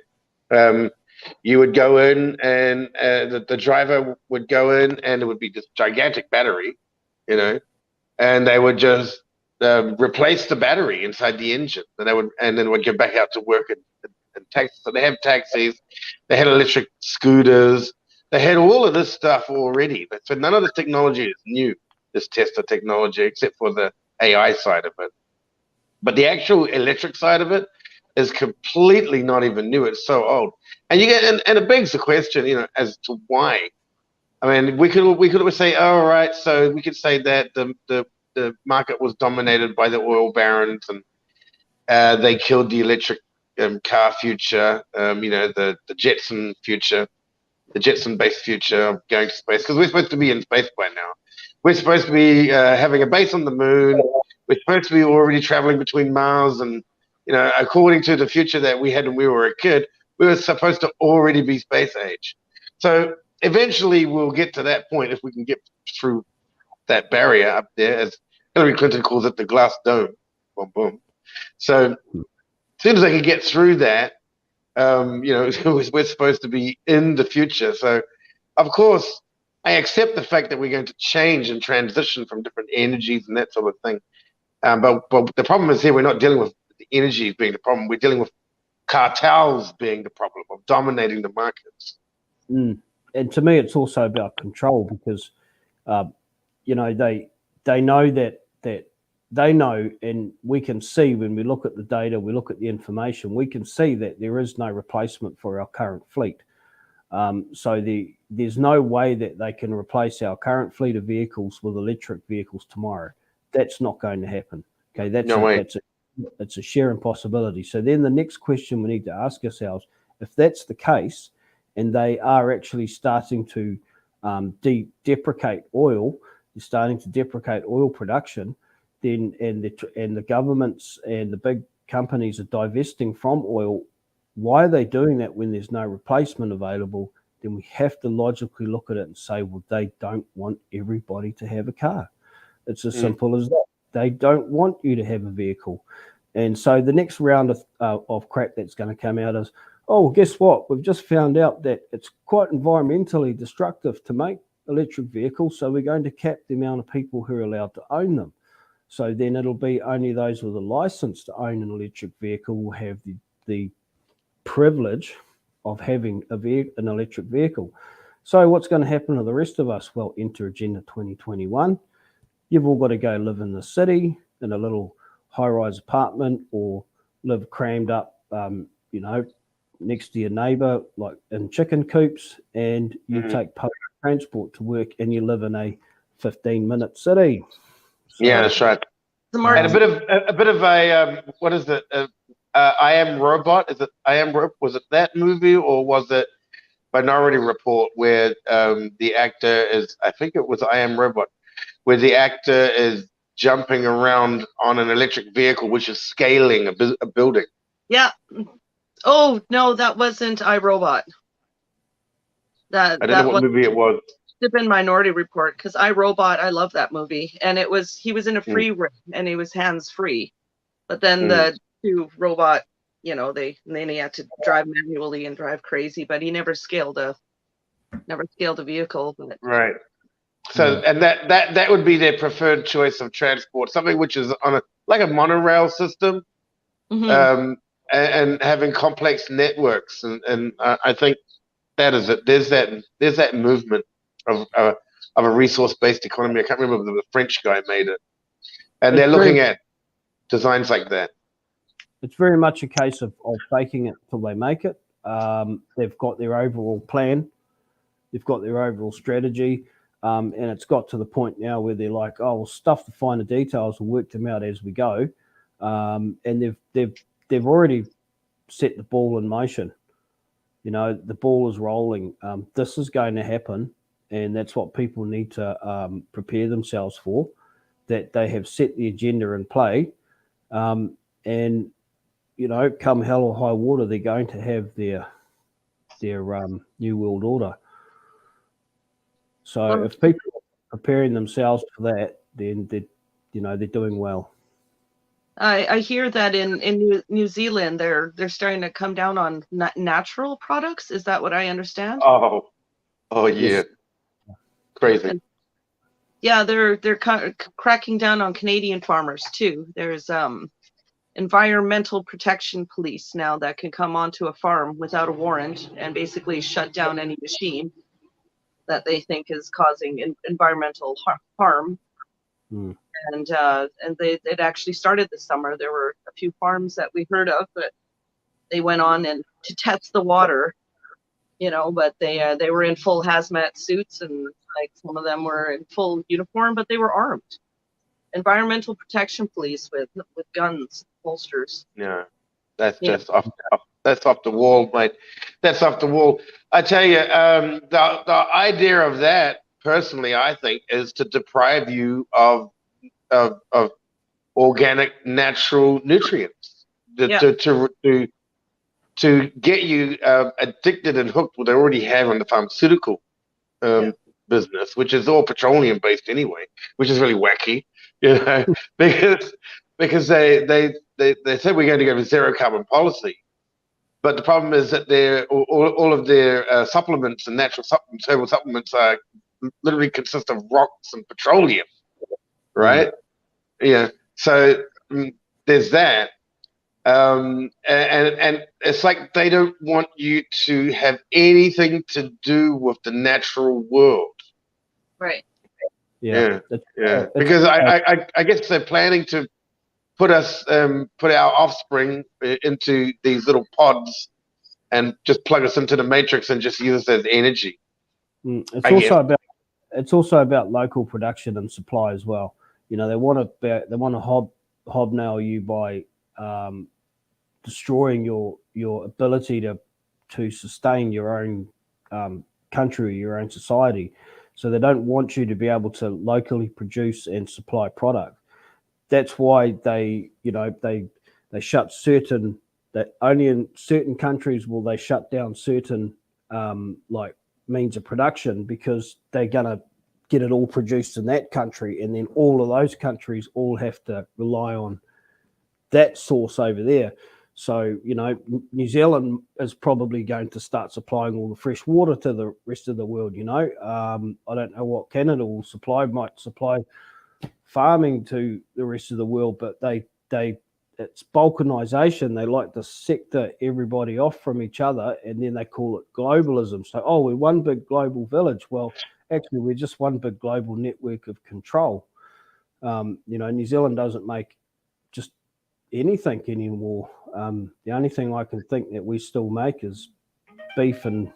you would go in and the driver would go in and it would be this gigantic battery, you know, and they would just replace the battery inside the engine, and then would get back out to work and taxi. So they have taxis, they had electric scooters, they had all of this stuff already. So none of this technology is new, this Tesla technology, except for the AI side of it. But the actual electric side of it is completely not even new. It's so old, and and it begs the question, you know, as to why. I mean, we could always say, oh, right, so we could say that the market was dominated by the oil barons, and they killed the electric car future, you know, the Jetson future, the Jetson-based future of going to space, because we're supposed to be in space by now. We're supposed to be having a base on the moon. We're supposed to be already traveling between Mars, and, you know, according to the future that we had when we were a kid, we were supposed to already be space age. So eventually we'll get to that point if we can get through that barrier up there, as Hillary Clinton calls it, the glass dome. Boom, boom. So as soon as I can get through that, you know, we're supposed to be in the future. So, of course, I accept the fact that we're going to change and transition from different energies and that sort of thing. But the problem is here, we're not dealing with the energy being the problem. We're dealing with cartels being the problem of dominating the markets. And to me, it's also about control, because, you know, they know that they know, and we can see when we look at the data, we look at the information, we can see that there is no replacement for our current fleet. So there's no way that they can replace our current fleet of vehicles with electric vehicles tomorrow. That's not going to happen. Okay, that's a sheer impossibility. So then the next question we need to ask ourselves, if that's the case, and they are actually starting to deprecate oil, they're starting to deprecate oil production, then and the governments and the big companies are divesting from oil. Why are they doing that when there's no replacement available? Then we have to logically look at it and say, well, they don't want everybody to have a car. It's as simple as that. They don't want you to have a vehicle. And so the next round of crap that's going to come out is, oh, guess what? We've just found out that it's quite environmentally destructive to make electric vehicles, so we're going to cap the amount of people who are allowed to own them. So then it'll be only those with a license to own an electric vehicle will have the privilege of having an electric vehicle. So what's going to happen to the rest of us? Well, enter Agenda 2021. You've all got to go live in the city in a little high-rise apartment, or live crammed up, next to your neighbour, like in chicken coops, and you take public transport to work, and you live in a 15-minute city. So, Yeah, that's right. And a bit of a what is it? I Am Robot. Is it I Am Robot? Was it that movie, or was it Minority Report, where the actor is? I think it was I Am Robot, where the actor is jumping around on an electric vehicle, which is scaling a building. Yeah. Oh no, that wasn't iRobot. I don't know what movie it was. Have been Minority Report, because iRobot, I love that movie, and he was in a free room and he was hands free, but then the two robot, then he had to drive manually and drive crazy, but he never scaled a vehicle. But right. So and that would be their preferred choice of transport, something which is on like a monorail system, and having complex networks, and I think that is it. There's that movement of a resource-based economy. I can't remember if the French guy made it, and they're looking at designs like that. It's very much a case of faking it till they make it. They've got their overall plan, they've got their overall strategy, and it's got to the point now where they're like, oh, we'll stuff the finer details, we'll work them out as we go, and they've already set the ball in motion. The ball is rolling. This is going to happen, and that's what people need to prepare themselves for, that they have set the agenda in play, and come hell or high water, they're going to have their new world order. So if people are preparing themselves for that, then they're doing well. I hear that in New Zealand they're starting to come down on natural products. Is that what I understand? Oh yeah, Yes. Crazy. And, yeah, they're cracking down on Canadian farmers too. There's environmental protection police now that can come onto a farm without a warrant and basically shut down any machine that they think is causing environmental harm. And it actually started this summer. There were a few farms that we heard of, but they went on and to test the water, but they were in full hazmat suits, and like some of them were in full uniform, but they were armed. Environmental protection police with guns, holsters. Yeah, that's just that's off the wall, mate. That's off the wall. I tell you, the idea of that, personally, I think, is to deprive you of organic, natural nutrients, to get you addicted and hooked what they already have on the pharmaceutical business, which is all petroleum based anyway, which is really wacky, because they said we're going to go to zero carbon policy, but the problem is that all of their supplements and natural supplements, herbal supplements, are literally consist of rocks and petroleum, right? Yeah. So there's that, and it's like they don't want you to have anything to do with the natural world. Right. Yeah. Because I guess they're planning to put our offspring into these little pods and just plug us into the matrix and just use us as energy. It's also about local production and supply as well. They want to hobnail you by destroying your ability to sustain your own country, your own society. So they don't want you to be able to locally produce and supply product. That's why they shut certain, that only in certain countries will they shut down certain like means of production, because they're gonna get it all produced in that country, and then all of those countries all have to rely on that source over there. So, New Zealand is probably going to start supplying all the fresh water to the rest of the world. I don't know what Canada will supply, might supply farming to the rest of the world, but it's balkanization. They like to sector everybody off from each other, and then they call it globalism. So, oh, we're one big global village. Well, actually, we're just one big global network of control. New Zealand doesn't make just anything anymore. The only thing I can think that we still make is beef and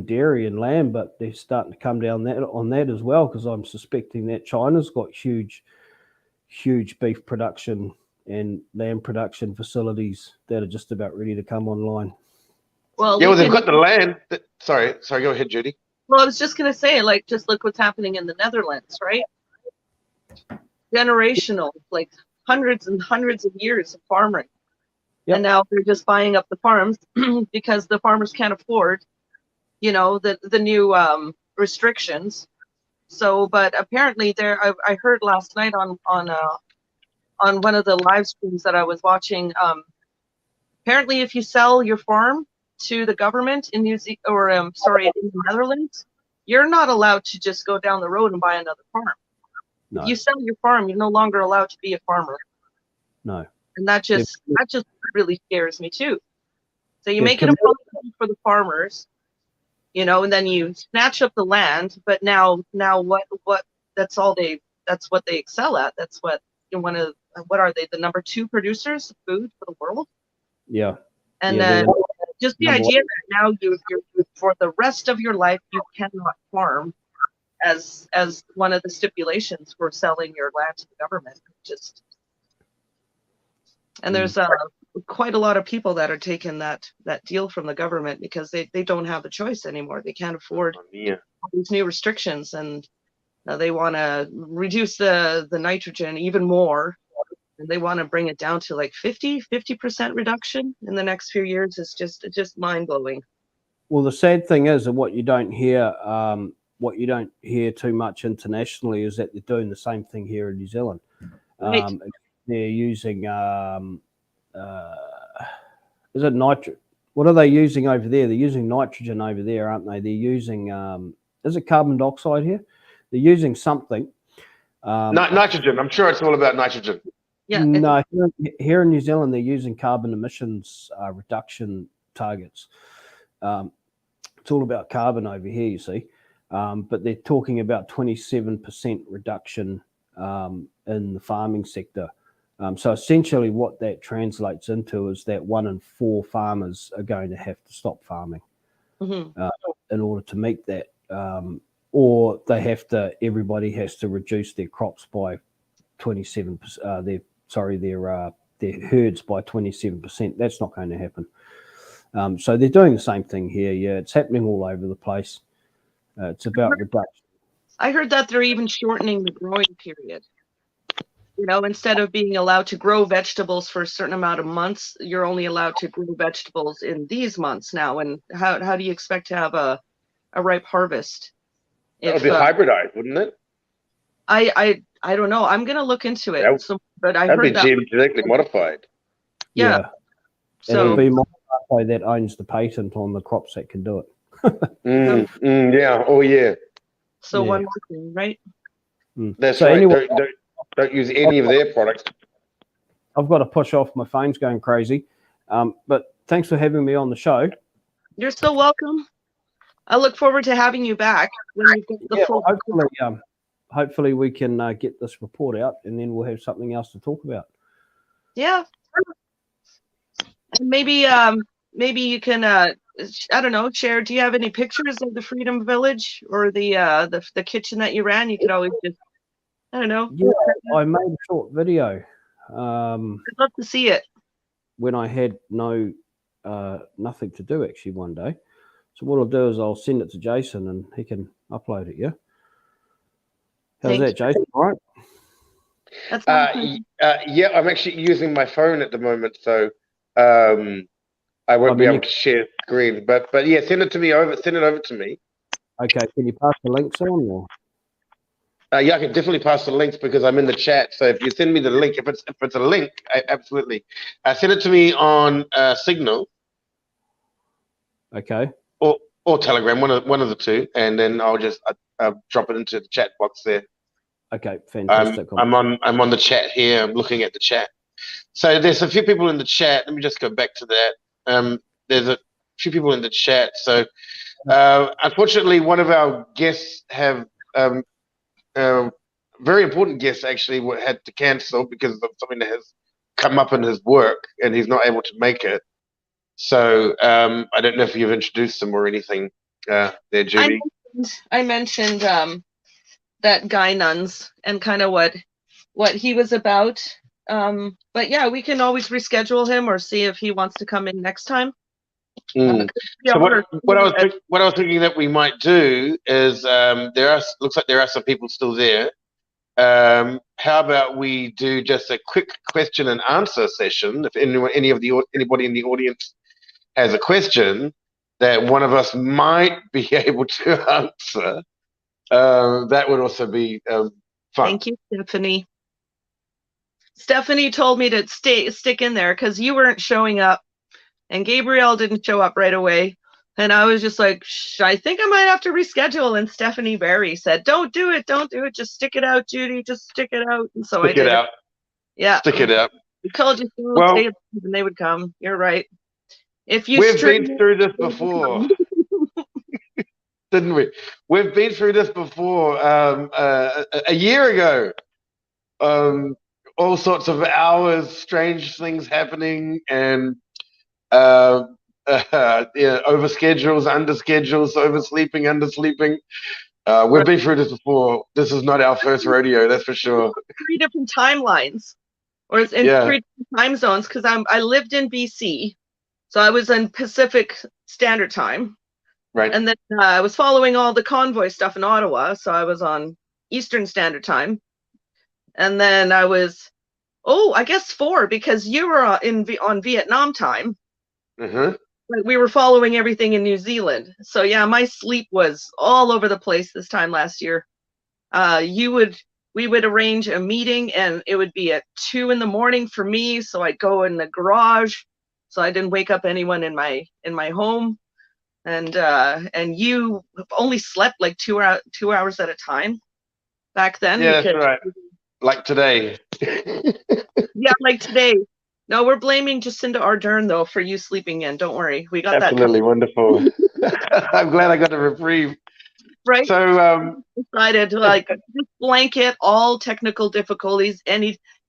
dairy and lamb, but they're starting to come down on that as well, because I'm suspecting that China's got huge beef production and lamb production facilities that are just about ready to come online. Well, they've got the land. Sorry, go ahead, Judy. Well, I was just going to say, like, just look what's happening in the Netherlands, right? Generational, like hundreds and hundreds of years of farming. Yep. And now they're just buying up the farms because the farmers can't afford, the new restrictions. So, but apparently I heard last night on one of the live streams that I was watching, apparently if you sell your farm to the government in in the Netherlands, you're not allowed to just go down the road and buy another farm. No. If you sell your farm, you're no longer allowed to be a farmer. No. And that just really scares me too. So you make it a problem for the farmers, and then you snatch up the land, but now what that's what they excel at. That's what what are they, the number 2 producers of food for the world? Yeah. And then just the idea that now you're for the rest of your life you cannot farm as one of the stipulations for selling your land to the government. And there's quite a lot of people that are taking that deal from the government because they don't have a choice anymore. They can't afford all these new restrictions, and they want to reduce the nitrogen even more. And they want to bring it down to like 50% reduction in the next few years. It's just mind blowing. Well, the sad thing is, and what you don't hear too much internationally, is that they're doing the same thing here in New Zealand. Right. They're using is it nitrogen? What are they using over there? They're using nitrogen over there, aren't they? They're using is it carbon dioxide here? They're using something. Nitrogen. I'm sure it's all about nitrogen. Yeah. No, here in New Zealand, they're using carbon emissions reduction targets. It's all about carbon over here, you see. But they're talking about 27% reduction in the farming sector. So essentially what that translates into is that 1 in 4 farmers are going to have to stop farming in order to meet that. Or everybody has to reduce their crops by 27%, their herds by 27%. That's not going to happen. So they're doing the same thing here. Yeah, it's happening all over the place. It's about reduction. I heard that they're even shortening the growing period. Instead of being allowed to grow vegetables for a certain amount of months, you're only allowed to grow vegetables in these months now. And how do you expect to have a ripe harvest? That would be hybridized, wouldn't it? I don't know. I'm gonna look into it. But I heard that genetically modified. Yeah. So it'll be Monsanto that owns the patent on the crops that can do it. Yeah. Oh yeah. So one more thing, right? That's right. Anyway, don't use any of their products. I've got to push off. My phone's going crazy. But thanks for having me on the show. You're so welcome. I look forward to having you back when you've got the full. Hopefully we can get this report out, and then we'll have something else to talk about. Yeah. And maybe you can I don't know, share. Do you have any pictures of the Freedom Village or the kitchen that you ran? You could always just, I don't know. Yeah, I made a short video. I'd love to see it. When I had nothing to do actually one day. So what I'll do is I'll send it to Jason and he can upload it. Yeah. How's that, Jason? All right. That's yeah, I'm actually using my phone at the moment, so I won't be able to share screen. But yeah, send it over to me. Okay. Can you pass the links on? Or? Yeah, I can definitely pass the links because I'm in the chat. So if you send me the link, if it's a link, absolutely. Send it to me on Signal. Okay. Or Telegram, one of the two, and then I'll just drop it into the chat box there. Okay, fantastic. I'm on the chat here. I'm looking at the chat. So there's a few people in the chat. Let me just go back to that. There's a few people in the chat. So unfortunately, one of our guests have very important guests actually had to cancel because of something that has come up in his work, and he's not able to make it. So I don't know if you've introduced him or anything there, Judy. I mentioned that Guy Nuns and kind of what he was about. But yeah, we can always reschedule him or see if he wants to come in next time. So what I was thinking that we might do is looks like there are some people still there. How about we do just a quick question and answer session? If anybody in the audience has a question that one of us might be able to answer, that would also be fun. Thank you, Stephanie. Stephanie told me to stick in there because you weren't showing up, and Gabrielle didn't show up right away. And I was just like, I think I might have to reschedule. And Stephanie Barry said, don't do it. Just stick it out, Judy. Just stick it out. And so I did. Stick it out. Yeah. Stick it out. We told you and they would come. You're right. We've been through this before. Didn't we? We've been through this before. A year ago. All sorts of hours, strange things happening, and over schedules, under schedules, oversleeping, undersleeping. We've been through this before. This is not our first rodeo, that's for sure. 3 different timelines, or in 3 different time zones, because I lived in BC, so I was in Pacific Standard Time, right? And then I was following all the convoy stuff in Ottawa, so I was on Eastern Standard Time, and then I was, I guess 4 because you were on Vietnam time. Mm-hmm. We were following everything in New Zealand. So yeah, my sleep was all over the place this time last year. We would arrange a meeting and it would be at 2 a.m. for me. So I'd go in the garage. So I didn't wake up anyone in my home. And you only slept like 2 hours at a time back then. Yeah, that's right. Like today. Yeah, like today. No, we're blaming Jacinda Ardern, though, for you sleeping in. Don't worry. We got absolutely that. Wonderful. I'm glad I got a reprieve. Right. So decided to just blanket all technical difficulties.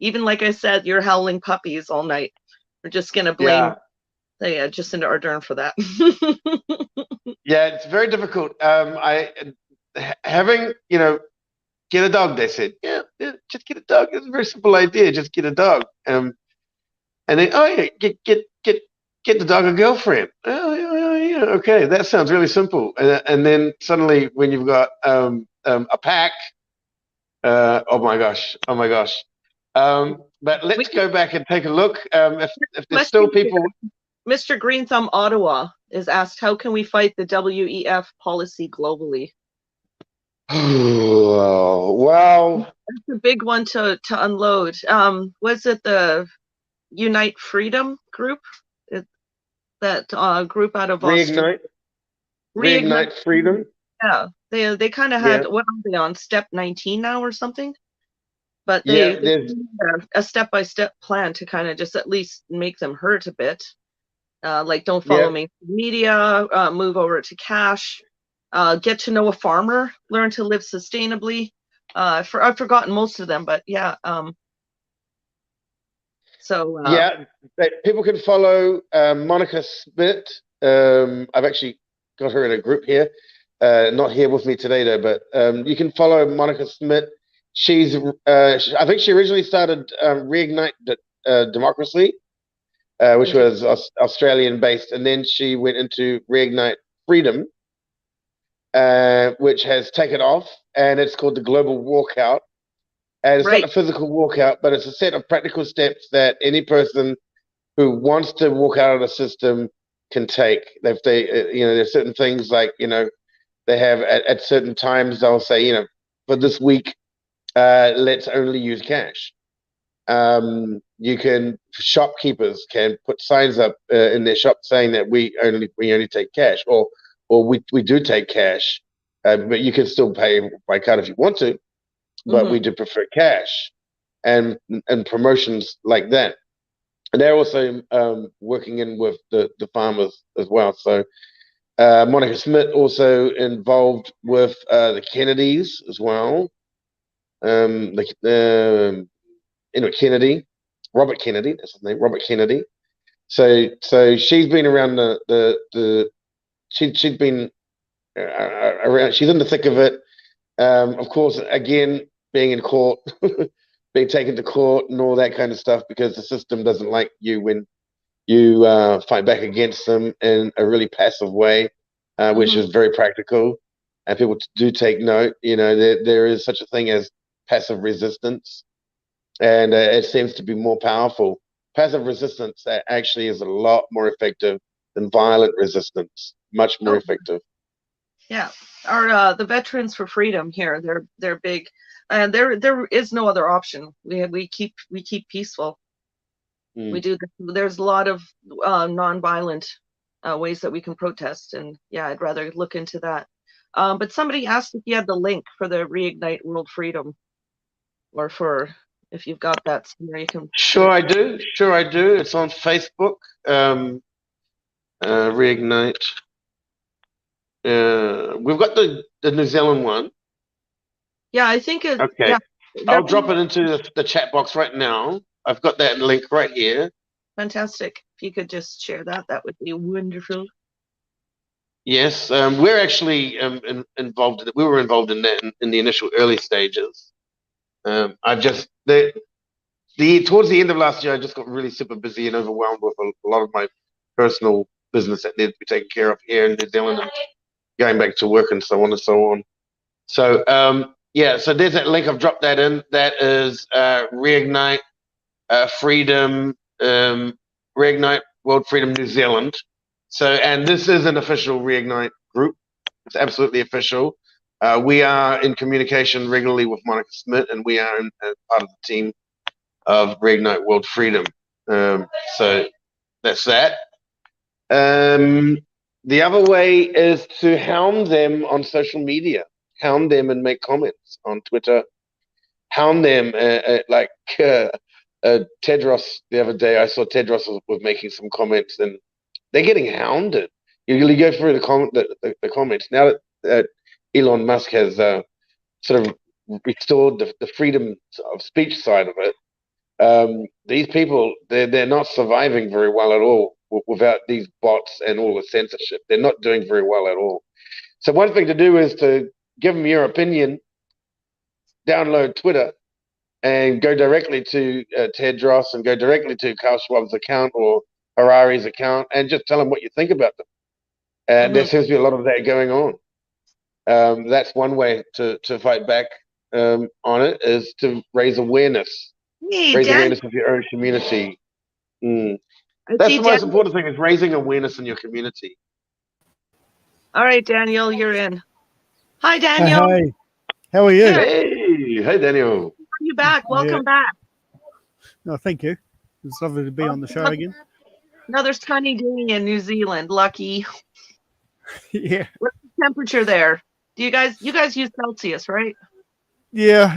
Even like I said, you're howling puppies all night. We're just gonna blame Jacinda Ardern for that. Yeah, it's very difficult. Having get a dog. They said, yeah, just get a dog. It's a very simple idea. Just get a dog. And then, get the dog a girlfriend. Oh, yeah, okay, that sounds really simple. And then suddenly, when you've got a pack, oh my gosh. But let's go back and take a look. If there's still people. Mr. Green Thumb Ottawa is asked, how can we fight the WEF policy globally? Well, that's a big one to unload. Was it the Unite Freedom group? That group out of Reignite Freedom. Yeah, they kind of had what are they on step 19 now or something? But they a step-by-step plan to kind of just at least make them hurt a bit. Like don't follow mainstream media, move over to cash, get to know a farmer, learn to live sustainably. I've forgotten most of them, but yeah. People can follow Monica Smith. I've actually got her in a group here. Not here with me today though, but you can follow Monica Smith. She's I think she originally started Reignite Democracy, which was Australian based, and then she went into Reignite Freedom, which has taken off, and it's called the Global Walkout. And it's not a physical walkout, but it's a set of practical steps that any person who wants to walk out of the system can take. If they, there's certain things like, they have at certain times, they'll say, for this week, let's only use cash. Shopkeepers can put signs up in their shop saying that we only take cash, or we do take cash, but you can still pay by card if you want to. But we do prefer cash, and promotions like that. and they're also working in with the farmers as well. So Monica Smith also involved with the Kennedys as well. Kennedy, Robert Kennedy, that's his name, Robert Kennedy. So she's been around she'd been around. She's in the thick of it. Of course, again, being in court, being taken to court, and all that kind of stuff, because the system doesn't like you when you fight back against them in a really passive way, which is very practical. And people do take note. There is such a thing as passive resistance, and it seems to be more powerful. Passive resistance actually is a lot more effective than violent resistance. Much more effective. Yeah, our the Veterans for Freedom here, they're big, and there is no other option. We keep peaceful. We do. There's a lot of non-violent ways that we can protest, and yeah, I'd rather look into that. But somebody asked if you had the link for the Reignite World Freedom, or for if you've got that somewhere you can. Sure, I do. It's on Facebook. Reignite. We've got the New Zealand one. Yeah, I think it. Okay. Yeah, I'll drop it into the chat box right now. I've got that link right here. Fantastic. If you could just share that, that would be wonderful. Yes, we're actually involved in it. We were involved in that in the initial early stages. Towards the end of last year, I just got really super busy and overwhelmed with a lot of my personal business that needed to be taken care of here in New Zealand, and going back to work and so on and so on. So so there's that link. I've dropped that in. That is Reignite Freedom, Reignite World Freedom New Zealand. So, and this is an official Reignite group. It's absolutely official. We are in communication regularly with Monica Smith, and we are part of the team of Reignite World Freedom. So that's that. The other way is to hound them on social media. Hound them and make comments on Twitter. Hound them like Tedros the other day. I saw Tedros was making some comments, and they're getting hounded. You go through the comments now that Elon Musk has sort of restored the freedom of speech side of it. These people, they're not surviving very well at all without these bots and all the censorship. They're not doing very well at all. So one thing to do is to give them your opinion, download Twitter, and go directly to Tedros, and go directly to Carl Schwab's account or Harari's account, and just tell them what you think about them. And there seems to be a lot of that going on. That's one way to fight back on it, is to raise awareness. Awareness of your own community. That's the most important thing, is raising awareness in your community. All right, Daniel, you're in. Hi, Daniel. Hi. How are you? Hey, Daniel. You back? Welcome back. No, thank you. It's lovely to be on the show again. Another sunny day in New Zealand. Lucky. Yeah. What's the temperature there? Do you guys use Celsius, right? Yeah.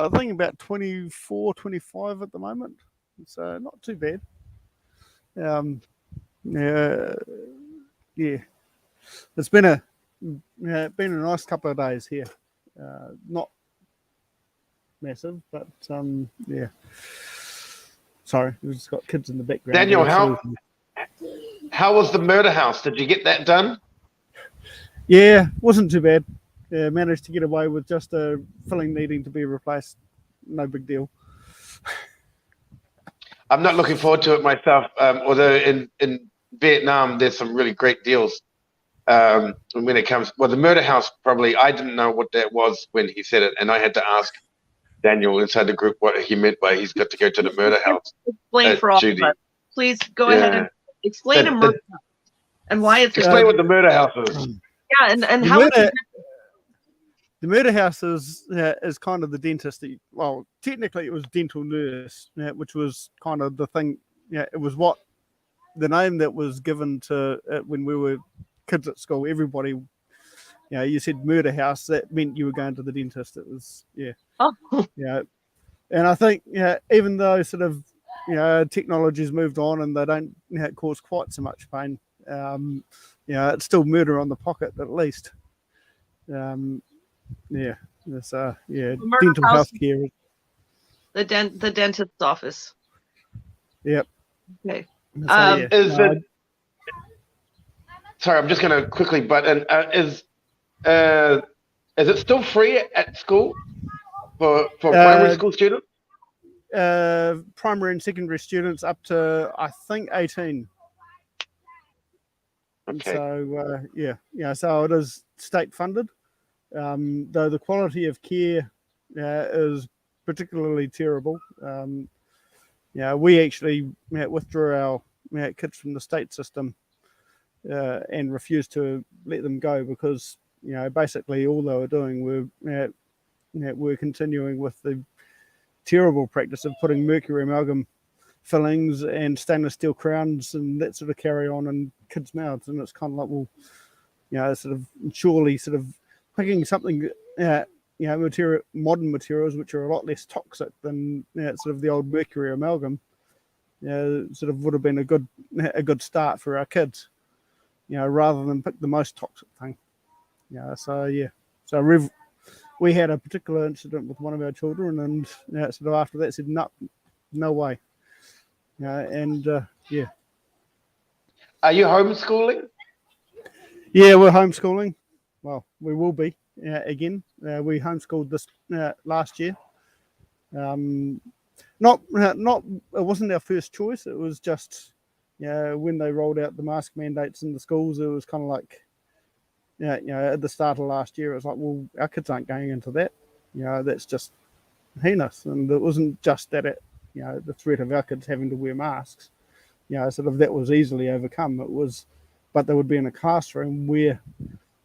I think about 24, 25 at the moment. So not too bad. Yeah. It's been a nice couple of days here. Not massive, but yeah. Sorry, we've just got kids in the background. Daniel, how was the murder house? Did you get that done? Yeah, wasn't too bad. Managed to get away with just a filling needing to be replaced. No big deal. I'm not looking forward to it myself. Although in Vietnam, there's some really great deals. When it comes, the murder house, probably, I didn't know what that was when he said it, and I had to ask Daniel inside the group what he meant by he's got to go to the murder house. Explain for all of us. Please go ahead and explain a murder house and why it's. Explain what the murder house is. Yeah, and how the murder house is kind of the dentist. Well, technically it was dental nurse, which was kind of the thing. Yeah, it was what the name that was given to when we were kids at school. Everybody, you said murder house, that meant you were going to the dentist. It was, yeah. Oh. Yeah. And I think, even though sort of technology's moved on and they don't cause quite so much pain. It's still murder on the pocket at least. It's dental house. health care. The dentist's office. Yep. Okay. Sorry, I'm just going to quickly butt in. Is it still free at school for primary school students? Primary and secondary students up to, I think, 18. Okay. So so it is state funded, though the quality of care is particularly terrible. We actually withdrew our kids from the state system and refused to let them go because basically all they were doing were continuing with the terrible practice of putting mercury amalgam fillings and stainless steel crowns and that sort of carry on in kids' mouths, and it's kind of like, well, sort of surely sort of picking something, modern materials which are a lot less toxic than sort of the old mercury amalgam, sort of would have been a good start for our kids, rather than pick the most toxic thing. So we had a particular incident with one of our children, and sort of after that said no way. Are you homeschooling? Yeah, we're homeschooling. Well, we will be again. We homeschooled this last year. Not it wasn't our first choice. It was just when they rolled out the mask mandates in the schools, it was kind of like at the start of last year, it was like, well, our kids aren't going into that. That's just heinous. And it wasn't just that the threat of our kids having to wear masks, sort of that was easily overcome. It was, but they would be in a classroom where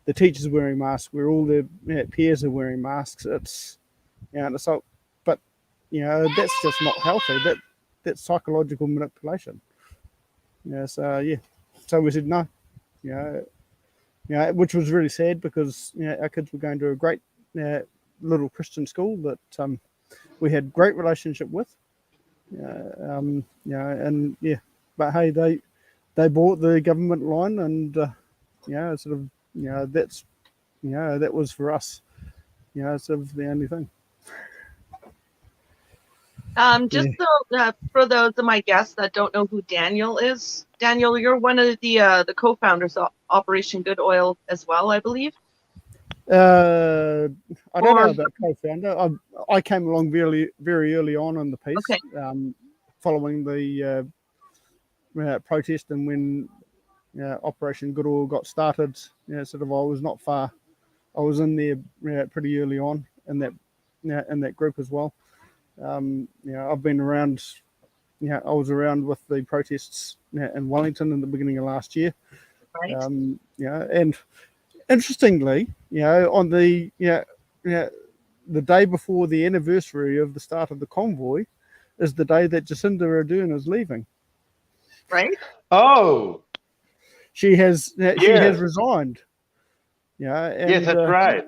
the teachers are wearing masks, where all their peers are wearing masks. It's, it's like, but that's just not healthy. That's psychological manipulation. So we said no. Which was really sad because our kids were going to a great little Christian school that we had great relationship with. But hey, they bought the government line, and sort of that's that was for us, sort of the only thing. So for those of my guests that don't know who Daniel is, Daniel, you're one of the co-founders of Operation Good Oil as well, I believe. I don't know about co-founder. I came along very early on in the piece, okay. Following the protest, and when Operation Good Oil got started, sort of I was not far. I was in there pretty early on in that group as well. I've been around. I was around with the protests in Wellington in the beginning of last year. Right. And interestingly, on the day before the anniversary of the start of the convoy is the day that Jacinda Ardern is leaving. Right. Oh. She has resigned. And, yes, that's right.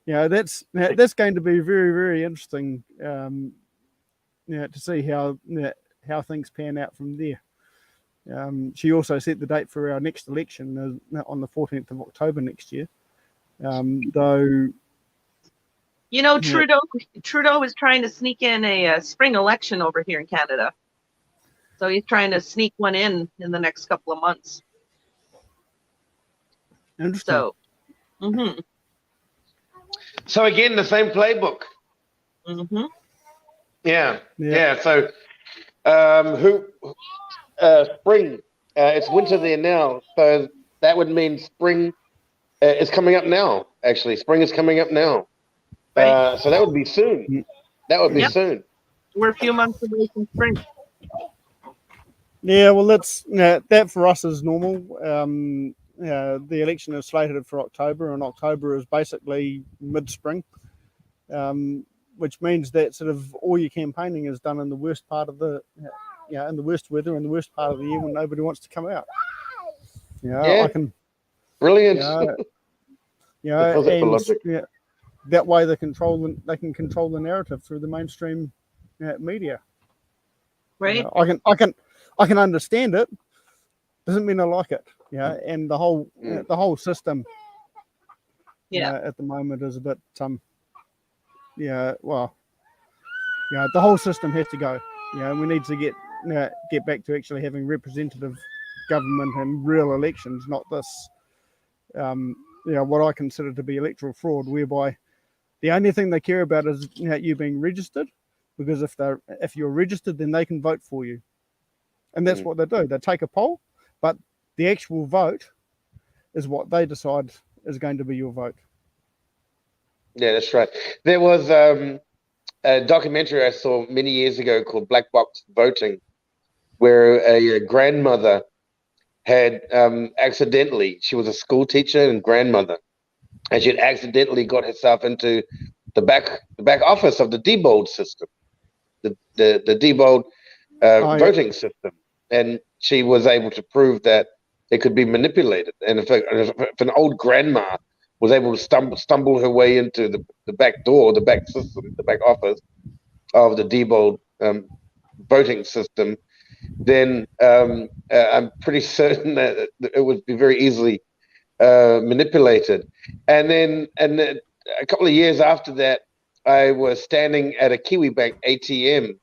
That's going to be very, very interesting. To see how things pan out from there. She also set the date for our next election on the 14th of October next year. Though, Trudeau is trying to sneak in a spring election over here in Canada. So he's trying to sneak one in the next couple of months. Interesting. So, mm-hmm. So again, the same playbook. Mm-hmm. Yeah. So, spring? It's winter there now, so that would mean spring is coming up now. Actually, spring is coming up now. Right. So that would be soon. That would be soon. We're a few months away from spring. Yeah, well, that's that for us is normal. The election is slated for October, and October is basically mid-spring, which means that sort of all your campaigning is done in the worst part of the, in the worst weather and the worst part of the year when nobody wants to come out. I can. Brilliant. And that way they can control the narrative through the mainstream media. Right. I can understand it. Doesn't mean I like it. And the whole system at the moment is a bit well, the whole system has to go. We need to get back to actually having representative government and real elections, not this what I consider to be electoral fraud, whereby the only thing they care about is you being registered, because if you're registered, then they can vote for you, and that's what they do. They take a poll, but the actual vote is what they decide is going to be your vote. Yeah, that's right. There was a documentary I saw many years ago called Black Box Voting, where a grandmother had accidentally, she was a school teacher and grandmother, and she had accidentally got herself into the back office of the Diebold system, the Diebold voting system, and she was able to prove that it could be manipulated. And if an old grandma was able to stumble her way into the back door, the back system, the back office of the Diebold voting system, then I'm pretty certain that it would be very easily manipulated. And then a couple of years after that, I was standing at a Kiwi Bank ATM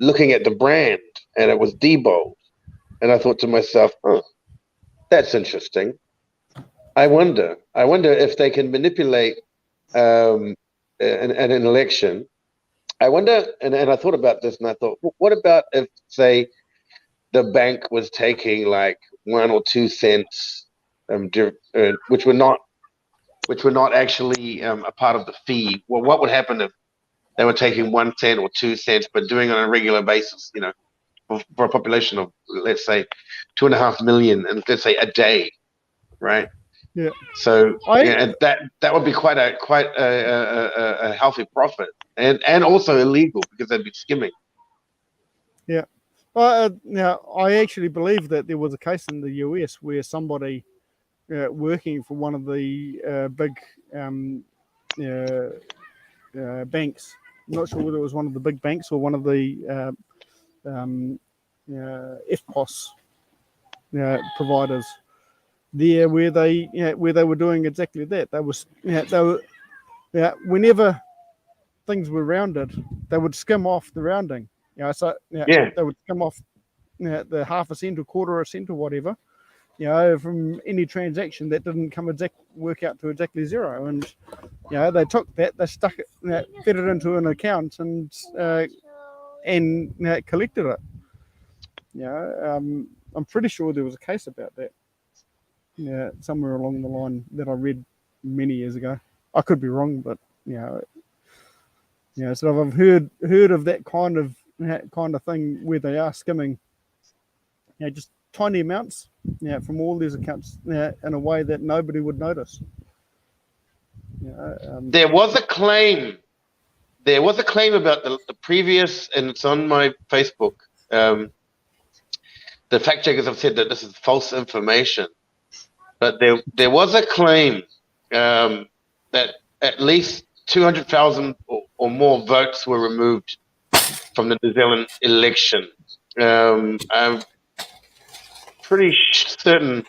looking at the brand, and it was Diebold. And I thought to myself, oh, that's interesting. I wonder if they can manipulate an election. I wonder, and I thought about this, and I thought, what about if, say, the bank was taking like 1 or 2 cents, which were not actually a part of the fee? Well, what would happen if they were taking 1 cent or 2 cents, but doing it on a regular basis? For a population of, let's say, 2.5 million, and let's say a day, right? Yeah. So that would be quite a healthy profit, and also illegal because they'd be skimming. Yeah. Now, I actually believe that there was a case in the US where somebody working for one of the big banks, I'm not sure whether it was one of the big banks or one of the FPOS providers there, where they were doing exactly that. They were whenever things were rounded, they would skim off the rounding. They would skim off the half a cent or quarter a cent or whatever, from any transaction that didn't work out to exactly zero. And they took that, they stuck it, fed it into an account, and collected it. I'm pretty sure there was a case about that. Somewhere along the line that I read many years ago. I could be wrong, but so I've heard of that kind of thing where they are skimming, just tiny amounts, from all these accounts, in a way that nobody would notice. There was a claim. There was a claim about the previous, and it's on my Facebook. The fact checkers have said that this is false information, but there was a claim that at least 200,000 or more votes were removed from the New Zealand election. I'm pretty certain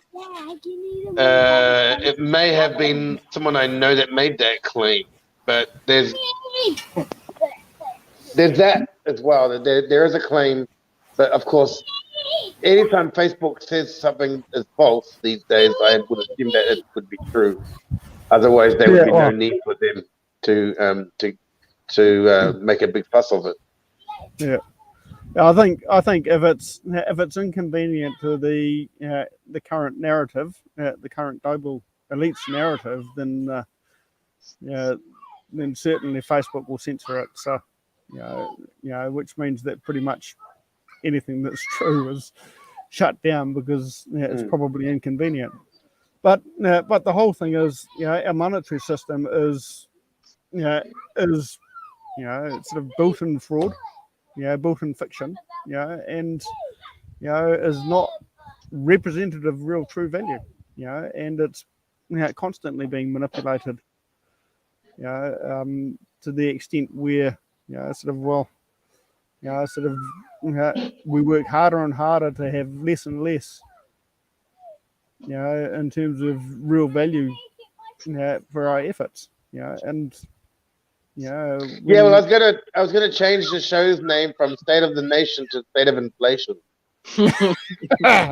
it may have been someone I know that made that claim, but there's that as well. There is a claim, but of course, anytime Facebook says something is false these days, I would assume that it would be true. Otherwise, there would be no need for them to make a big fuss of it. Yeah, I think if it's inconvenient to the current narrative, the current global elites narrative, then certainly Facebook will censor it. So, which means that pretty much anything that's true is shut down because it's probably inconvenient. But the whole thing is, our monetary system is sort of built in fraud, built in fiction, and is not representative of real true value, and it's constantly being manipulated, to the extent where sort of, well, Sort of, we work harder and harder to have less and less, in terms of real value, for our efforts, and Yeah, well, I was gonna change the show's name from State of the Nation to State of Inflation. Yeah.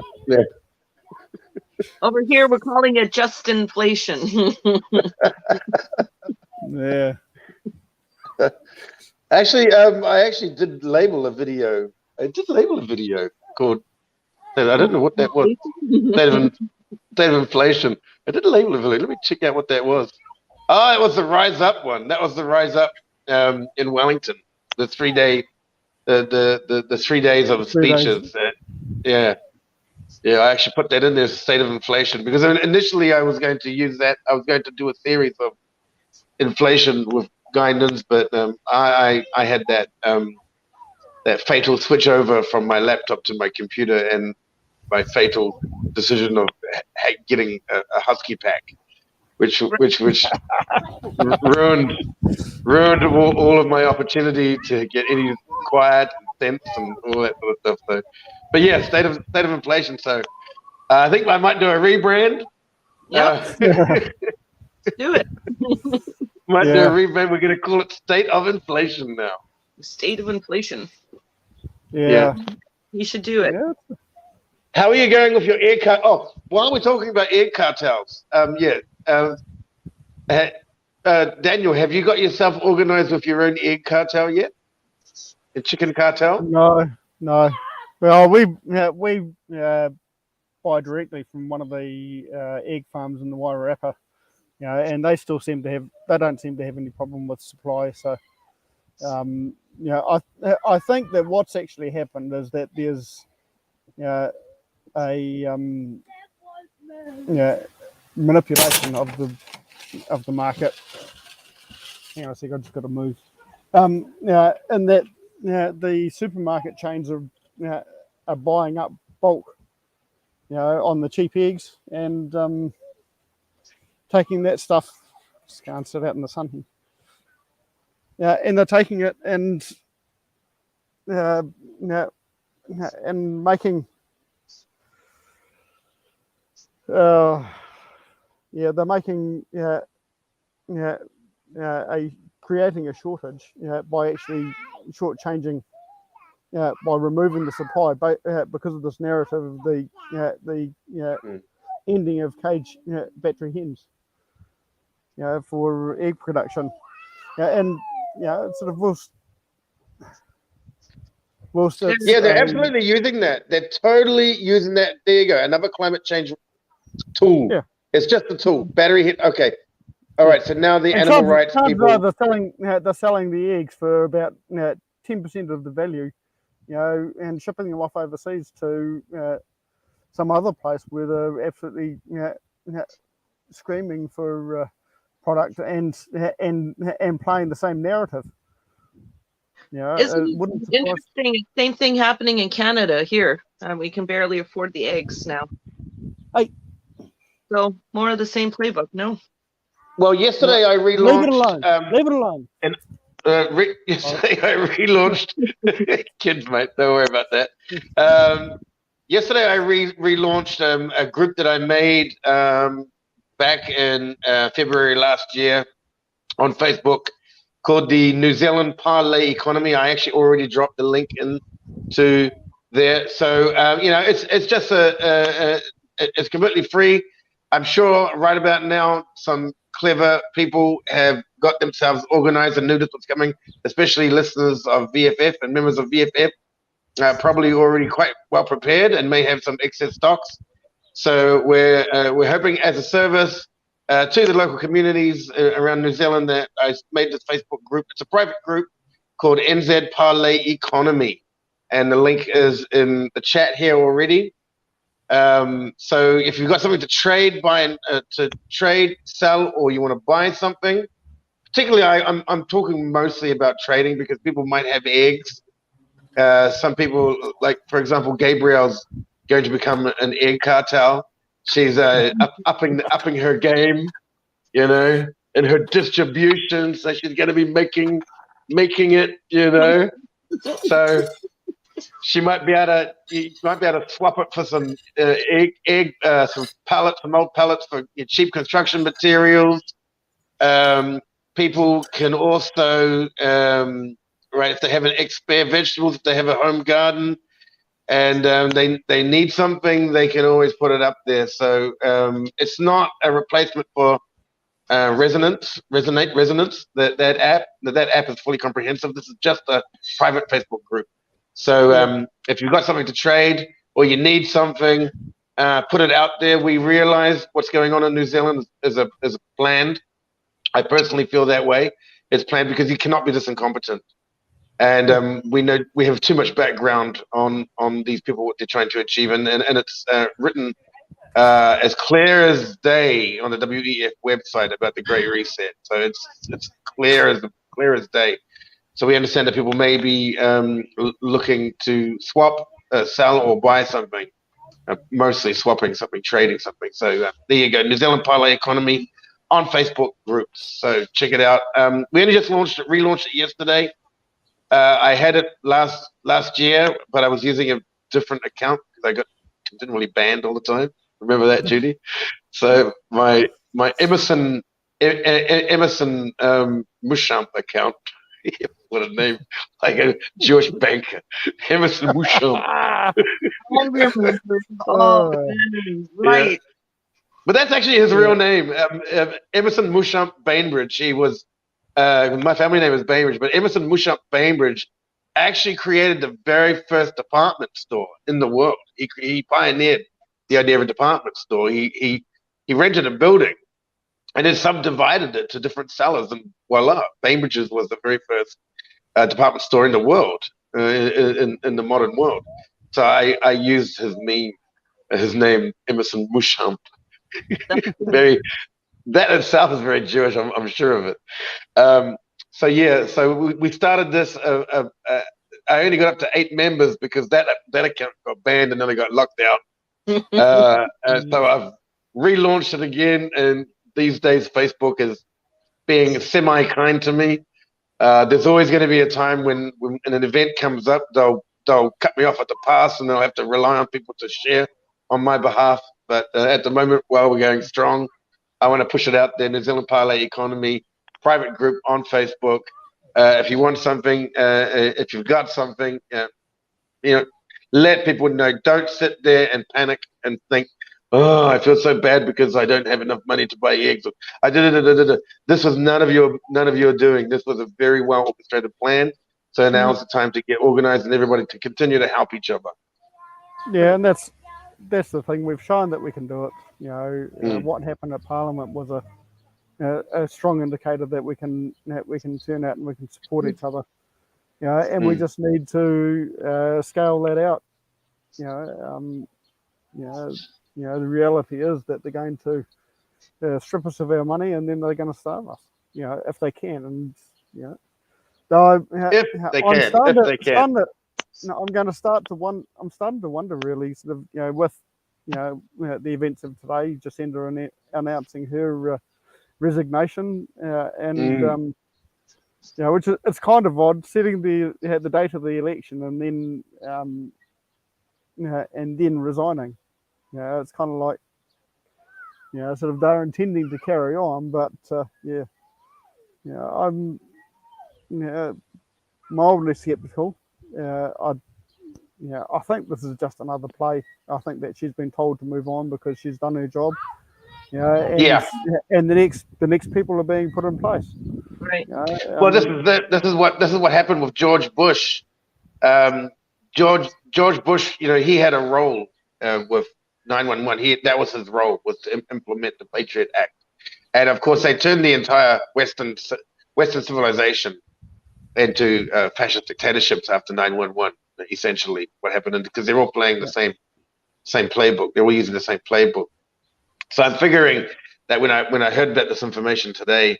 Over here, we're calling it just inflation. yeah. Actually, I actually did label a video. I did label a video called. I don't know what that was. State of Inflation. I did label a video. Let me check out what that was. Oh, it was the Rise Up one. That was the Rise Up in Wellington. The 3-day, the 3 days of 3 days. speeches. Yeah. Yeah, I actually put that in there, State of Inflation, because initially I was going to use that. I was going to do a series of inflation with Guy Nuns, but I had that that fatal switch over from my laptop to my computer, and my fatal decision of getting a husky pack, which ruined all of my opportunity to get any quiet and sense and all that sort of stuff. So, but yeah, state of inflation. So I think I might do a rebrand. Yep. Do it. Might do a rebrand. We're going to call it State of Inflation now. State of inflation. Yeah. You should do it. Yeah. How are you going with your egg cartel? Oh, while we're talking about egg cartels, Daniel, have you got yourself organized with your own egg cartel yet? A chicken cartel? No. Well, we buy directly from one of the egg farms in the Wairarapa, and they don't seem to have any problem with supply. So, I think that what's actually happened is that there's a manipulation of the market. Hang on a second, I've just got to move. And that the supermarket chains are buying up bulk, on the cheap eggs, and taking that stuff. Just go and sit out in the sun here. And they're taking it and making. They're making creating a shortage by actually shortchanging, by removing the supply, because of this narrative of the ending of cage battery hens, for egg production, and sort of they're absolutely using that. They're totally using that. There you go, another climate change tool. Yeah. It's just a tool. Battery hit. Okay. All right. So now the animal rights people. They're selling the eggs for about 10% of the value, and shipping them off overseas to some other place where they're absolutely screaming for product and playing the same narrative. Isn't it interesting? Same thing happening in Canada here. We can barely afford the eggs now. So more of the same playbook, no? Well, yesterday I relaunched. Leave it alone. And yesterday I relaunched. Kids, mate, don't worry about that. Yesterday I relaunched a group that I made back in February last year on Facebook called the New Zealand Parlay Economy. I actually already dropped the link into there. So it's just it's completely free. I'm sure right about now some clever people have got themselves organized and knew this was coming, especially listeners of VFF and members of VFF, probably already quite well prepared and may have some excess stocks. So we're hoping as a service to the local communities around New Zealand that I made this Facebook group. It's a private group called NZ Parlay Economy, and the link is in the chat here already. So if you've got something to trade, sell, or you want to buy something, particularly I'm talking mostly about trading because people might have eggs. Some people, like for example, Gabrielle's going to become an egg cartel. She's upping her game, in her distribution. So she's going to be making it, So you might be able to swap it for some some pallets, some old pallets for your cheap construction materials. People can also, right, if they have an spare vegetables, if they have a home garden, and they need something, they can always put it up there. So it's not a replacement for Resonance. That app is fully comprehensive. This is just a private Facebook group. So if you've got something to trade or you need something, put it out there. We realize what's going on in New Zealand is planned. I personally feel that way. It's planned because you cannot be this incompetent. And we know we have too much background on these people, what they're trying to achieve, and it's written as clear as day on the WEF website about the Great Reset. So it's clear as day. So we understand that people may be looking to swap, sell, or buy something. Mostly swapping something, trading something. So there you go, New Zealand Parlay Economy on Facebook groups. So check it out. We only just relaunched it yesterday. I had it last year, but I was using a different account because I got continually banned all the time. Remember that, Judy? So my Emerson Mushamp account. What a name! Like a Jewish banker, Emerson Mushamp. Right. But that's actually his real name, Emerson Mushamp Bainbridge. He was, my family name is Bainbridge, but Emerson Mushamp Bainbridge actually created the very first department store in the world. He pioneered the idea of a department store. He rented a building and then subdivided it to different sellers, and voila, Bainbridge's was the very first department store in the world, in the modern world. So I used his name, Emerson Mushamp. That itself is very Jewish. I'm sure of it. So we started this. I only got up to 8 members because that account got banned and then I got locked out. And so I've relaunched it again, and these days Facebook is being semi-kind to me. There's always going to be a time when an event comes up, they'll cut me off at the pass, and they'll have to rely on people to share on my behalf. But at the moment, while we're going strong, I want to push it out there. New Zealand Parlay Economy private group on Facebook. If you want something, if you've got something, let people know. Don't sit there and panic and think, oh, I feel so bad because I don't have enough money to buy eggs. This was none of your doing. This was a very well orchestrated plan. So now's the time to get organized and everybody to continue to help each other. Yeah, and that's the thing. We've shown that we can do it. What happened at Parliament was a strong indicator that we can turn out and we can support each other. And we just need to scale that out. The reality is that they're going to strip us of our money, and then they're going to starve us. If they can, and if they can. I'm starting to wonder really, sort of, with the events of today, Jacinda announcing her resignation, and which is, it's kind of odd, setting the date of the election and then resigning. It's kind of like, sort of they're intending to carry on, but I'm mildly skeptical. I think this is just another play. I think that she's been told to move on because she's done her job. And the next people are being put in place. Right. Well, this is what happened with George Bush. George Bush, he had a role with 911. That was his role, was to implement the Patriot Act, and of course they turned the entire Western civilization into fascist dictatorships after 911. Essentially, what happened, because they're all playing the same playbook. They're all using the same playbook. So I'm figuring that when I heard about this information today,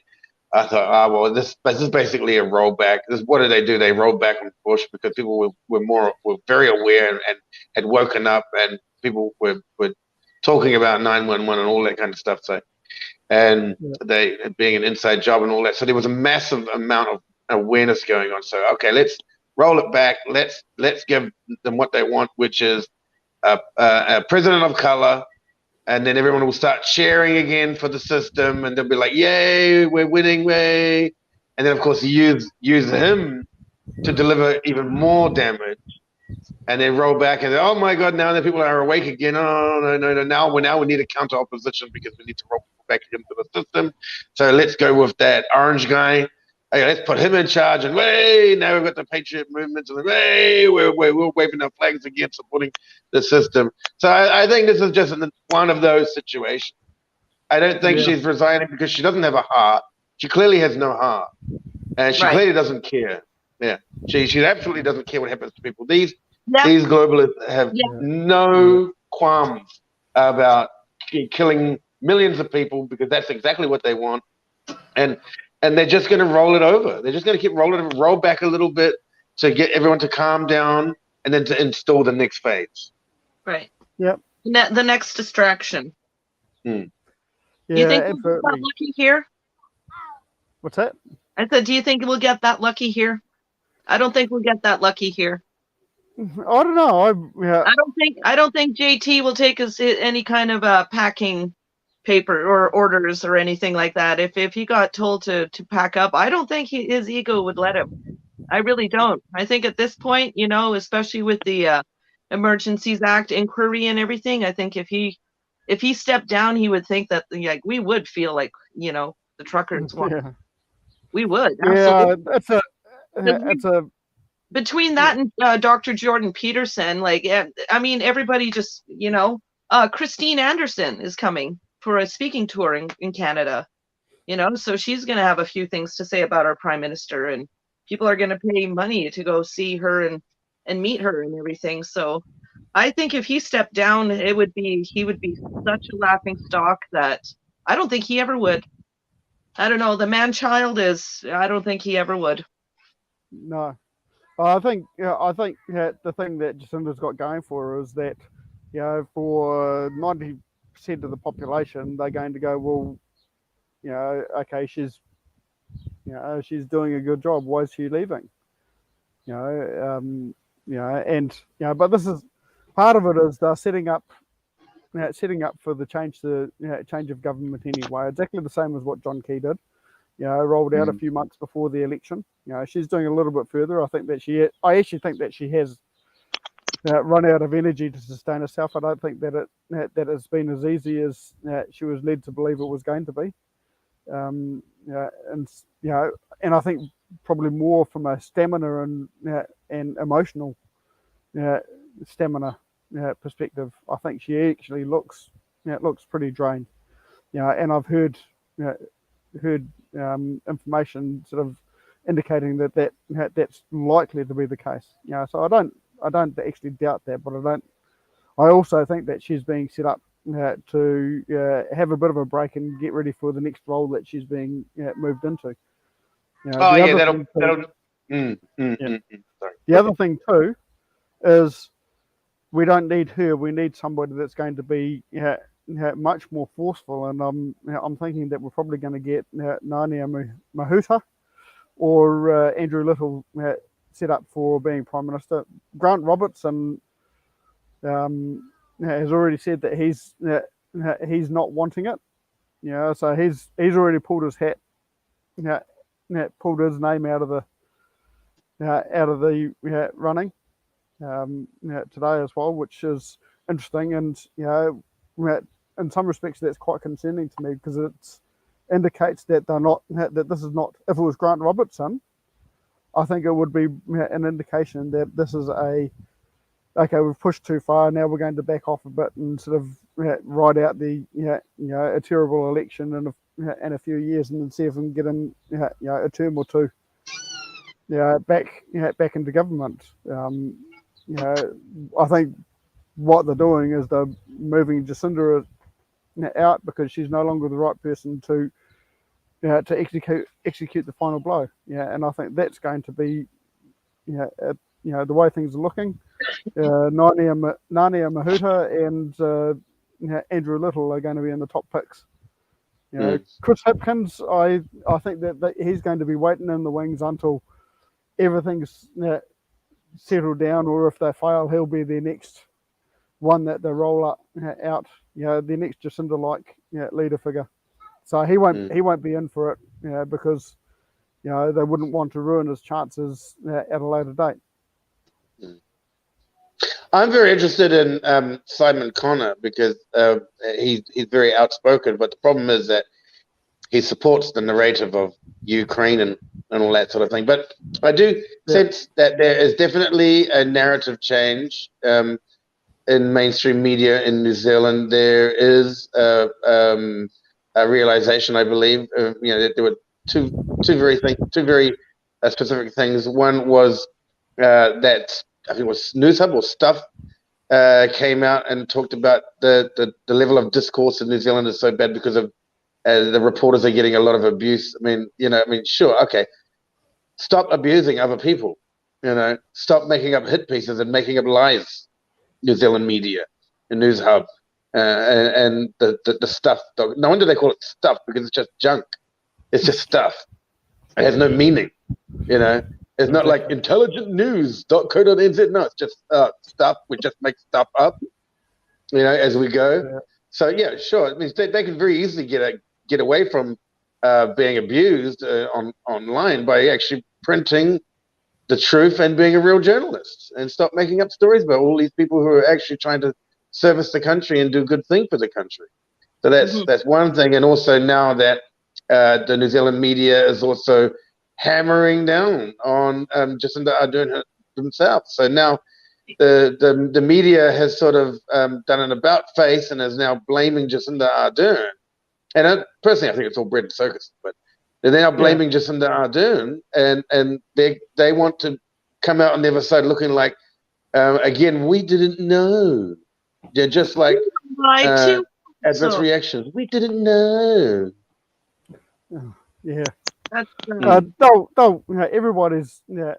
I thought, this is basically a rollback. What did they do? They rolled back on Bush because people were very aware and had woken up, and people were talking about 911 and all that kind of stuff. So, and they being an inside job and all that. So there was a massive amount of awareness going on. So okay, let's roll it back. Let's give them what they want, which is a president of color, and then everyone will start cheering again for the system, and they'll be like, "Yay, we're winning, way!" And then, of course, use him to deliver even more damage, and then roll back and oh my God, now the people are awake again. Oh no! Now we need a counter opposition because we need to roll back into the system. So let's go with that orange guy. Hey, let's put him in charge, and way now we've got the patriot movement, and way we're waving our flags again, supporting the system. So I think this is just one of those situations. I don't think she's resigning because she doesn't have a heart. She clearly has no heart, and she clearly doesn't care. Yeah, she absolutely doesn't care what happens to people. These globalists have no qualms about killing millions of people because that's exactly what they want, and they're just going to roll it over. They're just going to keep rolling it, roll back a little bit to get everyone to calm down, and then to install the next phase. Right. Yep. The next distraction. Yeah, Do you think we'll absolutely. get that lucky here? What's that? I said, do you think we'll get that lucky here? I don't think we'll get that lucky here. I don't know. I don't think JT will take us any kind of packing paper or orders or anything like that. If he got told to pack up, I don't think his ego would let him. I really don't. I think at this point, especially with the Emergencies Act inquiry and everything, I think if he stepped down, he would think that we would feel like the truckers want. Yeah. We would. Yeah, Absolutely. it's a Between that and Dr. Jordan Peterson, everybody just, Christine Anderson is coming for a speaking tour in Canada, so she's going to have a few things to say about our prime minister, and people are going to pay money to go see her and meet her and everything. So I think if he stepped down, he would be such a laughing stock that I don't think he ever would. I don't know. The man-child I don't think he ever would. no. I think the thing that Jacinda's got going for her is that for 90% of the population, they're going to go, well, okay, she's doing a good job. Why is she leaving? But this is part of it is they're setting up for the change of government anyway. Exactly the same as what John Key did. Rolled out a few months before the election. She's doing a little bit further. I actually think that she has run out of energy to sustain herself. I don't think that it's been as easy as she was led to believe it was going to be. And I think probably more from a stamina and emotional stamina perspective. I think she actually looks pretty drained. And I've heard information sort of indicating that's likely to be the case. So I don't actually doubt that, but I also think that she's being set up to have a bit of a break and get ready for the next role that she's being moved into. Sorry. The other thing too is we don't need her. We need somebody that's going to be much more forceful, and I'm thinking that we're probably going to get Ngānea Mahuta or Andrew Little set up for being Prime Minister. Grant Robertson has already said that he's not wanting it. So he's already pulled his hat, pulled his name out of the running today as well, which is interesting. And in some respects, that's quite concerning to me because it indicates that they're not that this is not. If it was Grant Robertson, I think it would be an indication that this is okay, we've pushed too far. Now we're going to back off a bit and sort of ride out the a terrible election in a few years, and then see if we can get in a term or two back into government. I think what they're doing is they're moving Jacinda out because she's no longer the right person to execute the final blow. And I think that's going to be the way things are looking. Ngānea Mahuta and Andrew Little are going to be in the top picks. Chris Hipkins, I think that he's going to be waiting in the wings until everything's settle down, or if they fail, he'll be their next one that they roll out. Their next Jacinda-like leader figure. So he won't be in for it, because they wouldn't want to ruin his chances at a later date. I'm very interested in Simon Connor because he's very outspoken, but the problem is that he supports the narrative of Ukraine and all that sort of thing. But I do sense that there is definitely a narrative change in mainstream media in New Zealand. There is a realization, I believe, that there were two very specific things. One was that I think it was News Hub or Stuff came out and talked about the level of discourse in New Zealand is so bad because of the reporters are getting a lot of abuse. Sure, okay, stop abusing other people. Stop making up hit pieces and making up lies. New Zealand media and News Hub and the stuff. No wonder they call it stuff, because it's just junk. It's just stuff. It has no meaning. It's not like intelligentnews.co.nz. No, it's just stuff. We just make stuff up, as we go. Yeah. So yeah, sure. It means they can very easily get away from being abused online by actually printing the truth and being a real journalist, and stop making up stories about all these people who are actually trying to service the country and do good thing for the country. So that's one thing. And also now that the New Zealand media is also hammering down on Jacinda Ardern himself. So now the media has sort of done an about face and is now blaming Jacinda Ardern. And personally, I think it's all bread and circus, but they're now blaming Jacinda Ardern, and they want to come out on the other side looking like, again, we didn't know. They're just like adverse reactions. We didn't know. Yeah. That's everybody's, I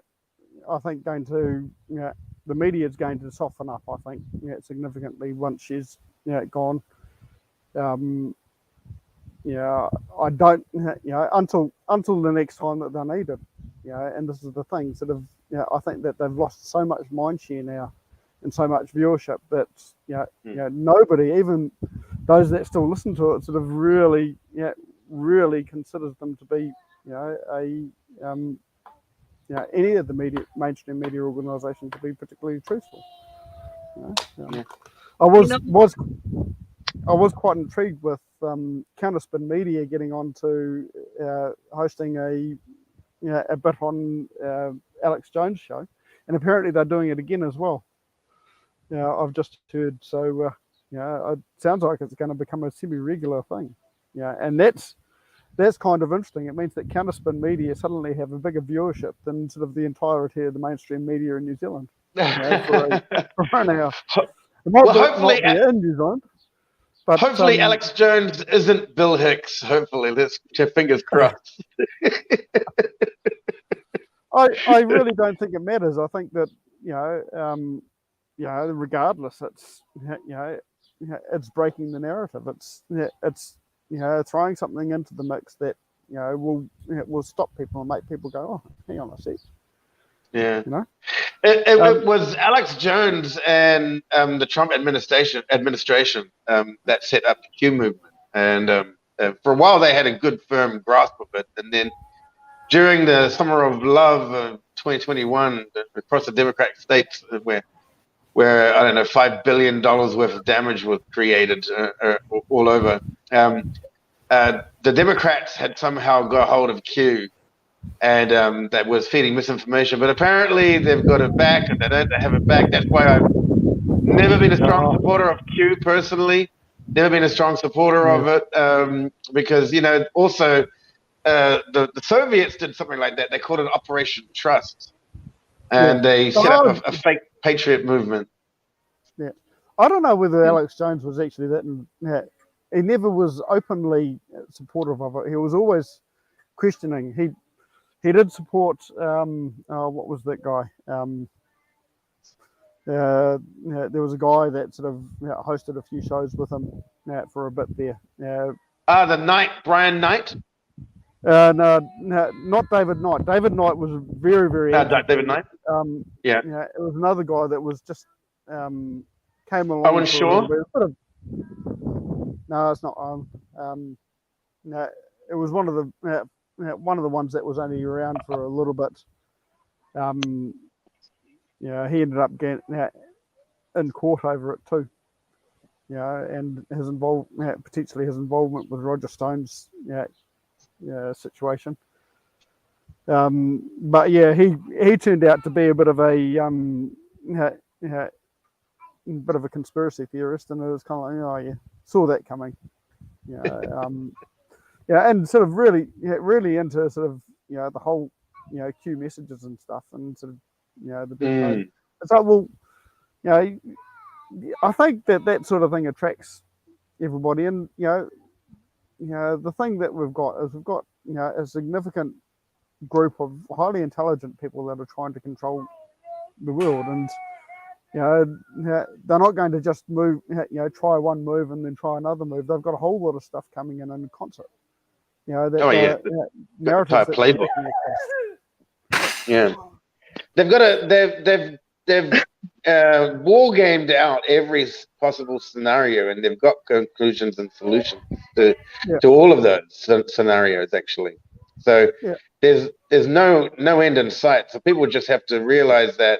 think, going to, the media is going to soften up, I think, significantly once she's gone. I don't, until the next time that they need it, and this is the thing, sort of, I think that they've lost so much mindshare now and so much viewership that, nobody, even those that still listen to it, sort of really considers them to be, any of the mainstream media organisations to be particularly truthful. I was quite intrigued with Counterspin Media getting on to hosting a bit on Alex Jones' show, and apparently they're doing it again as well. I've just heard, so it sounds like it's going to become a semi-regular thing. And that's kind of interesting. It means that Counterspin Media suddenly have a bigger viewership than sort of the entirety of the mainstream media in New Zealand for an hour. Hopefully in New Zealand. But, hopefully Alex Jones isn't Bill Hicks. Hopefully, let's keep your fingers crossed. I really don't think it matters. I think that regardless, it's breaking the narrative. It's throwing something into the mix that will stop people and make people go, oh, hang on a sec. Yeah. It was Alex Jones and the Trump administration that set up the Q movement, and for a while they had a good firm grasp of it, and then during the summer of love of 2021 across the Democratic states, where I don't know, $5 billion worth of damage was created all over, the Democrats had somehow got hold of Q. And that was feeding misinformation, but apparently they've got it back, and they don't have it back. That's why I've never been a strong supporter of Q personally. Never been a strong supporter of it, because also the Soviets did something like that. They called it Operation Trust, and they set up a fake patriot movement. Yeah, I don't know whether Alex Jones was actually that. He never was openly supportive of it. He was always questioning. He did support, what was that guy? There was a guy that sort of hosted a few shows with him for a bit there. The Brian Knight? No, not David Knight. David Knight was very, very. David Knight. Yeah. It was another guy that was just came along. Owen Shaw. No, it's not Owen. No, it was one of the ones that was only around for a little bit. He ended up getting in court over it too. And his potentially his involvement with Roger Stone's situation. But yeah, he turned out to be a bit of a bit of a conspiracy theorist, and it was kind of like, oh yeah, saw that coming. And sort of really into sort of the whole Q messages and stuff, and sort of the big code. It's like, well, I think that sort of thing attracts everybody, and the thing that we've got is a significant group of highly intelligent people that are trying to control the world, and they're not going to just move, try one move and then try another move. They've got a whole lot of stuff coming in concert. The entire playbook. Yeah, they've war gamed out every possible scenario, and they've got conclusions and solutions to all of those scenarios actually. So there's no end in sight. So people just have to realize that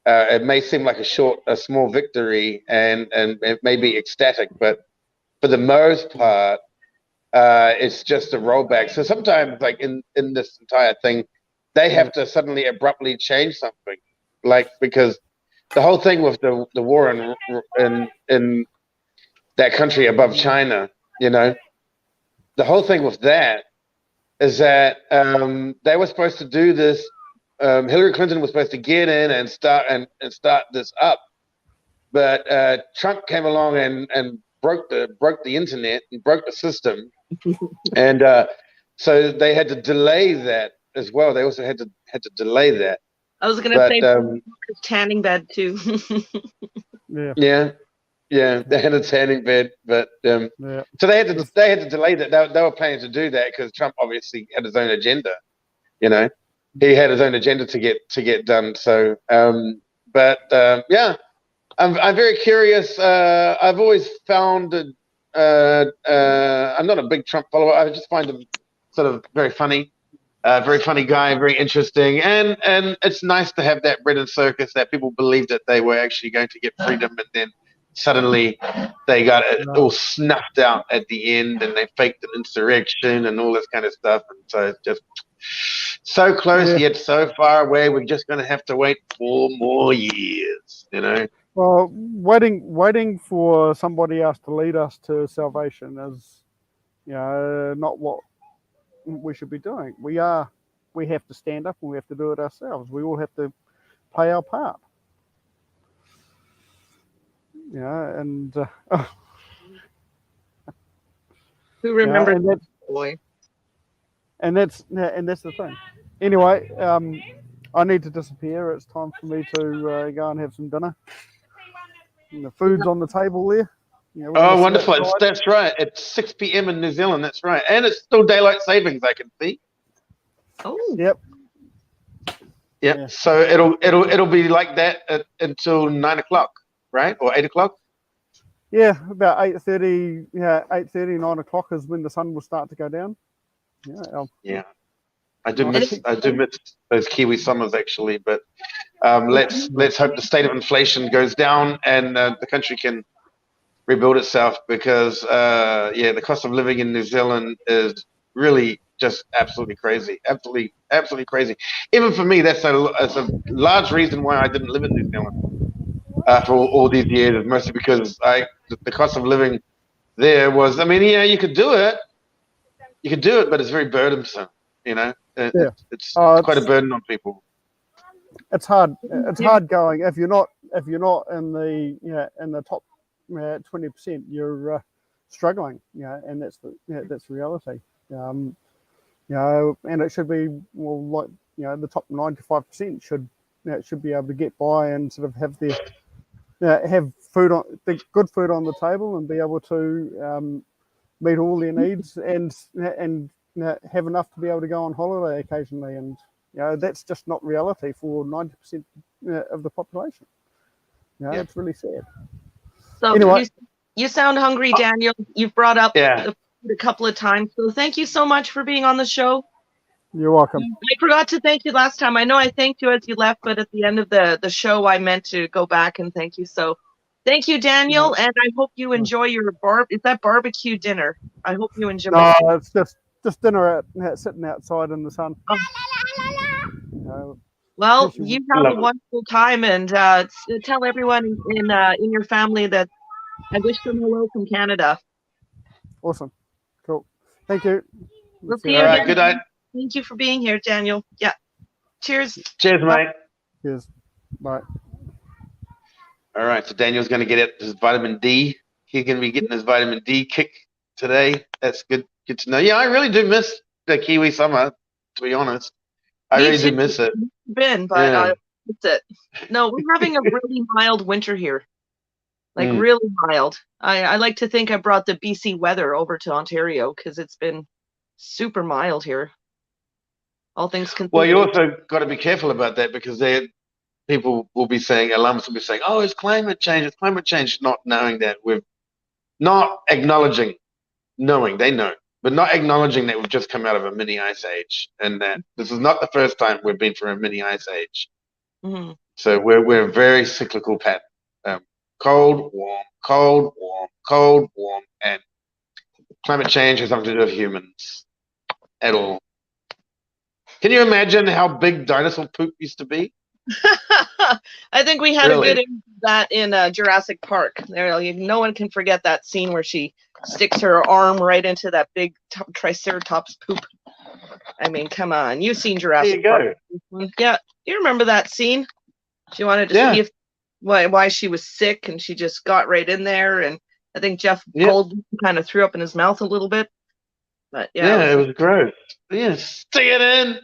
it may seem like a small victory, and it may be ecstatic, but for the most part, it's just a rollback. So sometimes, like in this entire thing, they have to suddenly abruptly change something, like because the whole thing with the war in that country above China, the whole thing with that is that they were supposed to do this. Hillary Clinton was supposed to get in and start this up, but Trump came along and broke the internet and broke the system, and so they had to delay that as well. They also had to delay that. I was going to say tanning bed too. Yeah, they had a tanning bed, but so they had to delay that. They were planning to do that because Trump obviously had his own agenda. He had his own agenda to get done. So, I'm very curious. I've always found that I'm not a big Trump follower. I just find him sort of very funny. Very funny guy, very interesting, and it's nice to have that bread and circus that people believed that they were actually going to get freedom, and then suddenly they got it all snuffed out at the end, and they faked an insurrection and all this kind of stuff, and so it's just so close yet so far away. We're just going to have to wait 4 more years, Well, waiting for somebody else to lead us to salvation is, not what we should be doing. We have to stand up and we have to do it ourselves. We all have to play our part. And who remembers that boy? And that's the thing. Anyway, I need to disappear. It's time for me to go and have some dinner. And the food's on the table there. Oh, wonderful. That's right. It's 6 p.m. in New Zealand. That's right. And it's still daylight savings, I can see. Oh. Yep. Yeah. So it'll be like that until 9 o'clock, right? Or 8 o'clock? Yeah, about 8:30, 8:30, 9 o'clock is when the sun will start to go down. Yeah. I do miss those Kiwi summers actually, but let's hope the state of inflation goes down and the country can rebuild itself, because the cost of living in New Zealand is really just absolutely crazy. Absolutely crazy. Even for me, that's a large reason why I didn't live in New Zealand for all these years, mostly because the cost of living there was, you could do it, but it's very burdensome, it's quite a burden on people. It's hard going if you're not in the top 20%, you're struggling, and that's the reality. And it should be the top 95% should be able to get by and sort of have have good food on the table and be able to meet all their needs and have enough to be able to go on holiday occasionally, and that's just not reality for 90% of the population. It's really sad. So Anyway. you sound hungry, Daniel. You've brought up Yeah. the food a couple of times, so thank you so much for being on the show. You're welcome. I forgot to thank you last time. I know I thanked you as you left, but at the end of the show, I meant to go back and thank you. So thank you, Daniel, and I hope you enjoy your is that barbecue dinner? I hope you enjoy. No, it's just dinner sitting outside in the sun. Well, you have a wonderful time, and tell everyone in your family that I wish them hello from Canada. Awesome. Cool. Thank you. We'll see you All right, again. good night. Thank you for being here, Daniel. Yeah. Cheers. Cheers, mate. Cheers. Bye. All right, so Daniel's going to get his vitamin D. He's going to be getting his vitamin D kick today. That's good to know. Yeah, I really do miss the Kiwi summer, to be honest. I really do miss it. But it's it. No, we're having a really mild winter here. Like really mild. I like to think I brought the BC weather over to Ontario because it's been super mild here. All things considered. Well, you also got to be careful about that because people will be saying, alarmists will be saying, oh, it's climate change, not knowing that not acknowledging, knowing, they know, but not acknowledging that we've just come out of a mini ice age and that this is not the first time we've been through a mini ice age. Mm-hmm. So we're a very cyclical pattern. Cold, warm, cold, warm, cold, warm, and climate change has nothing to do with humans at all. Can you imagine how big dinosaur poop used to be? I think we had Really? a good that in Jurassic Park. No one can forget that scene where she sticks her arm right into that big Triceratops poop. I mean, come on. You've seen Jurassic Park. Yeah, you remember that scene? She wanted to see if why she was sick, and she just got right in there. And I think Jeff Goldblum kind of threw up in his mouth a little bit. But it was gross. Yeah, stick it in.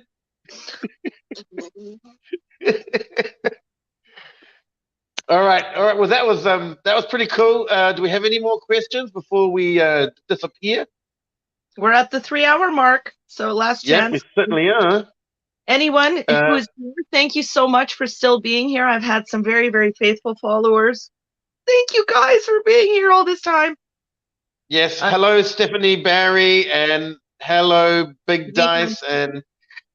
All right. Well, that was pretty cool. Do we have any more questions before we disappear? We're at the 3-hour mark, so last chance. Yeah, we certainly are. Anyone who's here, thank you so much for still being here. I've had some very, very faithful followers. Thank you guys for being here all this time. Yes. Hello, Stephanie Barry, and hello, Big Dice, and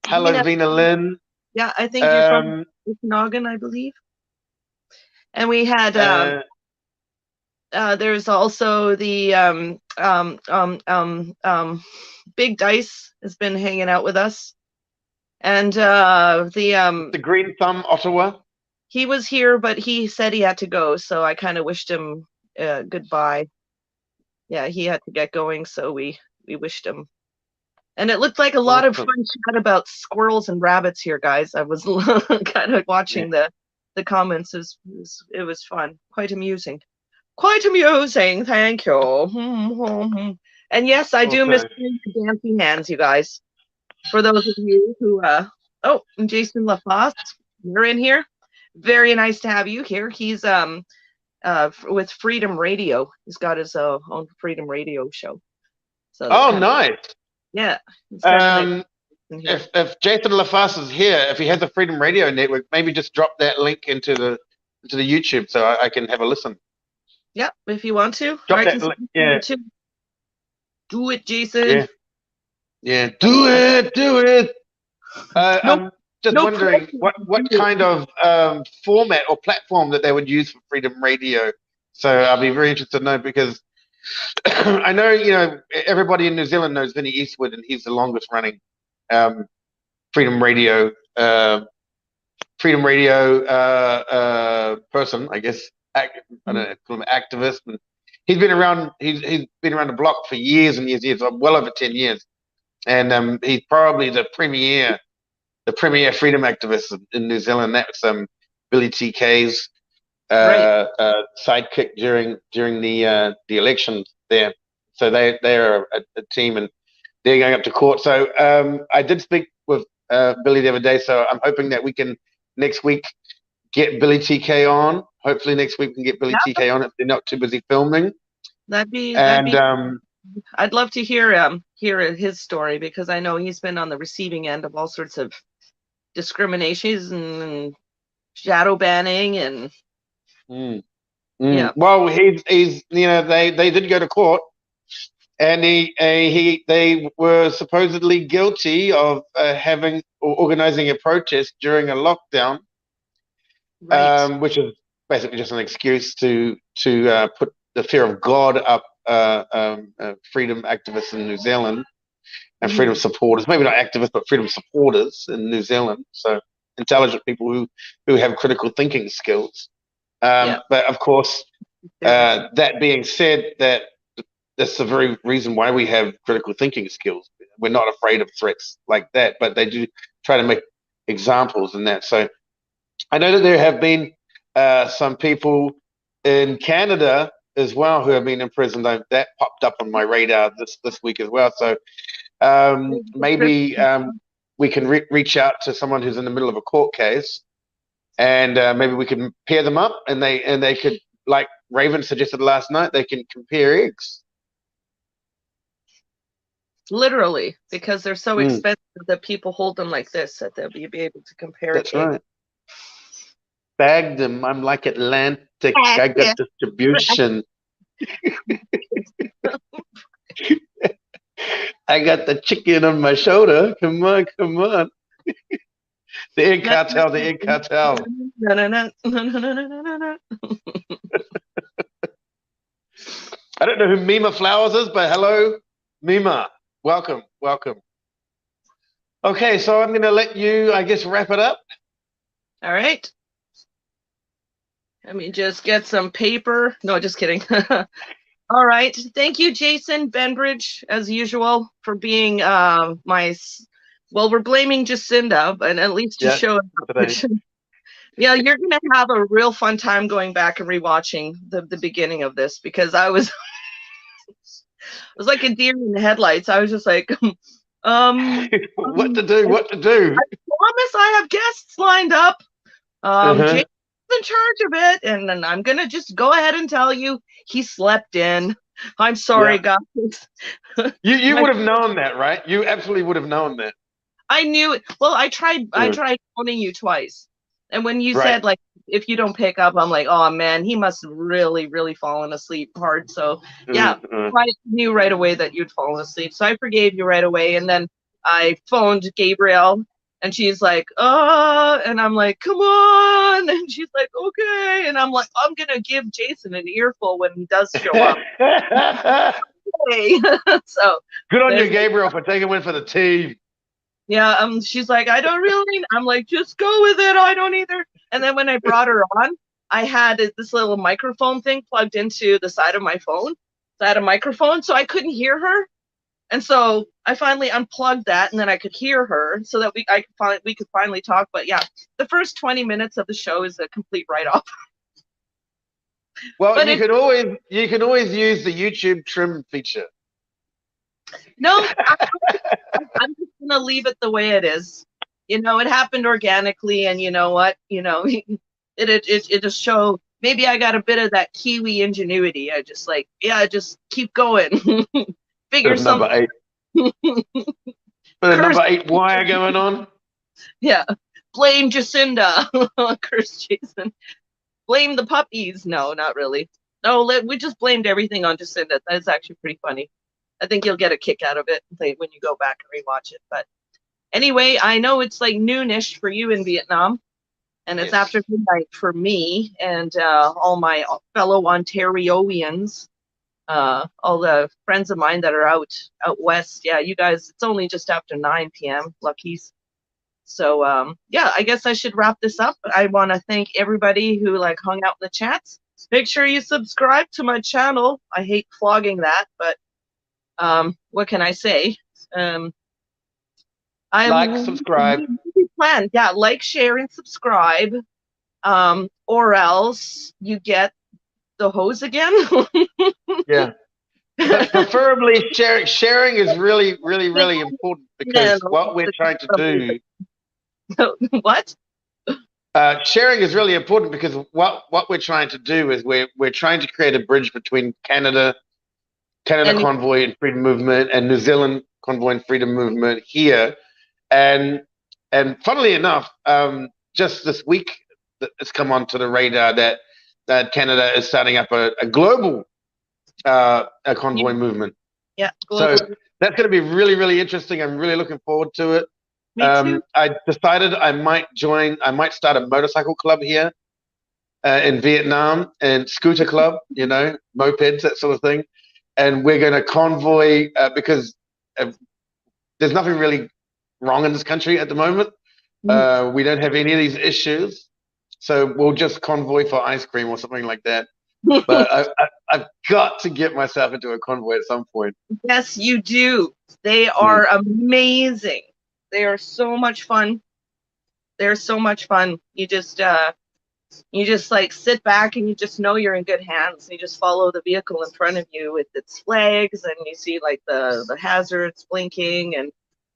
hello, Vina Lynn. Yeah, I think you're from Okanagan, I believe. And we had there's also the Big Dice has been hanging out with us. And the Green Thumb Ottawa. He was here, but he said he had to go, so I kind of wished him goodbye. Yeah, he had to get going, so we wished him. And it looked like a lot of fun chat about squirrels and rabbits here, guys. I was kind of watching the comments. It was fun, quite amusing. Quite amusing, thank you. And yes, I do miss the dancing hands, you guys. For those of you who, Jason LaFosse, you're in here. Very nice to have you here. He's with Freedom Radio. He's got his own Freedom Radio show. So nice. Yeah. If Jason LaFosse is here, if he has a Freedom Radio network, maybe just drop that link into the YouTube so I can have a listen. Yeah, if you want to. Drop that link. Yeah. Do it, Jason. Yeah, do it. I'm just wondering what kind of format or platform that they would use for Freedom Radio. So I'll be very interested to know because I know, everybody in New Zealand knows Vinny Eastwood, and he's the longest running Freedom Radio person, I guess. I don't know, call him activist. And he's been around. He's been around the block for years and years, well over 10 years. And he's probably the premier freedom activist in New Zealand. That's Billy TK's sidekick during the elections there. So they're a team, and they're going up to court. So I did speak with Billy the other day. So I'm hoping that we can next week get Billy TK on. Hopefully next week we can get Billy TK on if they're not too busy filming. That'd be I'd love to hear his story, because I know he's been on the receiving end of all sorts of discriminations and shadow banning and yeah. Well, he's they did go to court, and they were supposedly guilty of having or organizing a protest during a lockdown, Right. which is basically just an excuse to put the fear of God up freedom activists in New Zealand and freedom supporters, maybe not activists, but freedom supporters in New Zealand. So intelligent people who have critical thinking skills. But of course, that being said, that's the very reason why we have critical thinking skills. We're not afraid of threats like that, but they do try to make examples in that. So I know that there have been some people in Canada as well who have been imprisoned. That popped up on my radar this week as well. So maybe we can reach out to someone who's in the middle of a court case, and maybe we can pair them up, and they could, like Raven suggested last night, they can compare eggs. Literally, because they're so expensive that people hold them like this, that they'll be able to compare. That's right. Bag them. I'm like Atlantic. I got distribution. I got the chicken on my shoulder. Come on, come on. The egg cartel, the egg cartel. I don't know who Mima Flowers is, but hello, Mima. Welcome, welcome. Okay, so I'm going to let you, I guess, wrap it up. All right. Let me just get some paper. No, just kidding. All right. Thank you, Jason Bainbridge, as usual, for being my. Well, we're blaming Jacinda, but at least you showed up. Yeah, you're going to have a real fun time going back and rewatching the beginning of this, because I was like a deer in the headlights. I was just like, what to do? What to do? I promise I have guests lined up. Jason's in charge of it, and then I'm gonna just go ahead and tell you he slept in. I'm sorry, guys. You would have known that, right? You absolutely would have known that. I knew it. Well, I tried phoning you twice, and when you said, like, if you don't pick up, I'm like, oh man, he must have really fallen asleep hard. So I knew right away that you'd fallen asleep, so I forgave you right away. And then I phoned Gabrielle, and she's like, and I'm like, come on. And she's like, okay. And I'm like, I'm going to give Jason an earful when he does show up. Okay. So good on you, Gabriel, for taking one for the team. Yeah. She's like, I don't really, I'm like, just go with it. I don't either. And then when I brought her on, I had this little microphone thing plugged into the side of my phone. So I had a microphone, so I couldn't hear her. And so I finally unplugged that, and then I could hear her, so that we could finally talk. But yeah, the first 20 minutes of the show is a complete write-off. Well, but you can always use the YouTube trim feature. No, I'm just gonna leave it the way it is. You know, it happened organically, and you know what? You know, it just showed. Maybe I got a bit of that Kiwi ingenuity. I just like, just keep going. Figure something. Number 8 wire going on. Yeah. Blame Jacinda. Curse Jason. Blame the puppies. No, not really. No, we just blamed everything on Jacinda. That's actually pretty funny. I think you'll get a kick out of it when you go back and rewatch it. But anyway, I know it's like noonish for you in Vietnam, and it's after midnight for me and all my fellow Ontarians. All the friends of mine that are out west. Yeah, you guys, it's only just after 9 p.m. Luckies. So I guess I should wrap this up. I want to thank everybody who hung out in the chats. Make sure you subscribe to my channel. I hate flogging that, but what can I say? Subscribe. Plan. Yeah, like, share, and subscribe. Or else you get the hose again. Yeah. But preferably sharing is really important, because what we're trying to do. What? Sharing is really important, because what we're trying to do is we're trying to create a bridge between Canada Canada And Convoy and Freedom Movement and New Zealand Convoy and Freedom Movement here. And funnily enough, just this week, it's come onto the radar that Canada is starting up a global a convoy movement. yeah, So global. that's going to be really, really interesting. I'm really looking forward to it. Me too. I decided I might start a motorcycle club here in Vietnam, and scooter club, mopeds, that sort of thing. And we're going to convoy because there's nothing really wrong in this country at the moment. We don't have any of these issues. So we'll just convoy for ice cream or something like that. But I've got to get myself into a convoy at some point. Yes, you do. They are amazing. They are so much fun. They're so much fun. You just like sit back and you just know you're in good hands. You just follow the vehicle in front of you with its flags, and you see like the hazards blinking, and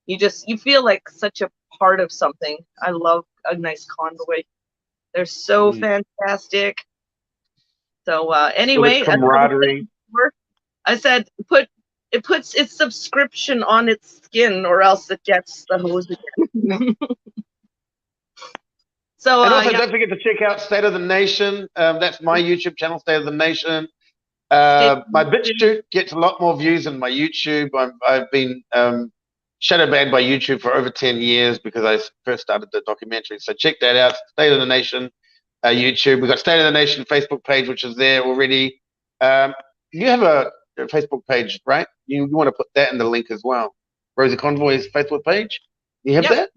you feel like such a part of something. I love a nice convoy. They're so fantastic. So anyway, camaraderie. I said it puts its subscription on its skin, or else it gets the hose again. So and also don't forget to check out State of the Nation. That's my YouTube channel, State of the Nation. My BitChute gets a lot more views than my YouTube. I've been shadow banned by YouTube for over 10 years because I first started the documentary. So check that out, State of the Nation YouTube. We've got State of the Nation Facebook page, which is there already. You have a Facebook page, right? You want to put that in the link as well. Rosie Convoy's Facebook page. You have that?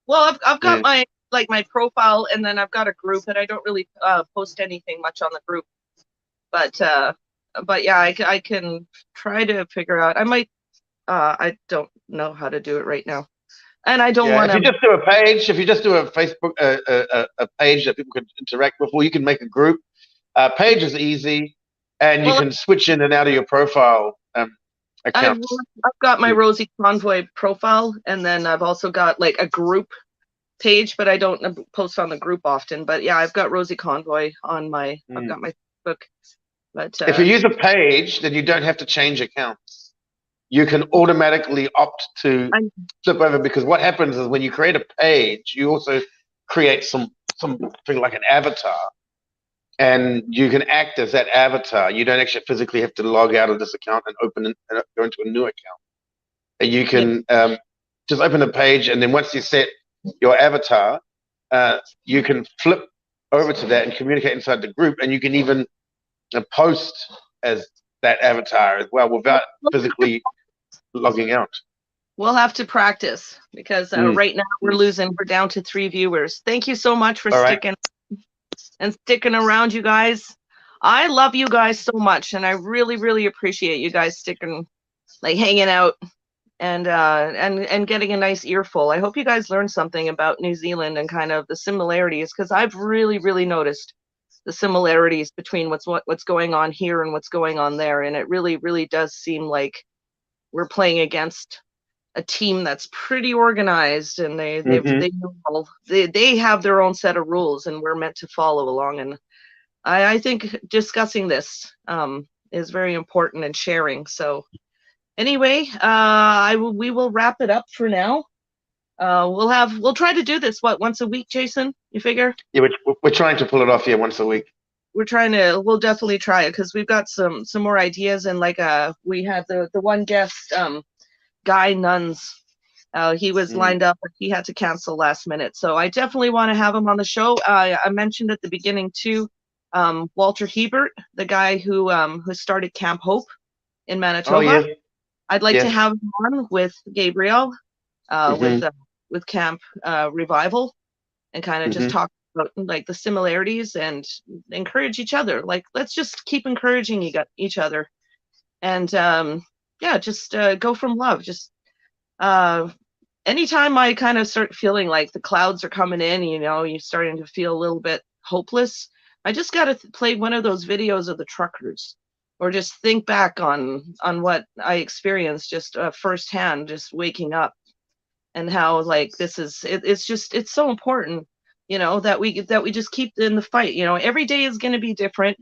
Well, I've got my profile, and then I've got a group, and I don't really post anything much on the group. But yeah, I can try to figure out. I might. I don't know how to do it right now, and I don't want to. If you just do a page, if you just do a Facebook a page that people can interact with, or you can make a group. Page is easy, and you can switch in and out of your profile accounts. I've got my Rosie Convoy profile, and then I've also got like a group page, but I don't post on the group often. But yeah, I've got Rosie Convoy on my. I've got my Facebook. But if you use a page, then you don't have to change accounts. You can automatically opt to flip over, because what happens is when you create a page, you also create something like an avatar, and you can act as that avatar. You don't actually physically have to log out of this account and go into a new account. And you can just open a page, and then once you set your avatar, you can flip over to that and communicate inside the group, and you can even post as that avatar as well without physically logging out. We'll have to practice, because right now we're down to 3 viewers. Thank you so much for sticking around, you guys. I love you guys so much, and I really, really appreciate you guys hanging out and getting a nice earful. I hope you guys learned something about New Zealand and kind of the similarities, because I've really, really noticed the similarities between what's going on here and what's going on there, and it really, really does seem like we're playing against a team that's pretty organized, and they have their own set of rules, and we're meant to follow along. And I think discussing this is very important, and sharing. So anyway, we will wrap it up for now. We'll try to do this once a week, Jason, you figure? Yeah, we're trying to pull it off here once a week. We'll definitely try it, because we've got some more ideas, and we had the one guest, Guy Nuns. He was lined up, but he had to cancel last minute. So I definitely want to have him on the show. I mentioned at the beginning too, Walter Hebert, the guy who started Camp Hope in Manitoba. Oh, yes. I'd like to have him on with Gabriel, with Camp Revival, and kind of just talk about like the similarities and encourage each other. Like, let's just keep encouraging each other, and just go from love. Just anytime I kind of start feeling like the clouds are coming in, you're starting to feel a little bit hopeless, I just got to play one of those videos of the truckers, or just think back on what I experienced just firsthand, just waking up, and how like it's so important, that we just keep in the fight. Every day is going to be different.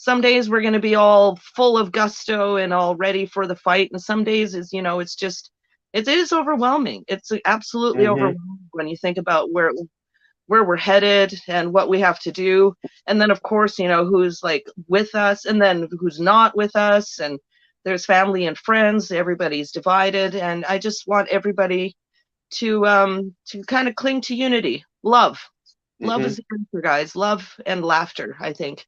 some days we're going to be all full of gusto and all ready for the fight, and some days is, you know, it's just, it is overwhelming. It's absolutely overwhelming when you think about where we're headed and what we have to do, and then of course, you know, who's like with us and then who's not with us, and there's family and friends, everybody's divided, and I just want everybody to kind of cling to unity. Love is the answer, guys. Love and laughter, I think.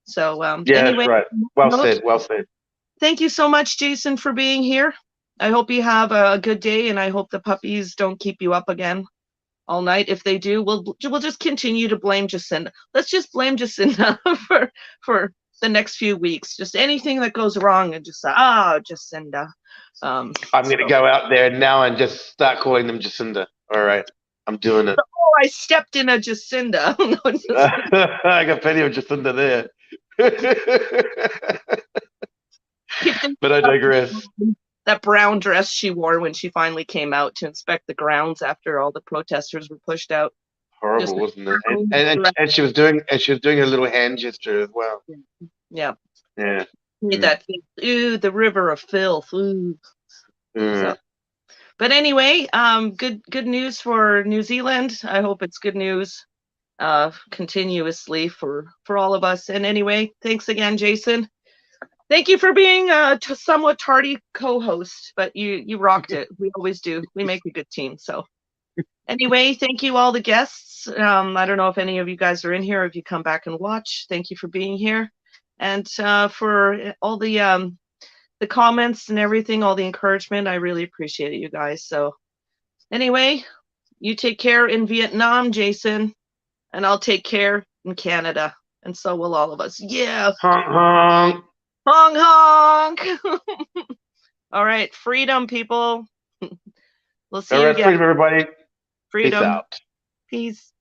So Yeah, anyway, that's right. Well said. Thank you so much, Jason, for being here. I hope you have a good day, and I hope the puppies don't keep you up again all night. If they do, we'll just continue to blame Jacinda. Let's just blame Jacinda for the next few weeks. Just anything that goes wrong, and just say, Jacinda. I'm going to go out there now and just start calling them Jacinda. All right, I'm doing it. Oh, I stepped in a Jacinda. I got plenty of Jacinda there. But I digress. That brown dress she wore when she finally came out to inspect the grounds after all the protesters were pushed out. Horrible, wasn't it? And she was doing a little hand gesture as well. Yeah. Yeah. That ooh, the river of filth. Ooh. So, but anyway, good news for New Zealand. I hope it's good news continuously for all of us. And anyway, thanks again, Jason. Thank you for being a somewhat tardy co-host, but you rocked it. We always do. We make a good team. So anyway, thank you all the guests. I don't know if any of you guys are in here, or if you come back and watch. Thank you for being here, and for all the comments and everything, all the encouragement. I really appreciate it, you guys. So anyway, you take care in Vietnam, Jason, and I'll take care in Canada, and so will all of us. Yeah. Honk, honk. Honk, honk. All right, freedom, people. We'll see you again. Freedom, everybody. Freedom. Peace out. Peace.